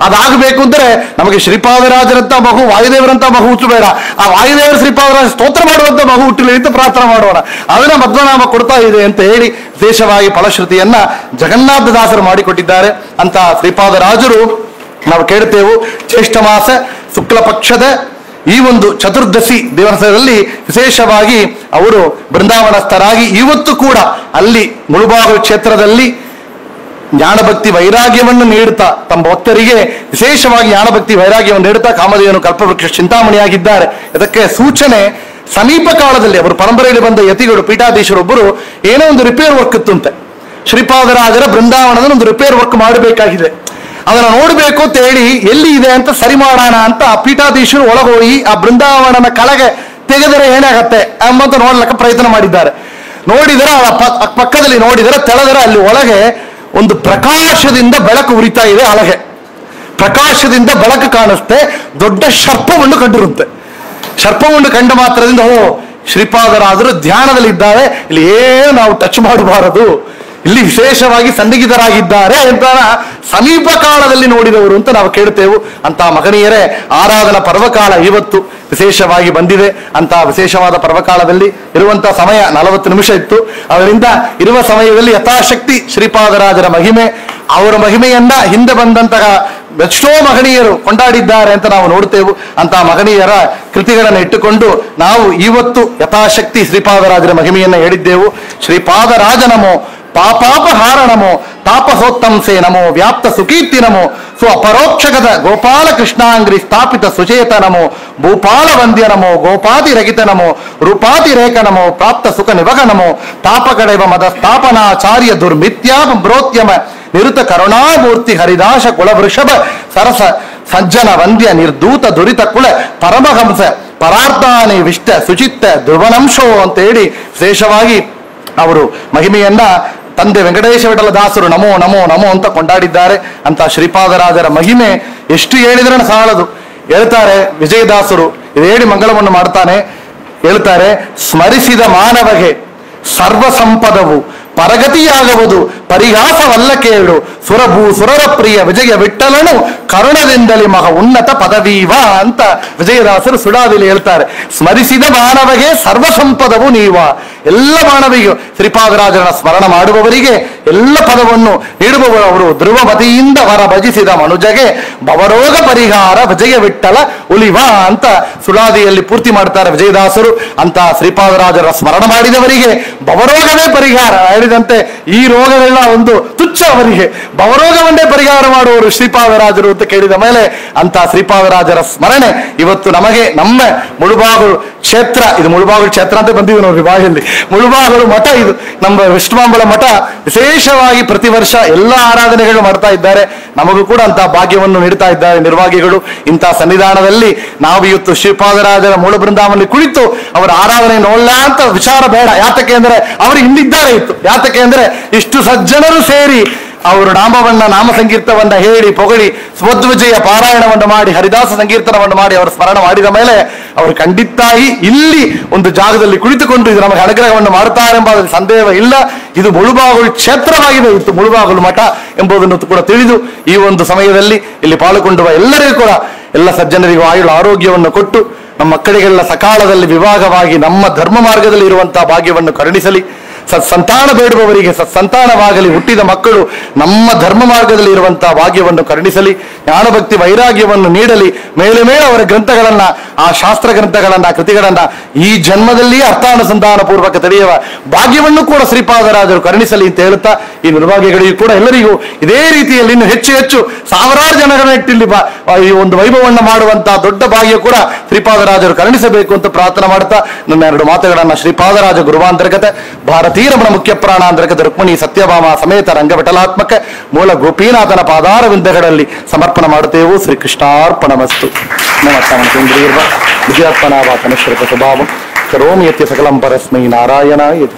ಅದಾಗಬೇಕು ಅಂದ್ರೆ ನಮಗೆ ಶ್ರೀಪಾದರಾಜರಂತ ಮಗು, ವಾಯುದೇವರಂತ ಮಗು ಹುಟ್ಟು ಬೇಡ, ಆ ವಾಯುದೇವರ ಶ್ರೀಪಾದರಾಜ ಸ್ತೋತ್ರ ಮಾಡುವಂತ ಮಗು ಹುಟ್ಟಲಿ ಅಂತ ಪ್ರಾರ್ಥನೆ ಮಾಡೋಣ. ಅದನ್ನ ಮಧ್ವನಾಮ ಕೊಡ್ತಾ ಇದೆ ಅಂತ ಹೇಳಿ ವಿಶೇಷವಾಗಿ ಫಲಶ್ರುತಿಯನ್ನ ಜಗನ್ನಾಥ ದಾಸರು ಮಾಡಿಕೊಟ್ಟಿದ್ದಾರೆ. ಅಂತ ಶ್ರೀಪಾದರಾಜರು ನಾವು ಕೇಳ್ತೇವೆ. ಜ್ಯೇಷ್ಠ ಮಾಸ ಶುಕ್ಲ ಪಕ್ಷದ ಈ ಒಂದು ಚತುರ್ದಶಿ ದಿವಸದಲ್ಲಿ ವಿಶೇಷವಾಗಿ ಅವರು ಬೃಂದಾವನಸ್ಥರಾಗಿ ಇವತ್ತು ಕೂಡ ಅಲ್ಲಿ ಮುಳುಬಾಗಿಲು ಕ್ಷೇತ್ರದಲ್ಲಿ ಜ್ಞಾನಭಕ್ತಿ ವೈರಾಗ್ಯವನ್ನು ನೀಡುತ್ತಾ ತಮ್ಮ ಭಕ್ತರಿಗೆ ವಿಶೇಷವಾಗಿ ಜ್ಞಾನಭಕ್ತಿ ವೈರಾಗ್ಯವನ್ನು ನೀಡುತ್ತಾ ಕಾಮಧೇನು ಕಲ್ಪವೃಕ್ಷ ಚಿಂತಾಮಣಿಯಾಗಿದ್ದಾರೆ. ಇದಕ್ಕೆ ಸೂಚನೆ ಸಮೀಪ ಕಾಲದಲ್ಲಿ ಅವರು ಪರಂಪರೆಯಲ್ಲಿ ಬಂದ ಯತಿಗಳು ಪೀಠಾಧೀಶರೊಬ್ಬರು ಏನೋ ಒಂದು ರಿಪೇರ್ ವರ್ಕ್ ಇತ್ತಂತೆ. ಶ್ರೀಪಾದರಾಜರ ಬೃಂದಾವನದ ಒಂದು ರಿಪೇರ್ ವರ್ಕ್ ಮಾಡಬೇಕಾಗಿದೆ, ಅದನ್ನು ನೋಡಬೇಕು ಅಂತ ಹೇಳಿ ಎಲ್ಲಿ ಇದೆ ಅಂತ ಸರಿ ಮಾಡೋಣ ಅಂತ ಪೀಠಾಧೀಶರು ಒಳಗೋಗಿ ಆ ಬೃಂದಾವನನ ಕೆಳಗೆ ತೆಗೆದರೆ ಏನಾಗತ್ತೆ ಎಂಬಂತ ನೋಡ್ಲಿಕ್ಕೆ ಪ್ರಯತ್ನ ಮಾಡಿದ್ದಾರೆ. ನೋಡಿದರೆ ಪಕ್ಕದಲ್ಲಿ ನೋಡಿದರೆ ತೆಳೆದರೆ ಅಲ್ಲಿ ಒಳಗೆ ಒಂದು ಪ್ರಕಾಶದಿಂದ ಬೆಳಕು ಉರಿತಾ ಇದೆ. ಅಲಗೆ ಪ್ರಕಾಶದಿಂದ ಬೆಳಕು ಕಾಣಿಸ್ತೆ, ದೊಡ್ಡ ಸರ್ಪವನ್ನು ಕಂಡಿರುತ್ತೆ. ಸರ್ಪವನ್ನು ಕಂಡ ಮಾತ್ರದಿಂದ ಓ ಶ್ರೀಪಾದರಾದರು ಧ್ಯಾನದಲ್ಲಿದ್ದಾರೆ, ಇಲ್ಲಿ ಏನು ನಾವು ಟಚ್ ಮಾಡಬಾರದು, ಇಲ್ಲಿ ವಿಶೇಷವಾಗಿ ಸನ್ನಿಹಿತರಾಗಿದ್ದಾರೆ ಅಂತ ಸಮೀಪ ಕಾಲದಲ್ಲಿ ನೋಡಿದವರು ಅಂತ ನಾವು ಕೇಳ್ತೇವೆ. ಅಂತ ಮಹನೀಯರೇ ಆರಾಧನಾ ಪರ್ವಕಾಲ ಇವತ್ತು ವಿಶೇಷವಾಗಿ ಬಂದಿದೆ. ಅಂತ ವಿಶೇಷವಾದ ಪರ್ವಕಾಲದಲ್ಲಿ ಇರುವಂತಹ ಸಮಯ 40 ನಿಮಿಷ ಇತ್ತು. ಅದರಿಂದ ಇರುವ ಸಮಯದಲ್ಲಿ ಯಥಾಶಕ್ತಿ ಶ್ರೀಪಾದರಾಜರ ಮಹಿಮೆ, ಅವರ ಮಹಿಮೆಯನ್ನ ಹಿಂದೆ ಬಂದಂತಹ ಎಷ್ಟೋ ಮಹನೀಯರು ಕೊಂಡಾಡಿದ್ದಾರೆ ಅಂತ ನಾವು ನೋಡ್ತೇವೆ. ಅಂತ ಮಹನೀಯರ ಕೃತಿಗಳನ್ನು ಇಟ್ಟುಕೊಂಡು ನಾವು ಇವತ್ತು ಯಥಾಶಕ್ತಿ ಶ್ರೀಪಾದರಾಜರ ಮಹಿಮೆಯನ್ನ ಹೇಳಿದ್ದೆವು. ಶ್ರೀಪಾದರಾಜ ನಮೋ, ಪಾಪಾಪಹಾರ ನಮೋ, ತಾಪಸೋತ್ತಂಸೆ ನಮೋ, ವ್ಯಾಪ್ತ ಸುಕೀರ್ತಿ ನಮೋ, ಅಪರೋಕ್ಷಗದ ಗೋಪಾಲ ಕೃಷ್ಣಾಂಗ್ರಿ ಸ್ಥಾಪಿತ ಸುಚೇತ ನಮೋ, ಭೂಪಾಲ ವಂದ್ಯ ನಮೋ, ಗೋಪಾತಿ ರಹಿತ ನಮೋ, ರೂಪಾತಿ ರೇಖ ನಮೋ, ಪ್ರಾಪ್ತ ಸುಖ ನಿವಗ ನಮೋ, ತಾಪಕಡೆವ ಮದ ಸ್ಥಾಪನಾಚಾರ್ಯ ದುರ್ಮಿತ್ಯಾ ಬ್ರೋತ್ಯಮ ನಿರುತ ಕರುಣಾಮೂರ್ತಿ ಹರಿದಾಶ ಕುಲ ವೃಷಭ ಸರಸ ಸಜ್ಜನ ವಂದ್ಯ ನಿರ್ದೂತ ದುರಿತ ಕುಲ ಪರಮಹಂಸ ಪರಾರ್ಥಾನಿ ವಿಷ್ಟ ಸುಚಿತ್ತ ಧ್ರುವನಂಶೋ ಅಂತ ಹೇಳಿ ವಿಶೇಷವಾಗಿ ಅವರು ಮಹಿಮೆಯನ್ನ ತಂದೆ ವೆಂಕಟೇಶ ವಿಠಲ ದಾಸರು ನಮೋ ನಮೋ ನಮೋ ಅಂತ ಕೊಂಡಾಡಿದ್ದಾರೆ. ಅಂತ ಶ್ರೀಪಾದರಾಜರ ಮಹಿಮೆ ಎಷ್ಟು ಹೇಳಿದ್ರೆ ಸಾಲದು. ಹೇಳ್ತಾರೆ ವಿಜಯದಾಸರು ಇದು ಹೇಳಿ ಮಂಗಳವನ್ನು ಮಾಡ್ತಾನೆ. ಹೇಳ್ತಾರೆ, ಸ್ಮರಿಸಿದ ಮಾನವಗೆ ಸರ್ವ ಸಂಪದವು ಪರಗತಿಯಾಗುವುದು ಪರಿಹಾಸವಲ್ಲ ಕೇಳು, ಸುರಭೂ ಸುರರ ಪ್ರಿಯ ವಿಜಯ ವಿಠಲನು ಕರುಣದಿಂದಲಿ ಮಹ ಉನ್ನತ ಪದವೀವ ಅಂತ ವಿಜಯದಾಸರು ಸುಡಾದಿಲಿ ಹೇಳ್ತಾರೆ. ಸ್ಮರಿಸಿದ ಮಾನವಗೆ ಸರ್ವ ಸಂಪದವು ನೀವ. ಎಲ್ಲ ಮಾನವಿಗೆ ಶ್ರೀಪಾದರಾಜರನ್ನ ಸ್ಮರಣ ಮಾಡುವವರಿಗೆ ಎಲ್ಲ ಪದವನ್ನು ನೀಡುವವರು ಧ್ರುವಮತಿಯಿಂದ ವರ ಭಜಿಸಿದ ಮನುಜಗೆ ಭವರೋಗ ಪರಿಹಾರ ವಿಜಯ ವಿಠಲ ಉಲಿವ ಅಂತ ಸುಳಾದಿಯಲ್ಲಿ ಪೂರ್ತಿ ಮಾಡ್ತಾರೆ ವಿಜಯದಾಸರು. ಅಂತ ಶ್ರೀಪಾದರಾಜರ ಸ್ಮರಣ ಮಾಡಿದವರಿಗೆ ಭವರೋಗವೇ ಪರಿಹಾರ ಹೇಳಿದಂತೆ ಈ ರೋಗವೆಲ್ಲ ಒಂದು ತುಚ್ಛ ಅವರಿಗೆ, ಭವರೋಗವನ್ನೇ ಪರಿಹಾರ ಮಾಡುವವರು ಶ್ರೀಪಾದರಾಜರು ಅಂತ ಕೇಳಿದ ಮೇಲೆ ಅಂತ ಶ್ರೀಪಾದರಾಜರ ಸ್ಮರಣೆ ಇವತ್ತು ನಮಗೆ ನಮ್ಮ ಮುಳುಬಾಗಿಲು ಕ್ಷೇತ್ರ, ಇದು ಮುಳುಬಾಗಿಲು ಕ್ಷೇತ್ರ ಅಂತ ಬಂದಿವಿ ನೋಡ್ರಿ ಬಾಯಲ್ಲಿ, ಮುಳುಬಾಗಿಲು ಮಠ ಇದು ನಮ್ಮ ವಿಷ್ಣುಮಾಂಬಳ ಮಠ ವಿಶೇಷವಾಗಿ ಪ್ರತಿ ವರ್ಷ ಎಲ್ಲ ಆರಾಧನೆಗಳು ಮಾಡ್ತಾ ಇದ್ದಾರೆ. ನಮಗೂ ಕೂಡ ಅಂತ ಭಾಗ್ಯವನ್ನು ನೀಡ್ತಾ ಇದ್ದಾರೆ ನಿರ್ವಾಹಿಗಳು. ಇಂತಹ ಸನ್ನಿಧಾನದಲ್ಲಿ ನಾವು ಇವತ್ತು ಶ್ರೀಪಾದರಾಜರ ಮೂಲ ಬೃಂದಾವನಲ್ಲಿ ಕುಳಿತು ಅವರ ಆರಾಧನೆ ನೋಡಲ್ಲ ಅಂತ ವಿಚಾರ ಬೇಡ. ಯಾತಕ್ಕೆ ಅಂದ್ರೆ ಅವರು ಹಿಂದಿದ್ದಾರೆ ಇತ್ತು. ಯಾತಕ್ಕೆ ಅಂದ್ರೆ ಇಷ್ಟು ಸಜ್ಜನರು ಸೇರಿ ಅವರು ನಾಮ ಸಂಕೀರ್ತವನ್ನ ಹೇಳಿ ಪೊಗಳಿ ಸ್ವದ್ವಿಜಯ ಪಾರಾಯಣವನ್ನು ಮಾಡಿ ಹರಿದಾಸ ಸಂಕೀರ್ತನವನ್ನು ಮಾಡಿ ಅವರ ಸ್ಮರಣ ಮಾಡಿದ ಮೇಲೆ ಅವರು ಖಂಡಿತಾಗಿ ಇಲ್ಲಿ ಒಂದು ಜಾಗದಲ್ಲಿ ಕುಳಿತುಕೊಂಡು ಇದು ನಮಗೆ ಅನುಗ್ರಹವನ್ನು ಮಾಡುತ್ತಾರೆಂಬ ಸಂದೇಹ ಇಲ್ಲ. ಇದು ಮುಳುಬಾಗಿಲು ಕ್ಷೇತ್ರವಾಗಿದೆ, ಇತ್ತು ಮುಳುಬಾಗಿಲು ಮಠ ಎಂಬುದನ್ನು ಕೂಡ ತಿಳಿದು ಈ ಒಂದು ಸಮಯದಲ್ಲಿ ಇಲ್ಲಿ ಪಾಲ್ಗೊಂಡುವ ಎಲ್ಲರಿಗೂ ಕೂಡ ಎಲ್ಲ ಸಜ್ಜನರಿಗೂ ಆಯುಳ ಆರೋಗ್ಯವನ್ನು ಕೊಟ್ಟು ನಮ್ಮ ಮಕ್ಕಳಿಗೆಲ್ಲ ಸಕಾಲದಲ್ಲಿ ವಿವಾಹವಾಗಿ ನಮ್ಮ ಧರ್ಮ ಮಾರ್ಗದಲ್ಲಿ ಇರುವಂತಹ ಭಾಗ್ಯವನ್ನು ಕರುಣಿಸಲಿ. ಸತ್ಸಂತಾನ ಬೇಡುವವರಿಗೆ ಸತ್ಸಂತಾನವಾಗಲಿ. ಹುಟ್ಟಿದ ಮಕ್ಕಳು ನಮ್ಮ ಧರ್ಮ ಮಾರ್ಗದಲ್ಲಿ ಇರುವಂತಹ ಭಾಗ್ಯವನ್ನು ಕರುಣಿಸಲಿ. ಜ್ಞಾನಭಕ್ತಿ ವೈರಾಗ್ಯವನ್ನು ನೀಡಲಿ. ಮೇಲೆ ಮೇಲೆ ಅವರ ಗ್ರಂಥಗಳನ್ನ, ಆ ಶಾಸ್ತ್ರ ಗ್ರಂಥಗಳನ್ನ, ಕೃತಿಗಳನ್ನ ಈ ಜನ್ಮದಲ್ಲಿ ಅರ್ಥಾನುಸಂಧಾನ ಪೂರ್ವಕ ತಿಳಿಯುವ ಭಾಗ್ಯವನ್ನು ಕೂಡ ಶ್ರೀಪಾದರಾಜರು ಕರುಣಿಸಲಿ ಅಂತ ಹೇಳುತ್ತಾ ಈ ನಿರ್ಭಾಗ್ಯಗಳಿಗೂ ಕೂಡ ಎಲ್ಲರಿಗೂ ಇದೇ ರೀತಿಯಲ್ಲಿ ಇನ್ನು ಹೆಚ್ಚು ಹೆಚ್ಚು ಸಾವಿರಾರು ಜನಗಳ ಇಲ್ಲಿ ಈ ಒಂದು ವೈಭವವನ್ನು ಮಾಡುವಂತಹ ದೊಡ್ಡ ಭಾಗ್ಯ ಕೂಡ ಶ್ರೀಪಾದರಾಜರು ಕರುಣಿಸಬೇಕು ಅಂತ ಪ್ರಾರ್ಥನೆ ಮಾಡ್ತಾ ನನ್ನ ಎರಡು ಮಾತುಗಳನ್ನ ಶ್ರೀಪಾದರಾಜ ಗುರುವಾಂತರ್ಗತ ಭಾರತೀಯ ರಮಣ ಮುಖ್ಯ ಪ್ರಾಣಾಂತರ್ಗತ ರುಕ್ಮಿಣಿ ಸತ್ಯಭಾಮ ಸಮೇತ ರಂಗವಿಠಲಾತ್ಮಕ ಮೂಲ ಗೋಪೀನಾಥನ ಪಾದಾರವಿಂದಗಳಲ್ಲಿ ಸಮರ್ಪಣೆ ಮಾಡುತ್ತೇವೆ. ಶ್ರೀಕೃಷ್ಣಾರ್ಪಣಮಸ್ತು. ವಿಜಯಾತ್ಮನಾಭ ಕನಿಷ್ಠ ಸ್ವಭಾವಂ ಕರೋಮಿ ಯತ್ಯ ಸಕಲಂ ಪರಸ್ಮೈ ನಾರಾಯಣ ಯತಿ